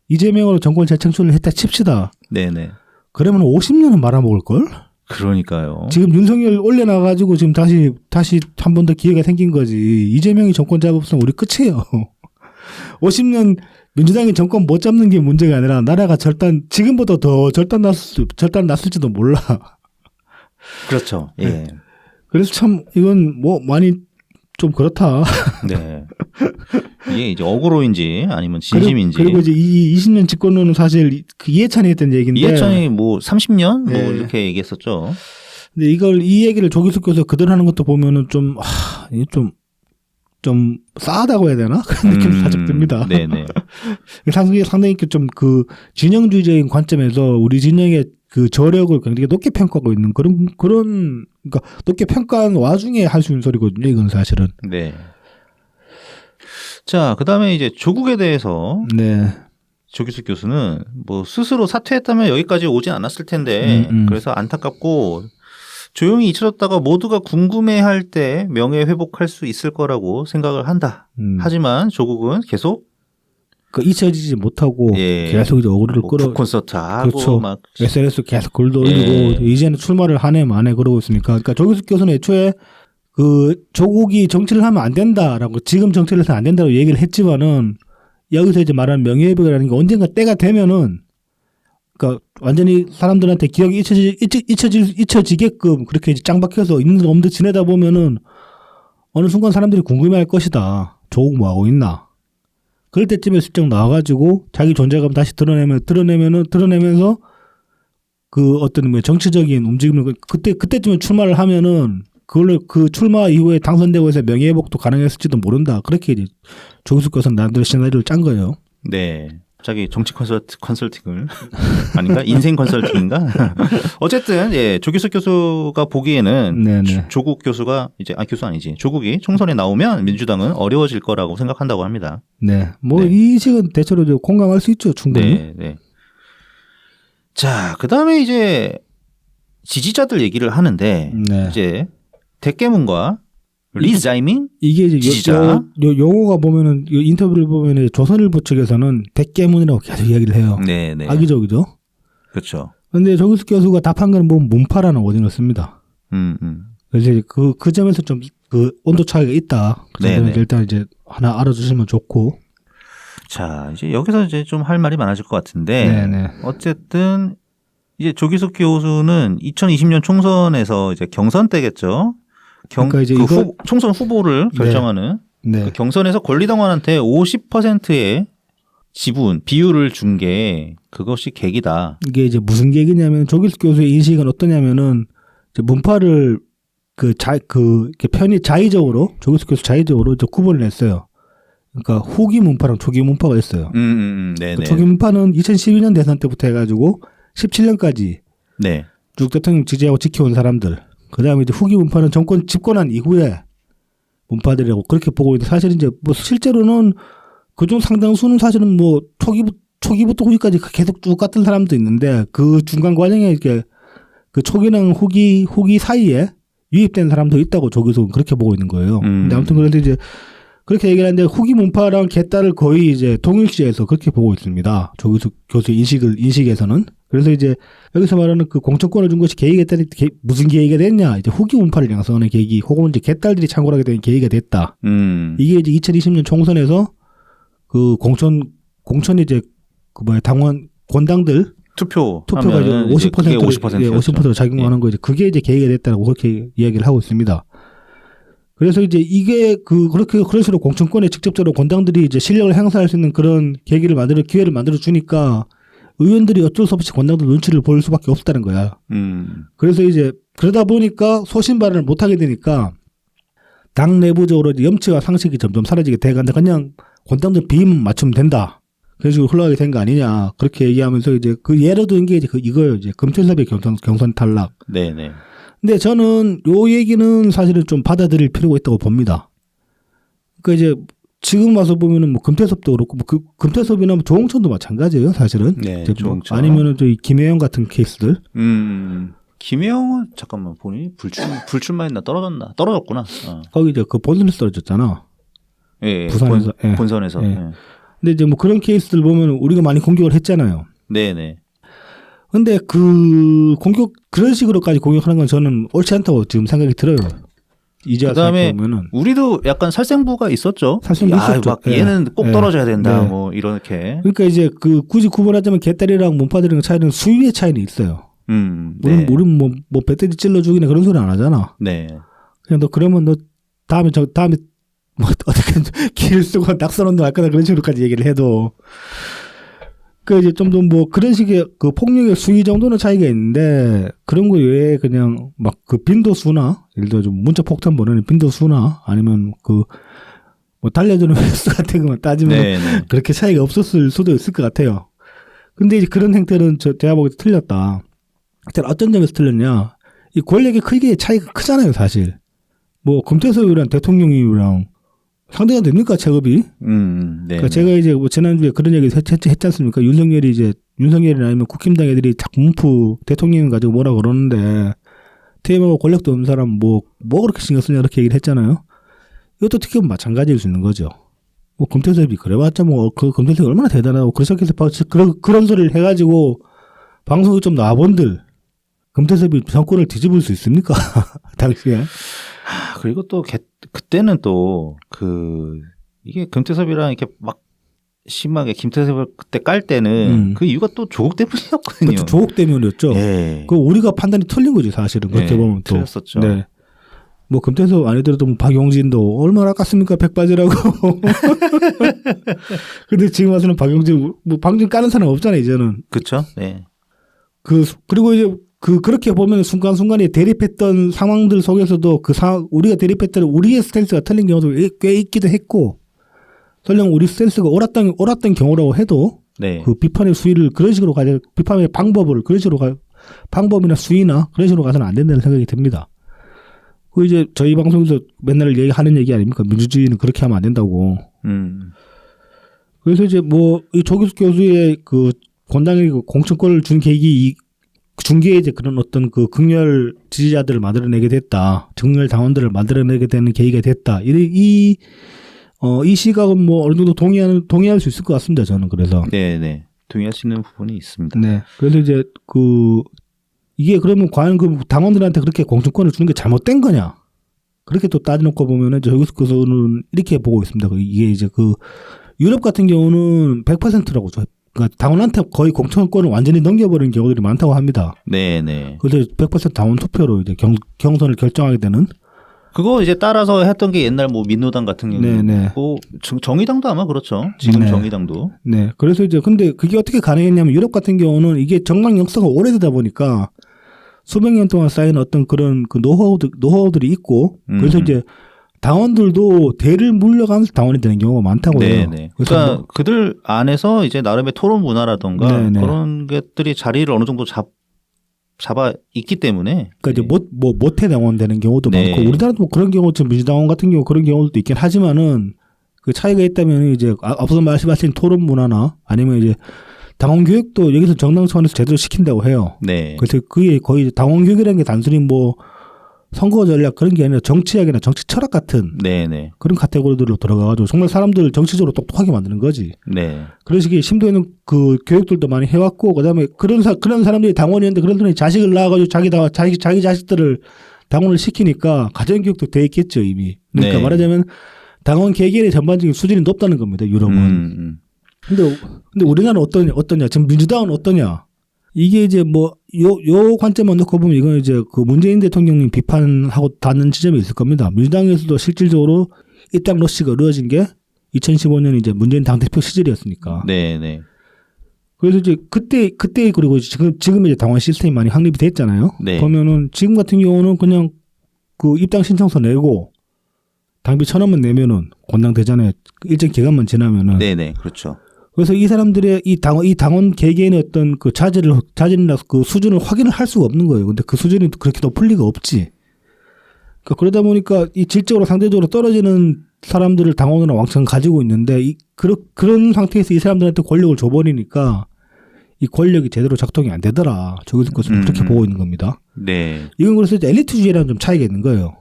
이재명으로 정권 재창출을 했다 칩시다. 네네. 그러면 50년은 말아먹을걸? 그러니까요. 지금 윤석열 올려놔가지고 지금 다시 한 번 더 기회가 생긴 거지. 이재명이 정권 잡았으면 우리 끝이에요. 50년 민주당이 정권 못 잡는 게 문제가 아니라 나라가 지금보다 더 절단 났을지도 몰라. 그렇죠. 예. 그래서 참 이건 뭐 많이 좀 그렇다. 네. 이게 이제 억울로인지 아니면 진심인지. 그리고 이제 이 20년 집권론은 사실 그 이해찬이 했던 얘기인데. 이해찬이 뭐 30년 네. 뭐 이렇게 얘기했었죠. 근데 이 얘기를 조기숙 교수 그대로 하는 것도 보면은 이게 좀 싸하다고 해야 되나? 그런 느낌이 살짝 듭니다. 네네. 상당히 좀 그 진영주의적인 관점에서 우리 진영의 그 저력을 굉장히 높게 평가하고 있는 그러니까 높게 평가한 와중에 할 수 있는 소리거든요. 이건 사실은. 네. 자, 그다음에 이제 조국에 대해서 네. 조기숙 교수는 뭐 스스로 사퇴했다면 여기까지 오진 않았을 텐데 그래서 안타깝고 조용히 잊혀졌다가 모두가 궁금해할 때 명예 회복할 수 있을 거라고 생각을 한다. 하지만 조국은 계속 잊혀지지 못하고 계속 이제 어그로를 끌어 콘서트 하고 그렇죠. 막 SNS 계속 글도 올리고 이제는 출마를 하네 마네 그러고 있으니까 그러니까 조기숙 교수는 애초에 그 조국이 정치를 하면 안 된다라고 지금 정치를 해서 안 된다고 얘기를 했지만은 여기서 이제 말하는 명예회복이라는 게 언젠가 때가 되면은 그러니까 완전히 사람들한테 기억이 잊혀지게끔 그렇게 짱 박혀서 있는 없는 듯 지내다 보면은 어느 순간 사람들이 궁금해할 것이다. 조국 뭐 하고 있나? 그럴 때쯤에 슬쩍 나와가지고 자기 존재감 다시 드러내면서 그 어떤 뭐 정치적인 움직임을 그때쯤에 출마를 하면은 그걸로 그 출마 이후에 당선되고 해서 명예회복도 가능했을지도 모른다. 그렇게 이제 조기숙 교수는 나름대로 시나리오를 짠 거예요. 네. 갑자기 정치 컨설팅을 아닌가? 인생 컨설팅인가? 어쨌든 예, 조기숙 교수가 보기에는 조국 교수가 이제 교수 아니지. 조국이 총선에 나오면 민주당은 어려워질 거라고 생각한다고 합니다. 네. 뭐 이 식은 대체로 공감할 수 있죠, 충분히. 네, 네. 자, 그다음에 이제 지지자들 얘기를 하는데 이제 대깨문과 리자이밍 이게 이제 지지자 용어가 보면은 인터뷰를 보면은 조선일보 측에서는 대깨문이라고 계속 이야기를 해요. 네, 네. 악의적이죠. 그렇죠. 그런데 조기숙 교수가 답한 건 뭐 문파라는 워딩을 씁니다. 그래서 그 점에서 좀 그 온도 차이가 있다. 그 점에서 일단 이제 하나 알아주시면 좋고. 자, 이제 여기서 이제 좀 할 말이 많아질 것 같은데 네네. 어쨌든 이제 조기숙 교수는 2020년 총선에서 이제 경선 때겠죠. 그러니까 이제 총선 후보를 결정하는 그 경선에서 권리당원한테 50%의 지분 비율을 준 게 그것이 계기다. 이게 이제 무슨 계기냐면 조기숙 교수의 인식은 어떠냐면은 이제 문파를 편히 자의적으로 조기숙 교수 자의적으로 이제 구분을 냈어요. 그러니까 후기 문파랑 초기 문파가 있어요. 네네. 그 초기 문파는 2012년 대선 때부터 해가지고 17년까지 쭉 대통령 지지하고 지켜온 사람들. 그다음에 이제 후기 문파는 정권 집권한 이후에 문파들이라고 그렇게 보고 있는데 사실 이제 뭐 실제로는 그중 상당수는 사실은 뭐 초기부터 후기까지 계속 쭉 같은 사람도 있는데 그 중간 과정에 이렇게 그 초기랑 후기 사이에 유입된 사람도 있다고 조교수는 그렇게 보고 있는 거예요. 근데 아무튼 그런데 이제 그렇게 얘기를 하는데 후기 문파랑 개딸을 거의 이제 동일시해서 그렇게 보고 있습니다. 교수 인식에서는. 그래서 이제 여기서 말하는 그 공천권을 준 것이 개의 개딸이 무슨 계기가 됐냐? 이제 후기 문파를 양성하는 계기, 혹은 이제 개딸들이 창궐하게 된 계기가 됐다. 이게 이제 2020년 총선에서 그 공천이 이제 그 당원 권당들 투표가 이제 50%로 작용하는 거 이제 그게 이제 계기가 됐다고 그렇게 이야기를 하고 있습니다. 그래서 이제 이게 그런 식으로 공천권에 직접적으로 권당들이 이제 실력을 행사할 수 있는 그런 기회를 만들어 주니까 의원들이 어쩔 수 없이 권당들 눈치를 볼 수밖에 없었다는 거야. 그래서 이제 그러다 보니까 소신 발언을 못 하게 되니까 당 내부적으로 이제 염치와 상식이 점점 사라지게 돼간다. 그냥 권당들 비임 맞추면 된다. 그런 식으로 흘러가게 된 거 아니냐. 그렇게 얘기하면서 이제 그 예로 든 게 이제 이거예요. 이제 금태섭의 경선 탈락. 네네. 근데 저는 요 얘기는 사실은 좀 받아들일 필요가 있다고 봅니다. 그러니까 이제 지금 와서 보면은 뭐 금태섭도 그렇고 뭐 금태섭이나 뭐 조홍천도 마찬가지예요, 사실은. 네. 조홍천. 아니면은 저희 김혜영 같은 케이스들. 김혜영은 잠깐만 본인이 불출마했나 떨어졌구나. 거기 이제 그 본선에서 떨어졌잖아. 예. 부산에서. 본선에서. 예. 예. 근데 이제 뭐 그런 케이스들 보면 우리가 많이 공격을 했잖아요. 네네. 근데 그런 식으로까지 공격하는 건 저는 옳지 않다고 지금 생각이 들어요. 이제 그다음에 보면은 우리도 약간 살생부가 있었죠. 살생부 있었죠. 막 얘는 꼭 떨어져야 된다. 네. 뭐 이렇게. 그러니까 이제 굳이 구분하자면 개딸이랑 문파들이랑 차이는 수위의 차이는 있어요. 네. 우리는 뭐 배터리 찔러 죽이나 그런 소리 안 하잖아. 네. 그냥 너 그러면 너 다음에 뭐 어떻게 길을 쓰고 낙선운동 할 거다 그런 식으로까지 얘기를 해도 그 이제 좀 더 뭐 그런 식의 그 폭력의 수위 정도는 차이가 있는데 그런 거 외에 그냥 막 그 빈도수나 예를 들어 좀 문자 폭탄 보내는 빈도수나 아니면 그 뭐 달려주는 횟수 같은 것만 따지면 네네. 그렇게 차이가 없었을 수도 있을 것 같아요. 근데 이제 그런 행태는 제가 보기에도 틀렸다. 일단 어떤 점에서 틀렸냐? 이 권력의 크기의 차이가 크잖아요, 사실. 뭐 금태섭이랑 대통령이랑 상대가 됩니까, 체급이? 네. 그러니까 제가 이제 뭐 지난주에 그런 얘기 했지 않습니까? 윤석열이나 아니면 국힘당 애들이 자꾸 문프 대통령 가지고 뭐라 그러는데 퇴임하고 권력도 없는 사람 뭐 그렇게 신경 쓰냐 이렇게 얘기를 했잖아요. 이것도 어떻게 보면 마찬가지일 수 있는 거죠. 뭐 금태섭이 그래봤자 뭐 그 금태섭이 얼마나 대단하고 그래서 그런 소리를 해가지고 방송에 좀 나와본들 금태섭이 정권을 뒤집을 수 있습니까? 당시에. 그리고 또 그때는 또 이게 금태섭이랑 이렇게 막 심하게 김태섭을 그때 깔 때는 그 이유가 또 조국 때문이었거든요. 그렇죠. 조국 때문이었죠. 네. 그 우리가 판단이 틀린 거지 사실은 그렇게 보면 또. 틀렸었죠. 네. 뭐 금태섭 아니더라도 뭐 박용진도 얼마나 아깝습니까 백바지라고. 근데 지금 와서는 박용진 까는 사람 없잖아요 이제는. 그렇죠. 네. 그리고 이제 그렇게 보면 순간순간에 대립했던 상황들 속에서도 우리가 대립했던 우리의 스탠스가 틀린 경우도 꽤 있기도 했고, 설령 우리 스탠스가 옳았던 경우라고 해도, 네. 그 비판의 수위를 그런 식으로 비판의 방법을 그런 식으로 방법이나 수위나 그런 식으로 가서는 안 된다는 생각이 듭니다. 그 이제 저희 방송에서 맨날 하는 얘기 아닙니까? 민주주의는 그렇게 하면 안 된다고. 그래서 이제 이 조기숙 교수의 그 권당의 공천권을 준 계기 중계에 이제 그런 어떤 그 극렬 지지자들을 만들어내게 됐다. 극렬 당원들을 만들어내게 되는 계기가 됐다. 이 시각은 뭐 어느 정도 동의할 수 있을 것 같습니다. 저는 그래서. 네네. 동의할 수 있는 부분이 있습니다. 네. 그래서 이제 이게 그러면 과연 그 당원들한테 그렇게 공천권을 주는 게 잘못된 거냐? 그렇게 또 따져놓고 보면은 조기숙 교수는 이렇게 보고 있습니다. 이게 이제 유럽 같은 경우는 100%라고 그러니까 당원한테 거의 공천권을 완전히 넘겨버리는 경우들이 많다고 합니다. 네네. 그래서 100% 당원 투표로 이제 경선을 결정하게 되는. 그거 이제 따라서 했던 게 옛날 뭐 민노당 같은 경우고 정의당도 아마 그렇죠. 지금 네. 정의당도. 네. 그래서 이제 근데 그게 어떻게 가능했냐면 유럽 같은 경우는 이게 정당 역사가 오래되다 보니까 수백 년 동안 쌓인 어떤 그런 그 노하우들이 있고 그래서 이제 당원들도 대를 물려가면서 당원이 되는 경우가 많다고 해요. 네네. 그러니까 그들 안에서 이제 나름의 토론 문화라던가 네네. 그런 것들이 자리를 어느 정도 잡아 있기 때문에. 그러니까 이제 모태 당원 되는 경우도 네. 많고 우리나라도 뭐 그런 경우 지금 민주당원 같은 경우 그런 경우도 있긴 하지만은 그 차이가 있다면 이제 앞서 말씀하신 토론 문화나 아니면 이제 당원 교육도 여기서 정당 차원에서 제대로 시킨다고 해요. 네. 그래서 그게 거의 당원 교육이라는 게 단순히 뭐 선거 전략 그런 게 아니라 정치학이나 정치 철학 같은 네네. 그런 카테고리들로 들어가가지고 정말 사람들을 정치적으로 똑똑하게 만드는 거지. 네. 그런 식의 심도 있는 그 교육들도 많이 해왔고, 그다음에 그런 사람들이 당원이었는데 그런 사람이 자식을 낳아가지고 자기 자식들을 당원을 시키니까 가정교육도 돼 있겠죠 이미. 그러니까 네. 말하자면 당원 개개인의 전반적인 수준이 높다는 겁니다 유럽은. 근데 우리나라는 어떠냐? 지금 민주당은 어떠냐? 이게 이제 뭐 요 관점만 놓고 보면 이건 이제 그 문재인 대통령님 비판하고 닿는 지점이 있을 겁니다. 민주당에서도 실질적으로 입당 러시가 이루어진 게 2015년 이제 문재인 당대표 시절이었으니까. 네네. 그래서 이제 그때 그리고 지금 이제 당원 시스템이 많이 확립이 됐잖아요. 네. 보면은 지금 같은 경우는 그냥 그 입당 신청서 내고 당비 1,000원만 내면은 권당되잖아요. 일정 기간만 지나면은. 네네. 그렇죠. 그래서 이 사람들의 이 당원 개개인의 어떤 그 자질이나 그 수준을 확인을 할 수가 없는 거예요. 근데 그 수준이 그렇게 높을 리가 없지. 그러니까 그러다 보니까 이 질적으로 상대적으로 떨어지는 사람들을 당원으로 왕창 가지고 있는데 그런 상태에서 이 사람들한테 권력을 줘버리니까 이 권력이 제대로 작동이 안 되더라. 저기서 것을 그렇게 보고 있는 겁니다. 네. 이건 그래서 엘리트주의랑 좀 차이가 있는 거예요.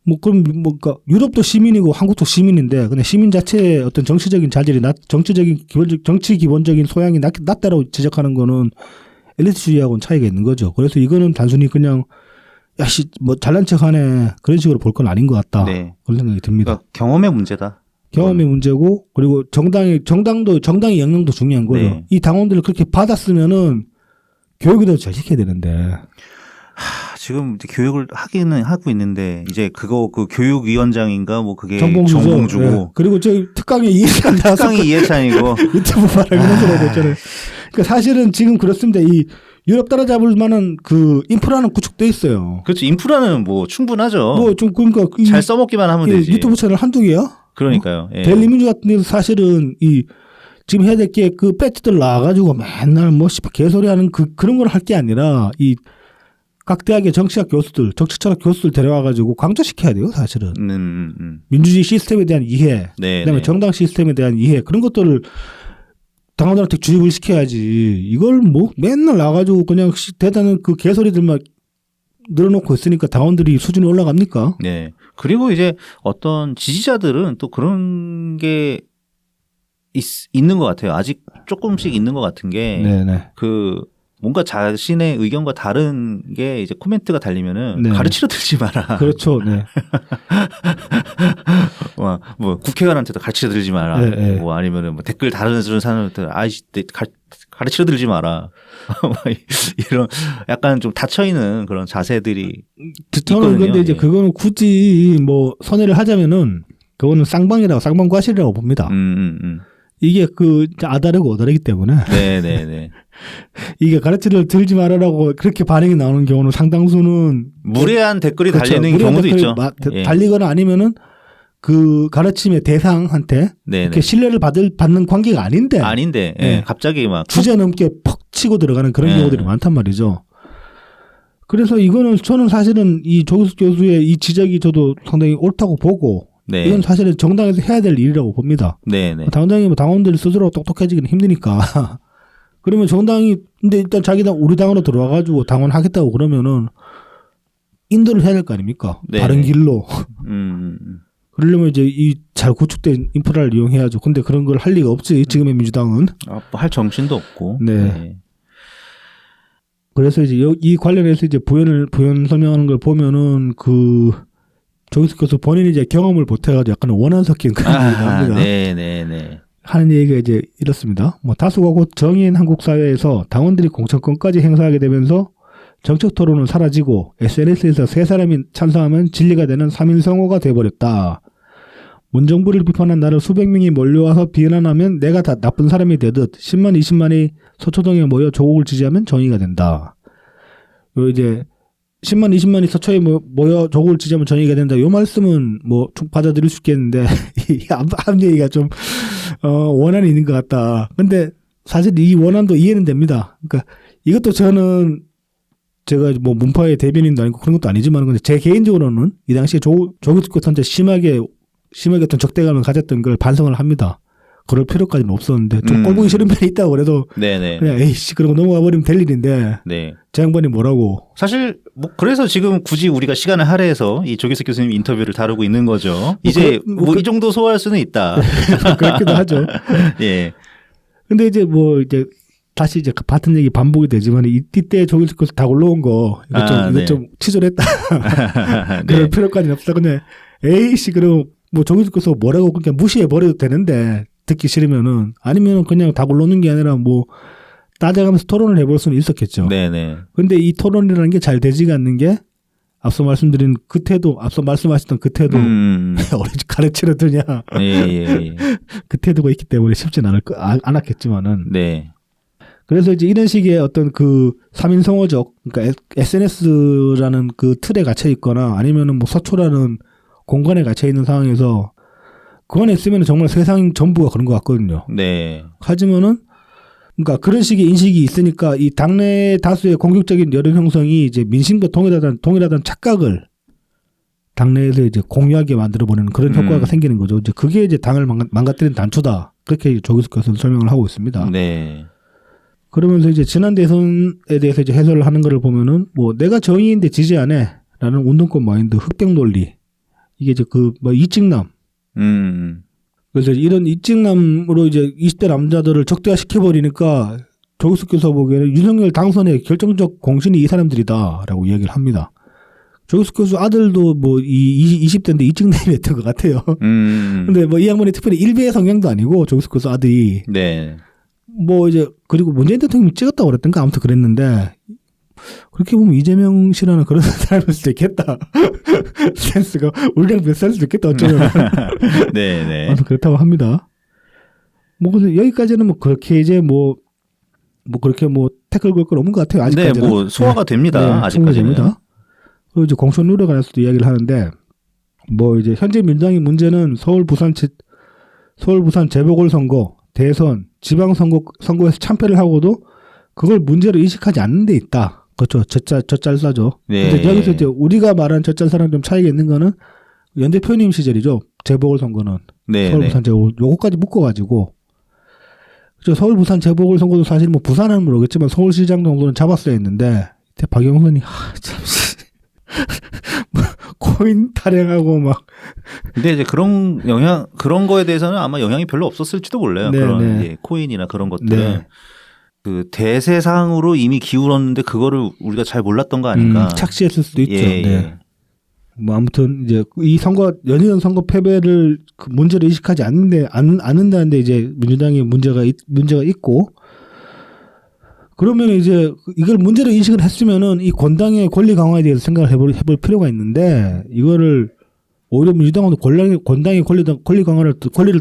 뭐 그럼 그러니까 유럽도 시민이고 한국도 시민인데 근데 시민 자체의 어떤 정치 기본적인 소양이 낮다라고 지적하는 거는 엘리트주의하고는 차이가 있는 거죠. 그래서 이거는 단순히 그냥 야씨 뭐 잘난 척하네 그런 식으로 볼 건 아닌 것 같다. 네. 그런 생각이 듭니다. 그러니까 경험의 문제다. 경험의 문제고 그리고 정당의 영향도 중요한 거죠. 네. 이 당원들을 그렇게 받았으면은 교육이라도 잘 시켜야 되는데. 지금 이제 교육을 하기는 하고 있는데 이제 그 교육위원장인가 뭐 그게 정봉주죠. 정봉주고 네. 그리고 저 특강에 이해찬 나와서 특강이 이해찬이고 유튜브 발언 이런 소리 하고 있잖아요. 그러니까 사실은 지금 그렇습니다. 이 유럽 따라잡을 만한 그 인프라는 구축돼 있어요. 그렇죠. 인프라는 뭐 충분하죠. 뭐 좀 그러니까 잘 써먹기만 하면 되지. 유튜브 채널 한두 개야? 그러니까요. 예. 델리민주 같은 데서 사실은 이 지금 해야 될 게 그 배트들 나와가지고 맨날 뭐 개소리하는 그런 걸 할 게 아니라 이 각 대학의 정치학 교수들, 정치철학 교수들 데려와가지고 강조시켜야 돼요, 사실은. 민주주의 시스템에 대한 이해, 네, 그다음에 네. 정당 시스템에 대한 이해 그런 것들을 당원들한테 주입을 시켜야지. 이걸 뭐 맨날 나가지고 그냥 대단한 그 개소리들만 늘어놓고 있으니까 당원들이 수준이 올라갑니까? 네. 그리고 이제 어떤 지지자들은 또 그런 게 있는 것 같아요. 아직 조금씩 있는 것 같은 게 네네. 그 뭔가 자신의 의견과 다른 게 이제 코멘트가 달리면은 네. 가르치러 들지 마라. 그렇죠. 네. 뭐 국회의원한테도 가르치러 들지 마라. 네, 네. 뭐 아니면은 뭐 댓글 다루는 사람한테 아이씨 가르치러 들지 마라. 이런 약간 좀 닫혀 있는 그런 자세들이 저는 있거든요. 근데 이제 예. 그거는 굳이 뭐 선회를 하자면은 그거는 쌍방과실이라고 봅니다. 이게 그 아다르고 어다르기 때문에 네네네. 이게 가르치를 들지 말아라고 그렇게 반응이 나오는 경우는 상당수는 무례한 댓글이 그렇죠. 달리는 무례한 경우도 댓글이 있죠. 예. 달리거나 아니면은 그 가르침의 대상한테 네네. 이렇게 신뢰를 받는 관계가 아닌데 아닌데 예. 네. 갑자기 막 주제 넘게 퍽 치고 들어가는 그런 네. 경우들이 많단 말이죠. 그래서 이거는 저는 사실은 이 조규석 교수의 이 지적이 저도 상당히 옳다고 보고 네. 이건 사실은 정당에서 해야 될 일이라고 봅니다. 네네. 당장이 뭐 당원들 스스로 똑똑해지기는 힘드니까. 그러면 정당이 근데 일단 자기 당 우리 당으로 들어와가지고 당원 하겠다고 그러면은 인도를 해야 될 거 아닙니까? 네. 바른 길로. 그러려면 이제 이 잘 구축된 인프라를 이용해야죠. 근데 그런 걸 할 리가 없지 지금의 민주당은. 뭐 할 정신도 없고. 네. 그래서 이제 이 관련해서 이제 부연 설명하는 걸 보면은 그 조규석 교수 본인이 이제 경험을 못해가지고 약간 원한 섞인 그런 얘기를 합니다. 네네네. 하는 얘기가 이제 이렇습니다. 뭐 다수가 곧 정의인 한국 사회에서 당원들이 공천권까지 행사하게 되면서 정책 토론은 사라지고 SNS에서 세 사람이 찬성하면 진리가 되는 3인 성호가 돼버렸다. 문정부를 비판한 나를 수백 명이 몰려와서 비난하면 내가 다 나쁜 사람이 되듯 10만 20만이 서초동에 모여 조국을 지지하면 정의가 된다. 요 이제 10만 20만이 서초에 모여 조국을 지지하면 정의가 된다. 요 말씀은 뭐 좀 받아들일 수 있겠는데 이 앞 얘기가 좀 원한이 있는 것 같다. 근데 사실 이 원한도 이해는 됩니다. 그러니까 이것도 저는 제가 뭐 문파의 대변인도 아니고 그런 것도 아니지만 근데 제 개인적으로는 이 당시에 조규석 교수한테 심하게 어떤 적대감을 가졌던 걸 반성을 합니다. 그럴 필요까지는 없었는데 좀 꼴보기 싫은 면이 있다고 그래도 네네. 그냥 에이씨 그러고 넘어가 버리면 될 일인데 네. 제 양반이 뭐라고. 사실 뭐 그래서 지금 굳이 우리가 시간을 할애해서 이 조기석 교수님 인터뷰를 다루고 있는 거죠. 이제 뭐 이 정도 소화할 수는 있다. 그렇기도 하죠. 예. 근데 이제 뭐 이제 다시 이제 같은 얘기 반복이 되지만 이때 조기석 교수 다 올라온 거 이거 좀 치졸했다. 그럴 네. 필요까지는 없어. 근데 에이씨 그럼 뭐 조기석 교수 뭐라고 그냥 무시해 버려도 되는데 듣기 싫으면은 아니면은 그냥 다 올라오는 게 아니라 뭐 따져가면서 토론을 해볼 수는 있었겠죠. 네네. 근데 이 토론이라는 게 잘 되지가 않는 게 앞서 말씀드린 그 태도, 앞서 말씀하셨던 그 태도, 우리 가르치려 드냐. 예. 그 태도가 있기 때문에 쉽진 않았겠지만은. 네. 그래서 이제 이런 식의 어떤 그 3인 성어적, 그러니까 SNS라는 그 틀에 갇혀 있거나 아니면은 뭐 서초라는 공간에 갇혀 있는 상황에서 그 안에 있으면 정말 세상 전부가 그런 것 같거든요. 네. 하지만은 그러니까 그런 식의 인식이 있으니까 이 당내 다수의 공격적인 여론 형성이 이제 민심과 동일하다는 착각을 당내에서 이제 공유하게 만들어버리는 그런 효과가 생기는 거죠. 이제 그게 이제 당을 망가뜨리는 단초다. 그렇게 조기석 교수는 설명을 하고 있습니다. 네. 그러면서 이제 지난 대선에 대해서 이제 해설을 하는 거를 보면은 뭐 내가 정의인데 지지 안 해. 라는 운동권 마인드, 흑백 논리. 이게 이제 그 뭐 이직남. 그래서 이런 이직남으로 이제 20대 남자들을 적대화시켜버리니까 조기석 교수가 보기에는 윤석열 당선의 결정적 공신이 이 사람들이다라고 이야기를 합니다. 조기석 교수 아들도 뭐 20대인데 이직남이었던 것 같아요. 근데 뭐 이 양반이 특별히 일베의 성향도 아니고 조기석 교수 아들이. 네. 뭐 이제 그리고 문재인 대통령이 찍었다고 그랬던가 아무튼 그랬는데 그렇게 보면 이재명 씨라는 그런 사람일 수도 있겠다. 센스가 우리랑 비슷할 수도 있겠다. 어쩌면. 네네. 아무튼 그렇다고 합니다. 뭐 여기까지는 뭐 그렇게 이제 뭐 그렇게 뭐 태클 걸 건 없는 것 같아요. 아직까지는. 네, 뭐 소화가 됩니다. 네, 아직까지는. 됩니다. 그리고 이제 공천 룰에 관해서도 이야기를 하는데 뭐 이제 현재 민주당의 문제는 서울 부산 재보궐선거, 대선, 지방선거에서 참패를 하고도 그걸 문제로 인식하지 않는 데 있다. 그렇죠. 젖잘싸죠. 네. 근데 여기서 이제 우리가 말한 젖잘싸랑 좀 차이가 있는 거는 연대 표님 시절이죠. 재보궐선거는. 네. 서울 부산 재보궐 요거까지 묶어가지고. 그렇죠. 서울 부산 재보궐선거도 사실 뭐 부산은 모르겠지만 서울시장 정도는 잡았어야 했는데 박영선이 참 뭐 코인 타령하고 막. 근데 이제 그런 거에 대해서는 아마 영향이 별로 없었을지도 몰라요. 네, 그런 네. 이제 코인이나 그런 것들은. 네. 그 대세상으로 이미 기울었는데 그거를 우리가 잘 몰랐던 거 아닌가. 착시했을 수도 있죠. 예. 네. 뭐 아무튼 이제 이 연이은 선거 패배를 그 문제로 인식하지 않는다는데 이제 민주당이 문제가 있고 그러면 이제 이걸 문제로 인식을 했으면은 이 권당의 권리 강화에 대해서 생각을 해볼 필요가 있는데 이거를 오히려 민주당은 권당의 권리를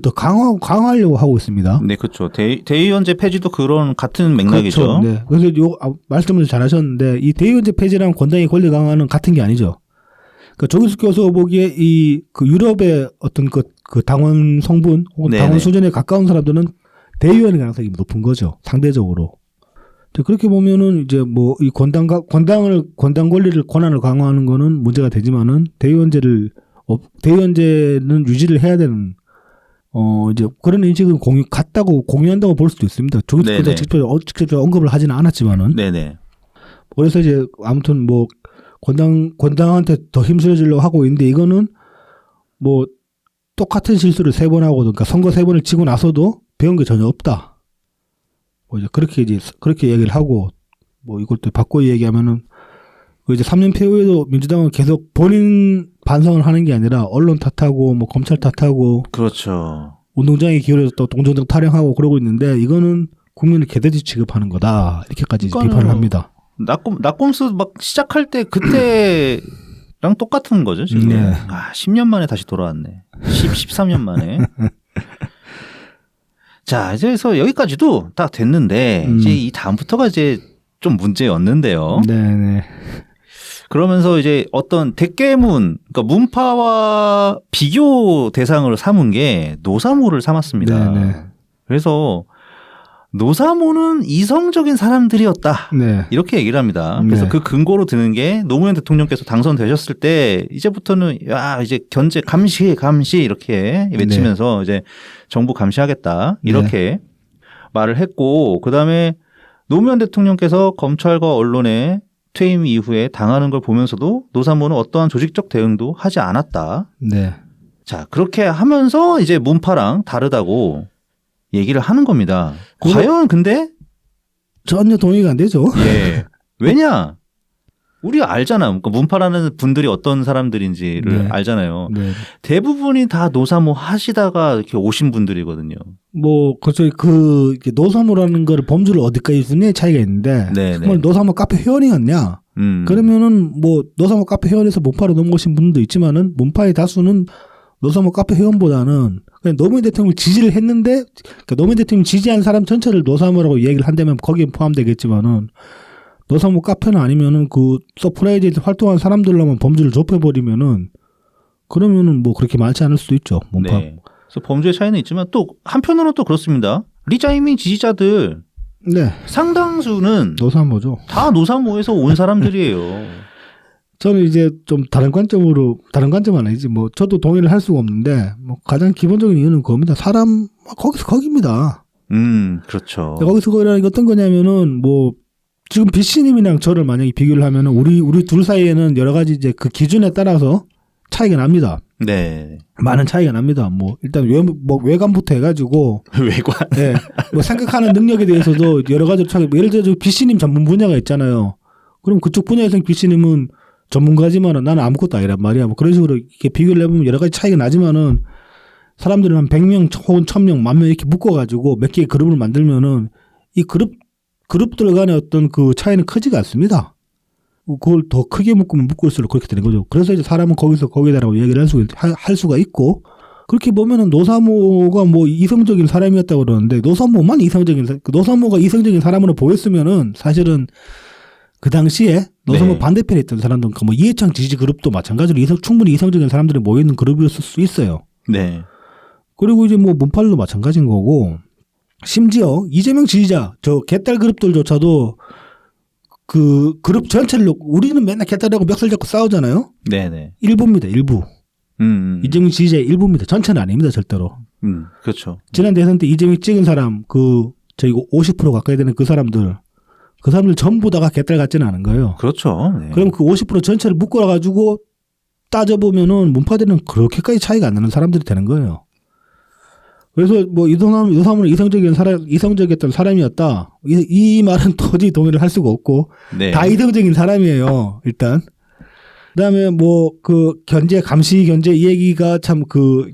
더 강화하려고 하고 있습니다. 네, 그렇죠. 대의원제 폐지도 그런 같은 맥락이죠. 그렇죠. 네. 그래서 말씀을 잘하셨는데 이 대의원제 폐지랑 권당의 권리 강화는 같은 게 아니죠. 그러니까 조기석 교수 보기에 그 유럽의 어떤 그 당원 성분 혹은 네네. 당원 수준에 가까운 사람들은 대의원의 가능성이 높은 거죠. 상대적으로. 그렇게 보면은 이제 뭐 이 권당 권한을 강화하는 거는 문제가 되지만은 대의원제는 유지를 해야 되는 이제 그런 인식은 같다고 공유한다고 볼 수도 있습니다. 조기석 교수가 직접 언급을 하지는 않았지만은. 네네. 그래서 이제 아무튼 뭐 권당한테 더 힘실어주려고 하고 있는데 이거는 뭐 똑같은 실수를 3번 하고도 그러니까 선거 3번을 치고 나서도 배운 게 전혀 없다. 뭐 이제 그렇게 얘기를 하고 뭐 이걸 또 바꿔 얘기하면은 이제 3년 패후에도 민주당은 계속 본인 반성을 하는 게 아니라 언론 탓하고 뭐 검찰 탓하고 그렇죠. 운동장에 기울여서 또 동정당 타령하고 그러고 있는데 이거는 국민을 개돼지 취급하는 거다 이렇게까지 비판을 합니다. 낙곰수 막 시작할 때 그때랑 똑같은 거죠 지금. 네. 10년 만에 다시 돌아왔네. 13년 만에. 자, 이제 그래서 여기까지도 딱 됐는데 이제 이 다음부터가 이제 좀 문제였는데요. 네네. 그러면서 이제 어떤 대깨문, 그러니까 문파와 비교 대상으로 삼은 게 노사모를 삼았습니다. 네네. 그래서 노사모는 이성적인 사람들이었다. 네. 이렇게 얘기를 합니다. 그래서 네. 그 근거로 드는 게 노무현 대통령께서 당선되셨을 때 이제부터는 야 이제 견제 감시 이렇게 외치면서 이제 정부 감시하겠다 이렇게 말을 했고 그다음에 노무현 대통령께서 검찰과 언론의 퇴임 이후에 당하는 걸 보면서도 노사모는 어떠한 조직적 대응도 하지 않았다. 네. 자 그렇게 하면서 이제 문파랑 다르다고 얘기를 하는 겁니다. 과연 근데 전혀 동의가 안 되죠. 예. 왜냐? 우리가 알잖아. 그러니까 문파라는 분들이 어떤 사람들인지를 네. 알잖아요. 네. 대부분이 다 노사모 하시다가 이렇게 오신 분들이거든요. 뭐 그렇죠. 그 노사모라는 거를 범주를 어디까지 두냐의 차이가 있는데 네, 정말 노사모 카페 회원이었냐? 그러면은 뭐 노사모 카페 회원에서 문파로 넘어오신 분도 있지만은 문파의 다수는 노사모 카페 회원보다는 그냥 노무현 대통령을 지지를 했는데 그러니까 노무현 대통령 지지한 사람 전체를 노사모라고 얘기를 한다면 거기에 포함되겠지만은 노사모 카페는 아니면은 그 서프라이즈에서 활동한 사람들로만 범주를 좁혀버리면은 그러면은 뭐 그렇게 많지 않을 수도 있죠. 문파. 네. 그래서 범주의 차이는 있지만 또 한편으로는 또 그렇습니다. 리자이밍 지지자들 네. 상당수는 노사모죠. 다 노사모에서 온 사람들이에요. 저는 이제 좀 다른 관점은 아니지 뭐 저도 동의를 할 수가 없는데 뭐 가장 기본적인 이유는 그겁니다. 사람 거기서 거기입니다. 그렇죠. 거기서 거기라는 게 어떤 거냐면은 뭐 지금 비씨님이랑 저를 만약에 비교를 하면은 우리 둘 사이에는 여러 가지 이제 그 기준에 따라서 차이가 납니다. 네. 많은 차이가 납니다. 뭐 일단 외관부터 해가지고 외관. 네. 뭐 생각하는 능력에 대해서도 여러 가지로 차이. 예를 들어 비씨님 전문 분야가 있잖아요. 그럼 그쪽 분야에서 비씨님은 전문가지만은 나는 아무것도 아니란 말이야. 뭐 그런 식으로 이렇게 비교를 해보면 여러 가지 차이가 나지만은 사람들은 한 100명 혹은 1000명, 10,000명 이렇게 묶어가지고 몇 개의 그룹을 만들면은 이 그룹들 간의 어떤 그 차이는 크지가 않습니다. 그걸 더 크게 묶으면 묶을수록 그렇게 되는 거죠. 그래서 이제 사람은 거기서 거기다라고 얘기를 할 수가 있고 그렇게 보면은 노사모가 뭐 이성적인 사람이었다고 그러는데 노사모가 이성적인 사람으로 보였으면은 사실은 그 당시에 노사모 네. 반대편에 있던 사람들, 뭐 이해창 지지 그룹도 마찬가지로 충분히 이성적인 사람들이 모여있는 그룹이었을 수 있어요. 네. 그리고 이제 뭐 문팔도 마찬가지인 거고, 심지어 이재명 지지자, 저 개딸 그룹들조차도 그 그룹 전체를 놓고 우리는 맨날 개딸하고 멱살 잡고 싸우잖아요. 네네. 일부입니다, 일부. 이재명 지지자의 일부입니다. 전체는 아닙니다, 절대로. 그렇죠. 지난 대선 때 이재명 찍은 사람, 저희 50% 가까이 되는 그 사람들 전부 다가 개딸 같지는 않은 거예요. 그렇죠. 네. 그럼 그 50% 전체를 묶어가지고 따져보면은 문파들은 그렇게까지 차이가 안 나는 사람들이 되는 거예요. 그래서 뭐 노사모는 이성적이었던 사람이었다. 이 말은 도저히 동의를 할 수가 없고 네. 다 이성적인 사람이에요. 일단. 그다음에 뭐 그 감시 견제 이 얘기가 참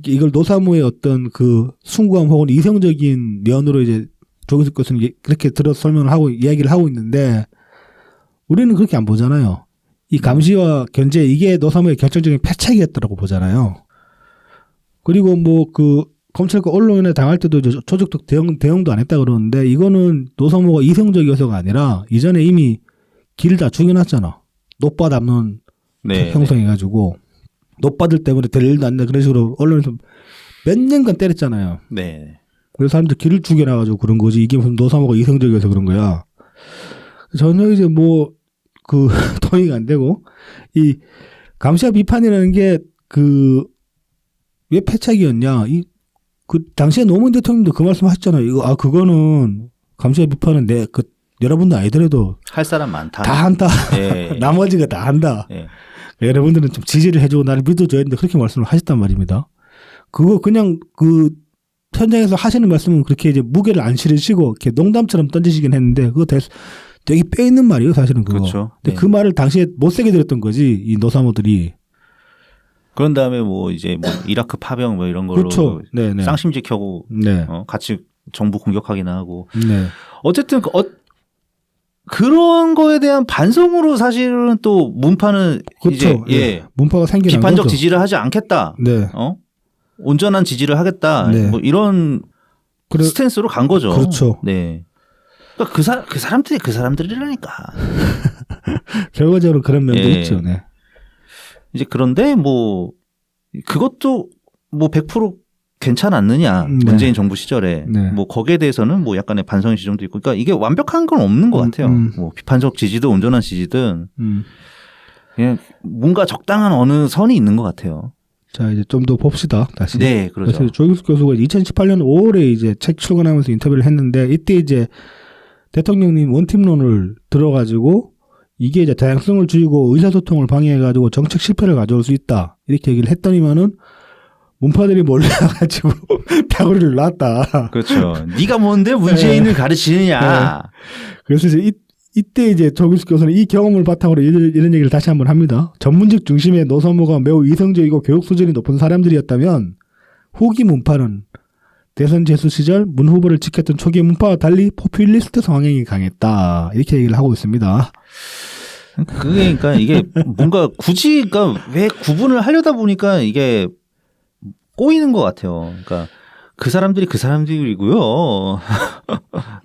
이걸 노사모의 어떤 그 숭고함 혹은 이성적인 면으로 이제 조기석 교수는 그렇게 설명을 하고 이야기를 하고 있는데 우리는 그렇게 안 보잖아요. 이 감시와 견제 이게 노사모의 결정적인 패착이었다고 보잖아요. 그리고 뭐 검찰과 언론에 당할 때도 조직적 대응도 안 했다 그러는데 이거는 노사모가 이성적이어서가 아니라 이전에 이미 길을 다 죽여놨잖아. 노빠 담는 네. 형성해가지고 노빠들 때문에 될 일도 안 돼. 그런 식으로 언론에서 몇 년간 때렸잖아요. 네. 그래서 사람들 길을 죽여놔가지고 그런 거지. 이게 무슨 노사모가 이성적이어서 그런 거야. 전혀 이제 동의가 안 되고 이 감시와 비판이라는 게 왜 패착이었냐. 당시에 노무현 대통령도 그 말씀 하셨잖아요. 그거는 감시와 비판은 여러분들 아니더라도 할 사람 많다. 다 한다. 예. 나머지가 다 한다. 예. 여러분들은 좀 지지를 해주고 나를 믿어줘야 되는데 그렇게 말씀을 하셨단 말입니다. 그거 그냥 현장에서 하시는 말씀은 그렇게 이제 무게를 안 실으시고 이렇게 농담처럼 던지시긴 했는데 그거 되게 뼈 있는 말이에요, 사실은 그거. 그렇죠. 근데 네. 그 말을 당시에 못 세게 들었던 거지, 이 노사모들이. 그런 다음에 이제 이라크 파병 이런 걸로 그렇죠. 네네. 쌍심지 켜고 네. 같이 정부 공격하기나 하고 네. 어쨌든 그런 거에 대한 반성으로 사실은 또 문파는 그렇죠. 이제 문파가 생겨난 비판적 거죠. 지지를 하지 않겠다. 네. 온전한 지지를 하겠다. 네. 이런 스탠스로 간 거죠. 그렇죠. 네. 그러니까 그 사람들이 그 사람들이라니까. 결과적으로 그런 면도 예. 있죠. 네. 이제 그런데 그것도 100% 괜찮았느냐 네. 문재인 정부 시절에 네. 뭐 거기에 대해서는 뭐 약간의 반성의 지점도 있고 그러니까 이게 완벽한 건 없는 것 같아요. 뭐 비판적 지지든 온전한 지지든 그냥 뭔가 적당한 어느 선이 있는 것 같아요. 자 이제 좀 더 봅시다 다시. 네, 그렇죠. 그래서 조규석 교수가 2018년 5월에 이제 책 출간하면서 인터뷰를 했는데 이때 이제 대통령님 원팀론을 들어가지고 이게 이제 다양성을 줄이고 의사소통을 방해해가지고 정책 실패를 가져올 수 있다 이렇게 얘기를 했더니만은 문파들이 몰려가지고 벼구리를 놨다. 그렇죠. 네가 뭔데 문재인을 가르치느냐. 네. 그래서 이제 이때 이제 조규석 교수는 이 경험을 바탕으로 이런 얘기를 다시 한번 합니다. 전문직 중심의 노사모가 매우 이성적이고 교육 수준이 높은 사람들이었다면 후기 문파는 대선 재수 시절 문 후보를 지켰던 초기 문파와 달리 포퓰리스트 성향이 강했다. 이렇게 얘기를 하고 있습니다. 그러니까 이게 뭔가 굳이 그러니까 왜 구분을 하려다 보니까 이게 꼬이는 것 같아요. 그러니까 그 사람들이 그 사람들이고요.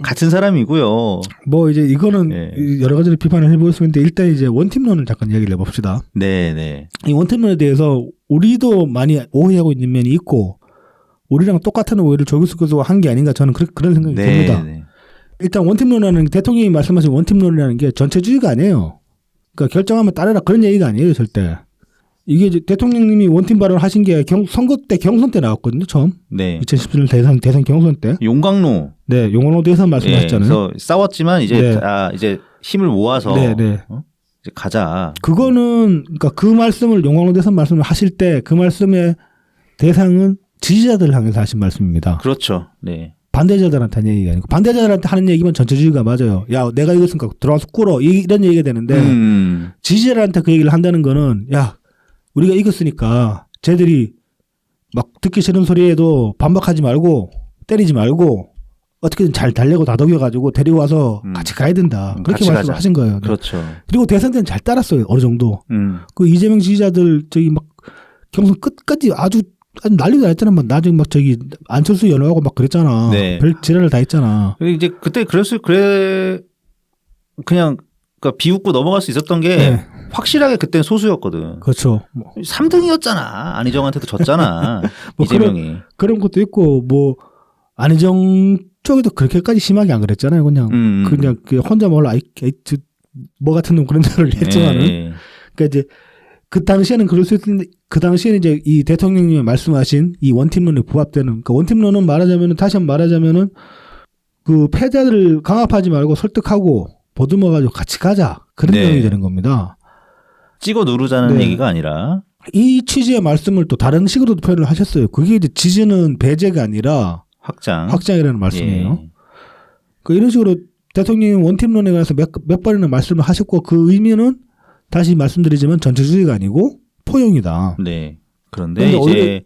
같은 사람이고요. 뭐 이제 이거는 네. 여러 가지로 비판을 해볼 수 있는데 일단 이제 원팀론을 잠깐 이야기를 해봅시다. 네, 네. 이 원팀론에 대해서 우리도 많이 오해하고 있는 면이 있고 우리랑 똑같은 오해를 조규석 교수가 한 게 아닌가 저는 그런 생각이 듭니다. 네. 일단 원팀론이라는 게 대통령이 말씀하신 원팀론이라는 게 전체주의가 아니에요. 그러니까 결정하면 따르라 그런 얘기가 아니에요 절대. 이게 이제 대통령님이 원팀 발언을 하신 게 선거 때 경선 때 나왔거든요 처음. 네. 2017년 대선 경선 때. 용광로. 네, 용광로 대선 말씀하셨잖아요. 그래서 싸웠지만 이제 네. 이제 힘을 모아서 네. 이제 가자. 그거는 그러니까 그 말씀을 용광로 대선 말씀을 하실 때 그 말씀의 대상은 지지자들을 향해서 하신 말씀입니다. 그렇죠. 네. 반대자들한테 하는 얘기가 아니고 반대자들한테 하는 얘기면 전체주의가 맞아요. 야, 내가 이거 쓰니까 들어와서 꿇어 이런 얘기가 되는데 지지자들한테 그 얘기를 한다는 거는 야, 우리가 이겼으니까 쟤들이 막 듣기 싫은 소리에도 반박하지 말고 때리지 말고 어떻게든 잘 달래고 다독여가지고 데리고 와서 같이 가야 된다. 그렇게 같이 말씀을 하신 거예요. 네. 그렇죠. 그리고 대선 때는 잘 따랐어요. 어느 정도. 그 이재명 지지자들 저기 막 경선 끝까지 아주 난리도 났잖아. 막 나중에 막 저기 안철수 연호하고 막 그랬잖아. 네. 별 지랄을 다 했잖아. 이제 그때 그냥 그러니까 비웃고 넘어갈 수 있었던 게 네. 확실하게 그때는 소수였거든. 그렇죠. 3등이었잖아. 안희정한테도 졌잖아. 뭐 이재명이. 그런 것도 있고 뭐 안희정 쪽에도 그렇게까지 심하게 안 그랬잖아요. 그냥 그 혼자 몰라 뭐 같은 놈 그런 소리를 했지만은. 네. 그러니까 이제 그 당시에는 그럴 수 있는데 그 당시에는 이제 이 대통령님이 말씀하신 이 원팀론에 부합되는 그러니까 원팀론은 말하자면은 다시 한번 말하자면은 그 패자들을 강압하지 말고 설득하고 보듬어가지고 같이 가자 그런 네. 내용이 되는 겁니다. 찍어 누르자는 네. 얘기가 아니라 이 취지의 말씀을 또 다른 식으로도 표현을 하셨어요. 그게 이제 지지는 배제가 아니라 확장이라는 말씀이에요. 예. 그 이런 식으로 대통령이 원팀론에 관해서 몇 번이나 말씀을 하셨고 그 의미는 다시 말씀드리지만 전체주의가 아니고 포용이다. 네. 그런데 이제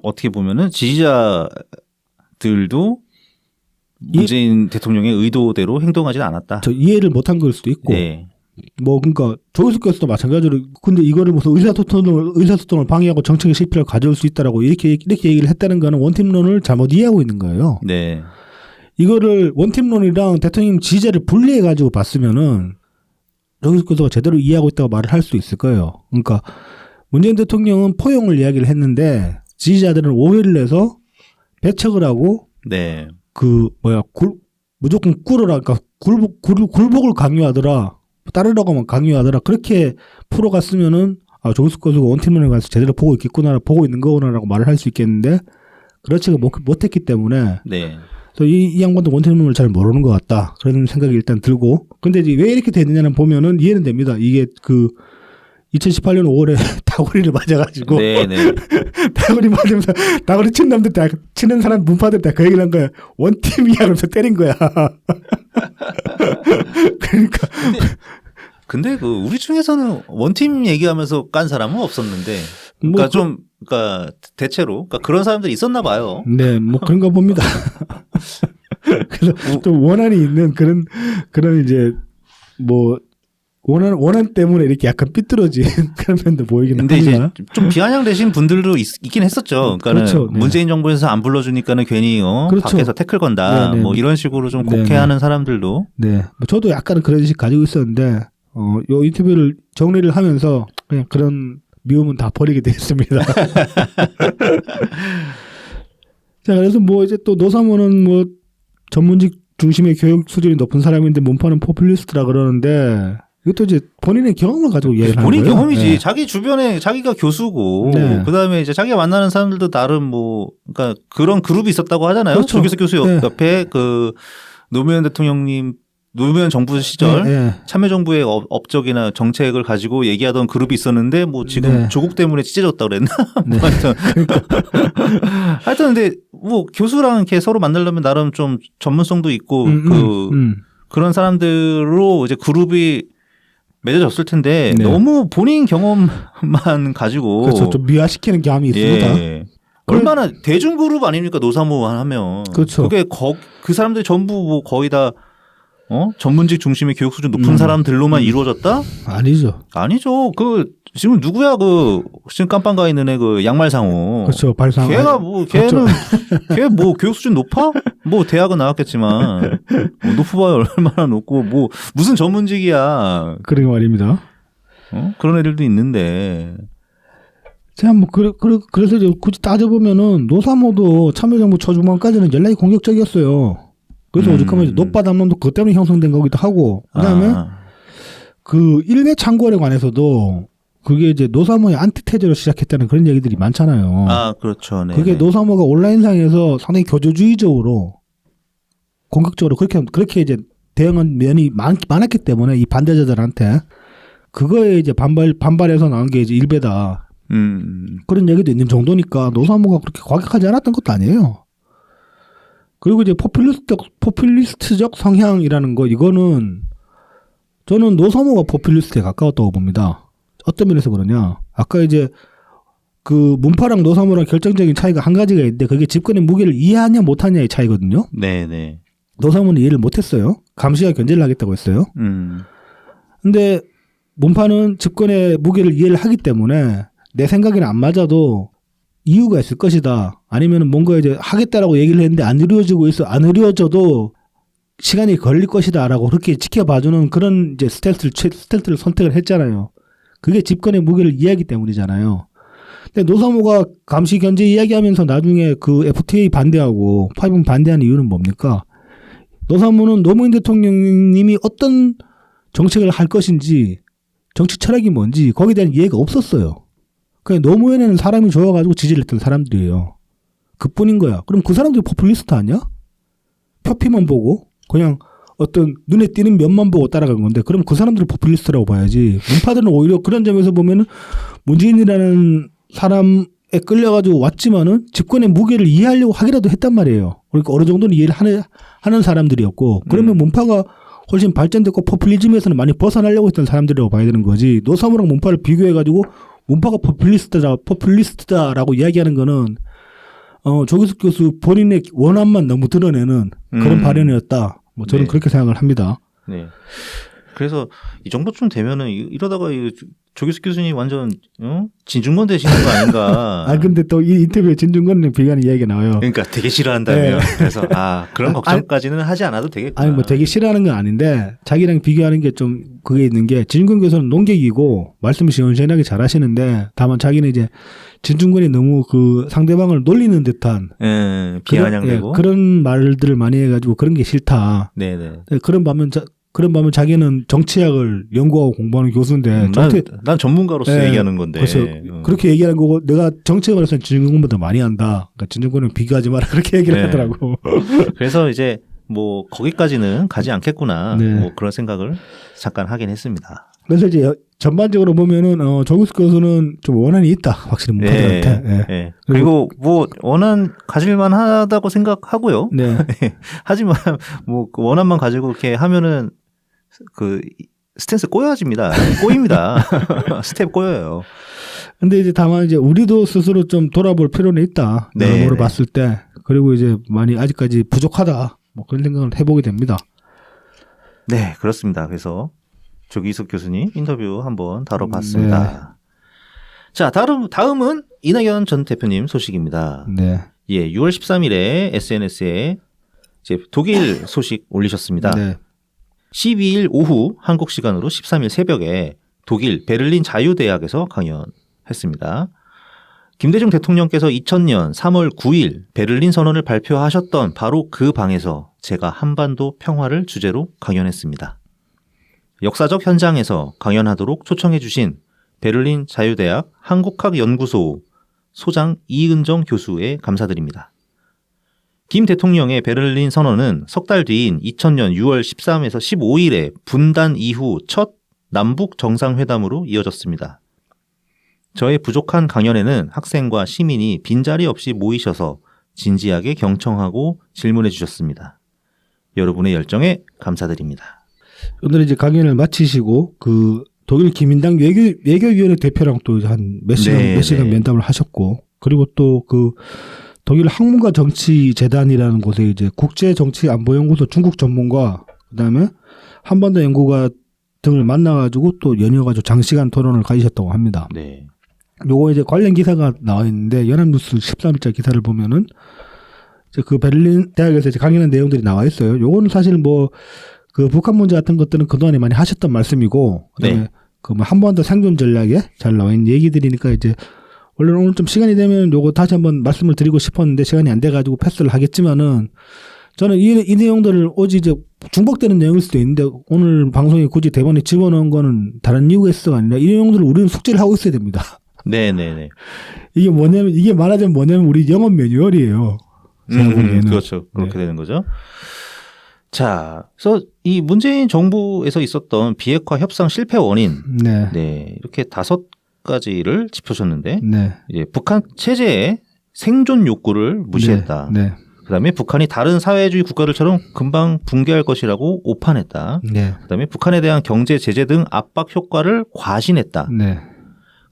어떻게 보면은 지지자들도 문재인 대통령의 의도대로 행동하지는 않았다. 저 이해를 못한 걸 수도 있고. 네. 뭐 그러니까 조규석 교수도 마찬가지로 근데 이거를 무슨 의사소통을 방해하고 정책의 실패를 가져올 수 있다라고 이렇게 얘기를 했다는 거는 원팀론을 잘못 이해하고 있는 거예요. 네. 이거를 원팀론이랑 대통령 지지자를 분리해 가지고 봤으면은 조규석 교수가 제대로 이해하고 있다고 말을 할 수 있을 거예요. 그러니까 문재인 대통령은 포용을 이야기를 했는데 지지자들은 오해를 해서 배척을 하고 네. 무조건 꿇어라. 그러니까 굴복을 강요하더라. 따르라고 하면 강요하더라. 그렇게 풀어갔으면은 조규석 교수가 원팀론에 관해서 제대로 보고 있겠구나, 보고 있는 거구나라고 말을 할 수 있겠는데 그렇지가 못했기 때문에 네. 그래서 이 양반도 원팀론을 잘 모르는 것 같다. 그런 생각이 일단 들고 근데 이제 왜 이렇게 되느냐는 보면은 이해는 됩니다. 이게 그 2018년 5월에 다구리를 맞아가지고 네네. 다구리 맞으면서 다구리 친 놈들 다 치는 사람 문파들 다 그 얘기를 한 거야. 원팀이야 그러면서 때린 거야. 그러니까 근데 그 우리 중에서는 원팀 얘기하면서 깐 사람은 없었는데 그러니까 그러니까 대체로 그러니까 그런 사람들이 있었나 봐요. 네, 뭐 그런가 봅니다. 그래서 좀 원한이 있는 그런 이제 뭐 원한 때문에 이렇게 약간 삐뚤어진 그런 면도 보이긴 합니다. 근데 이제 좀 비아냥되신 분들도 있긴 했었죠. 그러니까는 그렇죠. 네. 문재인 정부에서 안 불러주니까는 괜히 그렇죠. 밖에서 태클 건다. 네네. 뭐 이런 식으로 좀 네네. 곡해하는 사람들도. 네, 뭐 저도 약간은 그런 식 가지고 있었는데 요 인터뷰를 정리를 하면서 그냥 그런 미우면 다 버리게 되었습니다. 자, 그래서 뭐 이제 또 노사모는 뭐 전문직 중심의 교육 수준이 높은 사람인데 문파는 포퓰리스트라 그러는데 이것도 이제 본인의 경험을 가지고 이야기를 하는 거예요. 본인 경험이지. 네. 자기 주변에 자기가 교수고 네. 그다음에 이제 자기가 만나는 사람들도 나름 뭐 그러니까 그런 그룹이 있었다고 하잖아요. 그렇죠. 조기석 교수 네. 옆에 그 노무현 대통령님 노무현 정부 시절 네. 참여정부의 업적이나 정책을 가지고 얘기하던 그룹이 있었는데 뭐 지금 네. 조국 때문에 찢어졌다 그랬나? 네. 뭐 하여튼 근데 뭐 교수랑 이렇게 서로 만나려면 나름 좀 전문성도 있고 그런 사람들로 이제 그룹이 맺어졌을 텐데 네. 너무 본인 경험만 가지고 그렇죠. 좀 미화시키는 감이 있습니다. 예. 얼마나 대중 그룹 아닙니까 노사모 하면. 그렇죠. 그게 그 사람들이 전부 뭐 거의 다 전문직 중심의 교육 수준 높은 사람들로만 이루어졌다? 아니죠. 아니죠. 지금 누구야 지금 깜빵 가 있는 애 양말상호. 그렇죠. 발상. 걔가 뭐 걔는 걔 뭐 교육 수준 높아? 뭐 대학은 나왔겠지만 뭐 높아봐야 얼마나 높고 뭐 무슨 전문직이야. 그런 말입니다. 그런 애들도 있는데. 제가 뭐 그래서 이제 굳이 따져보면은 노사모도 참여정부 초중반까지는 연락이 공격적이었어요. 그래서 오죽하면 노빠담론도 그것 때문에 형성된 거기도 하고 그다음에 그 일베 창궐에 관해서도 그게 이제 노사모의 안티테제로 시작했다는 그런 얘기들이 많잖아요. 아 그렇죠. 네. 그게 노사모가 온라인상에서 상당히 교조주의적으로 공격적으로 그렇게 이제 대응한 면이 많았기 때문에 이 반대자들한테 그거에 이제 반발해서 나온 게 이제 일베다. 그런 얘기도 있는 정도니까 노사모가 그렇게 과격하지 않았던 것도 아니에요. 그리고 이제 포퓰리스트적 성향이라는 거 이거는 저는 노사모가 포퓰리스트에 가까웠다고 봅니다. 어떤 면에서 그러냐? 아까 이제 그 문파랑 노사모랑 결정적인 차이가 한 가지가 있는데 그게 집권의 무게를 이해하냐 못하냐의 차이거든요. 네네. 노사모는 이해를 못했어요. 감시와 견제를 하겠다고 했어요. 근데 문파는 집권의 무게를 이해를 하기 때문에 내 생각에는 안 맞아도 이유가 있을 것이다. 아니면 뭔가 이제 하겠다라고 얘기를 했는데 안 이루어져도 시간이 걸릴 것이다라고 그렇게 지켜봐주는 그런 이제 스탠스를 선택을 했잖아요. 그게 집권의 무게를 이해하기 때문이잖아요. 근데 노사모가 감시 견제 이야기하면서 나중에 그 FTA 반대하고 파이분 반대하는 이유는 뭡니까? 노사모는 노무현 대통령님이 어떤 정책을 할 것인지 정치 철학이 뭔지 거기에 대한 이해가 없었어요. 그냥 노무현에는 사람이 좋아가지고 지지를 했던 사람들이에요. 그뿐인 거야. 그럼 그 사람들이 포퓰리스트 아니야? 표피만 보고 그냥 어떤 눈에 띄는 면만 보고 따라간 건데 그럼 그 사람들을 포퓰리스트라고 봐야지. 문파들은 오히려 그런 점에서 보면은 문재인이라는 사람에 끌려가지고 왔지만은 집권의 무게를 이해하려고 하기라도 했단 말이에요. 그러니까 어느 정도는 이해를 하는 사람들이었고 그러면 문파가 훨씬 발전됐고 포퓰리즘에서는 많이 벗어나려고 했던 사람들이라고 봐야 되는 거지. 노사모랑 문파를 비교해가지고 문파가 포퓰리스트다라고 이야기하는 거는 조기석 교수 본인의 원함만 너무 드러내는 그런 발언이었다. 뭐 저는 네. 그렇게 생각을 합니다. 네. 그래서 이 정도쯤 되면은 이러다가 조기석 교수님 완전 진중권 되시는 거 아닌가. 아 근데 또 이 인터뷰에 진중권님 비교하는 이야기가 나와요. 그러니까 되게 싫어한다며. 네. 그래서 그런 걱정까지는 하지 않아도 되겠구나. 아니 뭐 되게 싫어하는 건 아닌데 자기랑 비교하는 게 좀 그게 있는 게 진중권 교수는 논객이고 말씀을 시원시원하게 잘하시는데 다만 자기는 이제 진중권이 너무 그 상대방을 놀리는 듯한 비아냥되고 그런 말들을 많이 해가지고 그런 게 싫다. 네네. 그런 반면 자기는 정치학을 연구하고 공부하는 교수인데 난 전문가로서 네, 얘기하는 건데 그렇죠. 그렇게 얘기하는 거고 내가 정치학을 해서는 진중권보다 많이 한다. 그러니까 진중권은 비교하지 마라 그렇게 얘기를 네. 하더라고. 그래서 이제 뭐 거기까지는 가지 않겠구나. 네. 뭐 그런 생각을 잠깐 하긴 했습니다. 그래서 이제 전반적으로 보면은 조기석 교수는 좀 원한이 있다. 확실히 문파들한테. 네. 네. 그리고 뭐 원한 가질만 하다고 생각하고요. 네. 하지만 뭐 그 원한만 가지고 이렇게 하면은 그 스탠스 꼬여집니다. 꼬입니다. 스텝 꼬여요. 근데 이제 다만 이제 우리도 스스로 좀 돌아볼 필요는 있다. 네. 여러모로 봤을 때. 그리고 이제 많이 아직까지 부족하다. 뭐 그런 생각을 해보게 됩니다. 네, 그렇습니다. 그래서 조기석 교수님 인터뷰 한번 다뤄봤습니다. 네. 자, 다음은 이낙연 전 대표님 소식입니다. 네. 예, 6월 13일에 SNS에 이제 독일 소식 올리셨습니다. 네. 12일 오후 한국 시간으로 13일 새벽에 독일 베를린 자유대학에서 강연 했습니다. 김대중 대통령께서 2000년 3월 9일 베를린 선언을 발표하셨던 바로 그 방에서 제가 한반도 평화를 주제로 강연했습니다. 역사적 현장에서 강연하도록 초청해 주신 베를린 자유대학 한국학연구소 소장 이은정 교수에 감사드립니다. 김 대통령의 베를린 선언은 석 달 뒤인 2000년 6월 13에서 15일에 분단 이후 첫 남북 정상회담으로 이어졌습니다. 저의 부족한 강연에는 학생과 시민이 빈자리 없이 모이셔서 진지하게 경청하고 질문해 주셨습니다. 여러분의 열정에 감사드립니다. 오늘 이제 강연을 마치시고 그 독일 기민당 외교위원회 대표랑 또 한 몇 시간 면담을 하셨고, 그리고 또 그 독일 학문과 정치 재단이라는 곳에 이제 국제 정치 안보 연구소 중국 전문가, 그다음에 한반도 연구가 등을 만나가지고 또 연이어가지고 장시간 토론을 가지셨다고 합니다. 네. 요거 이제 관련 기사가 나와 있는데 연합뉴스 13일자 기사를 보면은 이제 그 베를린 대학에서 이제 강연한 내용들이 나와 있어요. 요거는 사실 뭐 그 북한 문제 같은 것들은 그동안에 많이 하셨던 말씀이고, 그다음에 네. 그 뭐 한반도 생존 전략에 잘 나와 있는 얘기들이니까 이제 원래 오늘 좀 시간이 되면 요거 다시 한번 말씀을 드리고 싶었는데 시간이 안 돼가지고 패스를 하겠지만은 저는 이 내용들을 오직 이제 중복되는 내용일 수도 있는데 오늘 방송에 굳이 대본에 집어넣은 거는 다른 이유가 있어가 아니라 이 내용들을 우리는 숙지를 하고 있어야 됩니다. 네네네. 이게 말하자면 뭐냐면 우리 영업 매뉴얼이에요. 제가 보기에는. 그렇죠. 그렇게 되는 거죠. 자, 그래서 이 문재인 정부에서 있었던 비핵화 협상 실패 원인, 네, 이렇게 5가지를 짚으셨는데, 네. 이제 북한 체제의 생존 욕구를 무시했다. 네. 그다음에 북한이 다른 사회주의 국가들처럼 금방 붕괴할 것이라고 오판했다. 네. 그다음에 북한에 대한 경제 제재 등 압박 효과를 과신했다. 네.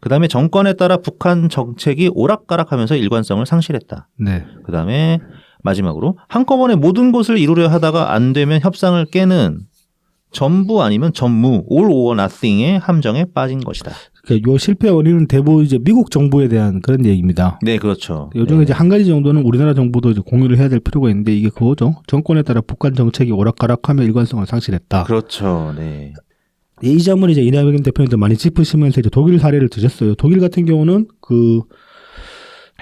그다음에 정권에 따라 북한 정책이 오락가락하면서 일관성을 상실했다. 네. 그다음에 마지막으로 한꺼번에 모든 것을 이루려 하다가 안 되면 협상을 깨는 전부 아니면 전무 all or nothing의 함정에 빠진 것이다. 그러니까 요 실패 원인은 대부분 이제 미국 정부에 대한 그런 얘기입니다. 네, 그렇죠. 요즘에 네. 이제 한 가지 정도는 우리나라 정부도 이제 공유를 해야 될 필요가 있는데 이게 그거죠. 정권에 따라 북한 정책이 오락가락하며 일관성을 상실했다. 그렇죠. 네. 이 점을 이제 이낙연 대표님도 많이 짚으시면서 이제 독일 사례를 드셨어요. 독일 같은 경우는 그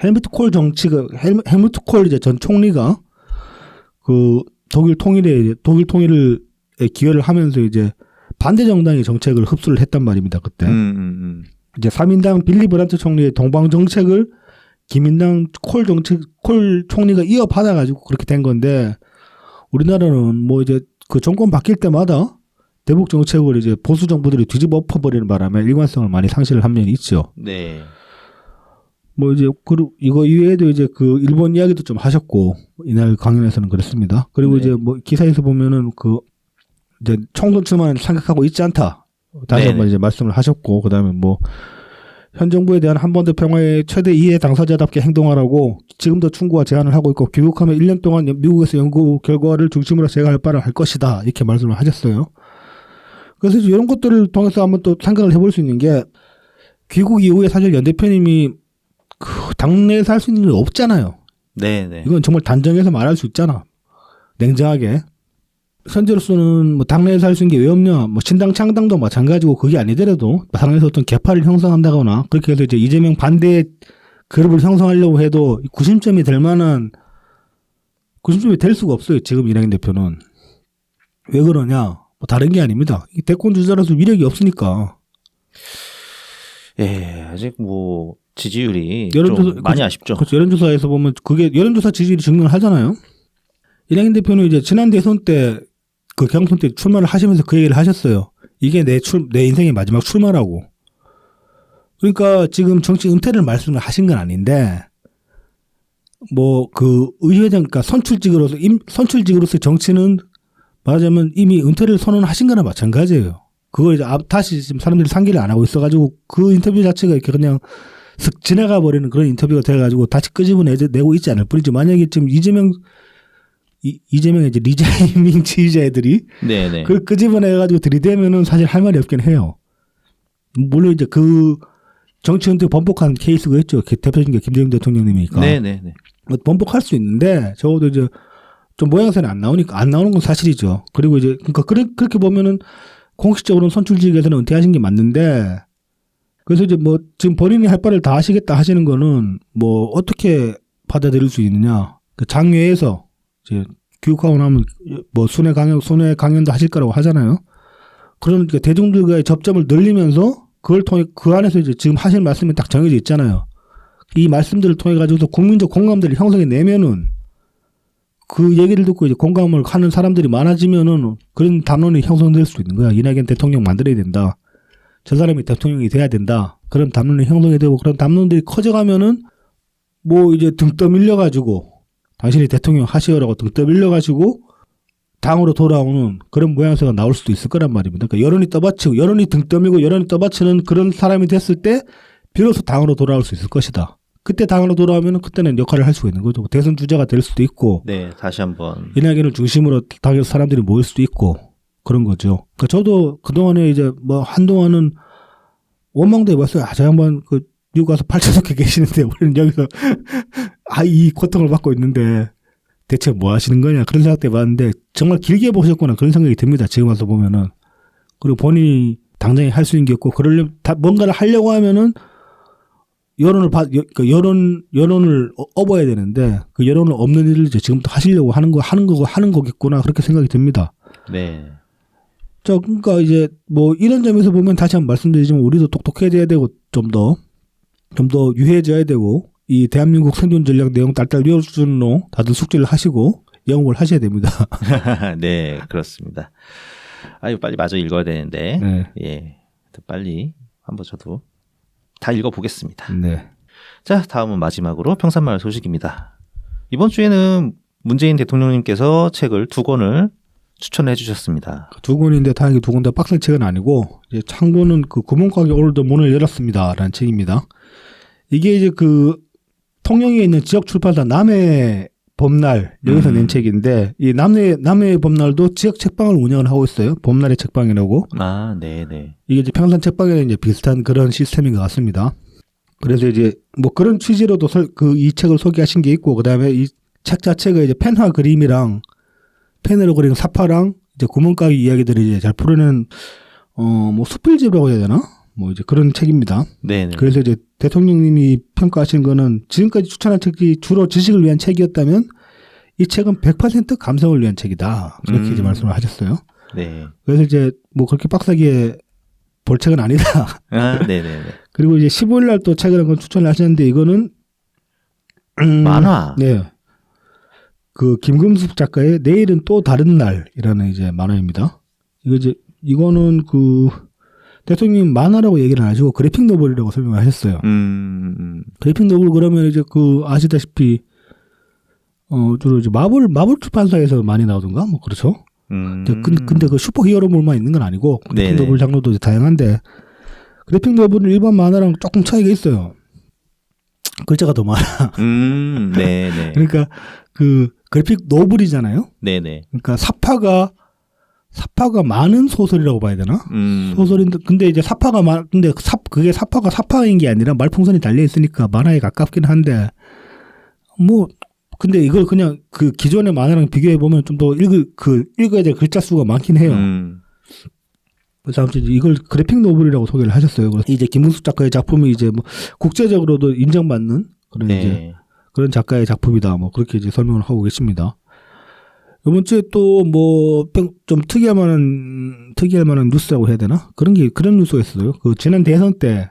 헬무트 콜 이제 전 총리가 그 독일 통일을 기여를 하면서 이제 반대 정당의 정책을 흡수를 했단 말입니다. 그때 이제 3인당 빌리 브란트 총리의 동방 정책을 기민당 콜 총리가 이어받아 가지고 그렇게 된 건데 우리나라는 뭐 이제 그 정권 바뀔 때마다 대북 정책을 이제 보수 정부들이 뒤집어 엎어버리는 바람에 일관성을 많이 상실을 한 면이 있죠. 네. 뭐 이제 이거 이외에도 이제 그 일본 이야기도 좀 하셨고 이날 강연에서는 그랬습니다. 그리고 네. 이제 뭐 기사에서 보면은 그 이제 총선 출마는 생각하고 있지 않다. 다시 네네. 한번 이제 말씀을 하셨고 그다음에 뭐 현 정부에 대한 한반도 평화의 최대 이해 당사자답게 행동하라고 지금도 충고와 제안을 하고 있고 귀국하면 1년 동안 미국에서 연구 결과를 중심으로 제가 할 바를 할 것이다. 이렇게 말씀을 하셨어요. 그래서 이런 것들을 통해서 한번 또 생각을 해볼 수 있는 게 귀국 이후에 사실 연 대표님이 그 당내에서 할 수 있는 일 없잖아요. 네네. 이건 정말 단정해서 말할 수 있잖아. 냉정하게. 현재로서는 뭐 당내에서 할 수 있는 게 왜 없냐. 뭐 신당 창당도 마찬가지고 그게 아니더라도 당내에서 어떤 개파를 형성한다거나 그렇게 해서 이제 이재명 반대 그룹을 형성하려고 해도 구심점이 될 만한 구심점이 될 수가 없어요. 지금 이낙연 대표는. 왜 그러냐. 뭐 다른 게 아닙니다. 대권 주자라서 위력이 없으니까. 예, 아직 뭐 지지율이 좀 많이 아쉽죠. 그렇죠. 여론조사에서 보면 그게 여론조사 지지율이 증명을 하잖아요. 이낙연 대표는 이제 지난 대선 때 그 경선 때 출마를 하시면서 그 얘기를 하셨어요. 이게 내 인생의 마지막 출마라고. 그러니까 지금 정치 은퇴를 말씀을 하신 건 아닌데 뭐 그 의회장 그러니까 선출직으로서 정치는 말하자면 이미 은퇴를 선언하신 거나 마찬가지예요. 그걸 이제 다시 지금 사람들이 상기를 안 하고 있어가지고 그 인터뷰 자체가 이렇게 그냥 슥 지나가 버리는 그런 인터뷰가 돼가지고 다시 끄집어내고 있지 않을 뿐이지. 만약에 지금 이재명의 이제 리자이밍 지지자들이 네네. 그걸 끄집어내가지고 들이대면은 사실 할 말이 없긴 해요. 물론 이제 그 정치 은퇴 번복한 케이스가 있죠. 대표적인 게 김대중 대통령님이니까. 네네네. 번복할 수 있는데 적어도 이제 좀 모양새는 안 나오는 건 사실이죠. 그리고 이제 그러니까 그렇게 보면은 공식적으로는 선출직에서는 은퇴하신 게 맞는데 그래서 이제 뭐 지금 본인이 할 바를 다 하시겠다 하시는 거는 뭐 어떻게 받아들일 수 있느냐. 그 장외에서 이제 교육하고 나면 뭐 순회 강연도 하실 거라고 하잖아요. 그러니까 대중들과의 접점을 늘리면서 그걸 통해 그 안에서 이제 지금 하실 말씀이 딱 정해져 있잖아요. 이 말씀들을 통해 가지고서 국민적 공감대를 형성해 내면은 그 얘기를 듣고 이제 공감을 하는 사람들이 많아지면은 그런 담론이 형성될 수 있는 거야. 이낙연 대통령 만들어야 된다. 저 사람이 대통령이 돼야 된다. 그런 담론이 형성이 되고 그런 담론들이 커져가면은 뭐 이제 등 떠밀려 가지고 당신이 대통령 하시오라고 등 떠밀려 가지고 당으로 돌아오는 그런 모양새가 나올 수도 있을 거란 말입니다. 그러니까 여론이 등 떠밀고 여론이 떠받치는 그런 사람이 됐을 때 비로소 당으로 돌아올 수 있을 것이다. 그때 당으로 돌아오면 그때는 역할을 할 수가 있는 거죠. 대선 주자가 될 수도 있고, 네, 다시 한번 이낙연을 중심으로 당에서 사람들이 모일 수도 있고 그런 거죠. 그러니까 저도 그 동안에 이제 뭐 한동안은 원망도 해봤어요. 저 양반 그 미국 가서 8천석에 계시는데 우리는 여기서 이 고통을 받고 있는데. 대체 뭐 하시는 거냐 그런 생각도 해봤는데 정말 길게 보셨구나 그런 생각이 듭니다. 지금 와서 보면은. 그리고 본인이 당장에 할 수 있는 게 없고 그러려면 뭔가를 하려고 하면은 여론을 업어야 되는데 그 여론을 없는 일을 이제 지금부터 하시려고 하는 거겠구나 그렇게 생각이 듭니다. 네. 자, 그러니까 이제 뭐 이런 점에서 보면 다시 한번 말씀드리지만 우리도 똑똑해져야 되고 좀 더 유해져야 되고 이 대한민국 생존 전략 내용 딸딸 외워주는 다들 숙제를 하시고 영업을 하셔야 됩니다. 네, 그렇습니다. 아유, 빨리 마저 읽어야 되는데. 네. 예. 빨리 한번 저도 다 읽어보겠습니다. 네. 자, 다음은 마지막으로 평산마을 소식입니다. 이번 주에는 문재인 대통령님께서 책을 2권을 추천해 주셨습니다. 2권인데 다행히 2권 다 빡센 책은 아니고 이제 창고는 그 구멍가게 오늘도 문을 열었습니다라는 책입니다. 이게 이제 그 통영에 있는 지역 출판사 남해 봄날 여기서 낸 책인데 이 남해 봄날도 지역 책방을 운영을 하고 있어요. 봄날의 책방이라고. 아, 네. 이게 이제 평산 책방에는 이제 비슷한 그런 시스템인 것 같습니다. 그래서 이제 뭐 그런 취지로도 이 책을 소개하신 게 있고 그다음에 이 책 자체가 이제 펜화 그림이랑 펜으로 그린 사파랑 이제 구멍가게 이야기들을 이제 잘 풀어내는 뭐 수필집이라고 해야 되나? 뭐 이제 그런 책입니다. 네. 그래서 이제 대통령님이 평가하신 거는 지금까지 추천한 책이 주로 지식을 위한 책이었다면 이 책은 100% 감성을 위한 책이다. 그렇게 이제 말씀을 하셨어요. 네. 그래서 이제 뭐 그렇게 빡세게 볼 책은 아니다. 아, 네네. 그리고 이제 15일 날 또 책을 한 건 추천을 하셨는데 이거는 만화. 네. 그 김금숙 작가의 내일은 또 다른 날이라는 이제 만화입니다. 이거는 그 대통령님 만화라고 얘기를 안 하시고 그래픽 노블이라고 설명을 하셨어요. 그래픽 노블 그러면 이제 그 아시다시피 주로 이제 마블 출판사에서 많이 나오던가 뭐 그렇죠. 근데 그 슈퍼 히어로물만 있는 건 아니고 그래픽 노블 장르도 다양한데 그래픽 노블은 일반 만화랑 조금 차이가 있어요. 글자가 더 많아. 네네. 그러니까 그 그래픽 노블이잖아요. 네네. 그러니까 사파가 많은 소설이라고 봐야 되나? 소설인데 근데 이제 그게 사파가 사파인 게 아니라 말풍선이 달려 있으니까 만화에 가깝긴 한데 뭐 근데 이걸 그냥 그 기존의 만화랑 비교해 보면 좀 더 읽어야 될 글자 수가 많긴 해요. 그래서 아무튼 이걸 그래픽 노블이라고 소개를 하셨어요. 그래서 이제 김은숙 작가의 작품이 이제 뭐 국제적으로도 인정받는 그런 이제 그런 작가의 작품이다. 뭐 그렇게 이제 설명을 하고 계십니다. 이번 주에 또 뭐 좀 특이할 만한 뉴스라고 해야 되나? 그런 뉴스가 있어요. 그 지난 대선 때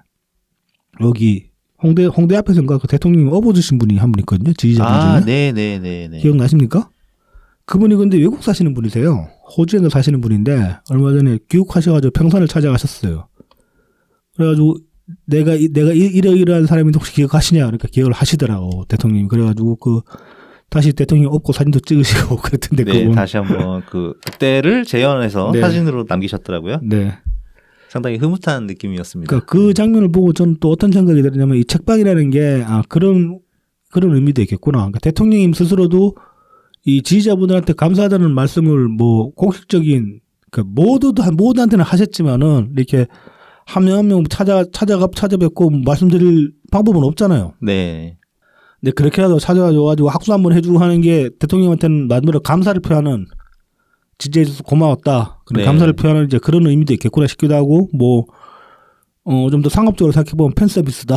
여기 홍대 앞에서인가 그 대통령님 업어주신 분이 한 분 있거든요. 지지자분 중에. 네네네. 기억나십니까? 그분이 근데 외국 사시는 분이세요. 호주에서 사시는 분인데 얼마 전에 귀국하셔가지고 평산을 찾아가셨어요. 그래가지고 내가 이러이러한 사람인데 혹시 기억하시냐? 그러니까 기억을 하시더라고 대통령님. 그래가지고 다시 대통령 업고 사진도 찍으시고 그랬던데. 네, 그분. 다시 한번 그때를 재현해서 네. 사진으로 남기셨더라고요. 네. 상당히 흐뭇한 느낌이었습니다. 그러니까 그 장면을 보고 저는 또 어떤 생각이 들었냐면 이 책방이라는 게 그런 의미도 있겠구나. 그러니까 대통령님 스스로도 이 지지자분들한테 감사하다는 말씀을 뭐 공식적인 그러니까 모두한테는 하셨지만은 이렇게 한 명 찾아뵙고 말씀드릴 방법은 없잖아요. 네. 근데 그렇게라도 찾아와가지고 학수 한번 해주고 하는 게 대통령한테는 나름대로 감사를 표하는 지지해줘서 고마웠다. 그런 감사를 표하는 이제 그런 의미도 있겠구나 싶기도 하고 뭐 좀 더 상업적으로 생각해보면 팬 서비스다.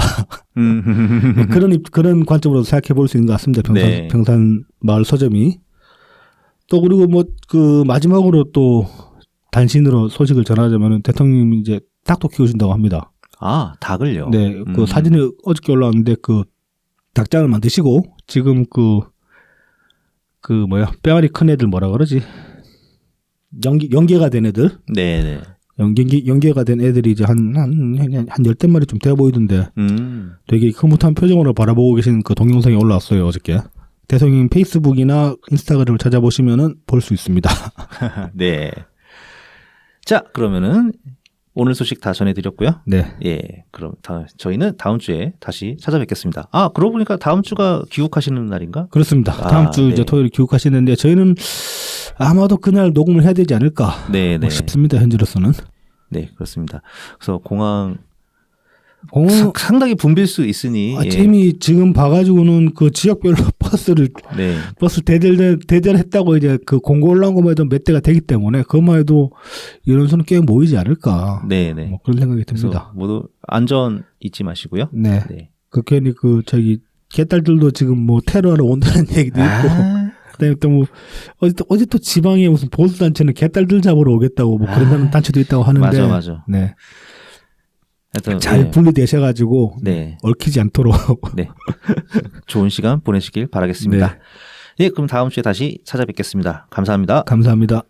그런 관점으로 생각해볼 수 있는 것 같습니다. 네. 평산 마을 서점이. 또 그리고 뭐 그 마지막으로 또 단신으로 소식을 전하자면은 대통령님이 이제 닭도 키우신다고 합니다. 아, 닭을요? 네. 그 사진이 어저께 올라왔는데 그 닭장을 만드시고 지금 뼈아리 큰 애들 뭐라 그러지? 연계가 된 애들? 네네. 연계가 된 애들이 이제 한 열댓 마리 좀 되어 보이던데 되게 흐뭇한 표정으로 바라보고 계신 그 동영상이 올라왔어요, 어저께. 대통령 페이스북이나 인스타그램을 찾아보시면은 볼 수 있습니다. 네. 자, 그러면은 오늘 소식 다 전해드렸고요. 네. 예. 그럼 저희는 다음 주에 다시 찾아뵙겠습니다. 아, 그러고 보니까 다음 주가 귀국하시는 날인가? 그렇습니다. 다음 주 이제 토요일 귀국하시는데 저희는 아마도 그날 녹음을 해야 되지 않을까 싶습니다. 현재로서는. 네, 그렇습니다. 그래서 공항 상당히 붐빌 수 있으니 이미 지금 봐가지고는 그 지역별로 버스 대절했다고 이제 그 공고 올라온 것만 해도 몇 대가 되기 때문에 그것만 해도 인원수는 꽤 모이지 않을까. 네네. 뭐 그런 생각이 듭니다. 모두 안전 잊지 마시고요. 네. 그 괜히 개딸들도 지금 뭐 테러하러 온다는 얘기도 있고. 그다음에 또 뭐 어제 또 지방에 무슨 보수 단체는 개딸들 잡으러 오겠다고 뭐 그런다는 단체도 있다고 하는데. 맞아. 네. 하여튼, 잘 분리되셔가지고 얽히지 않도록. 네. 좋은 시간 보내시길 바라겠습니다. 네. 그럼 다음 주에 다시 찾아뵙겠습니다. 감사합니다. 감사합니다.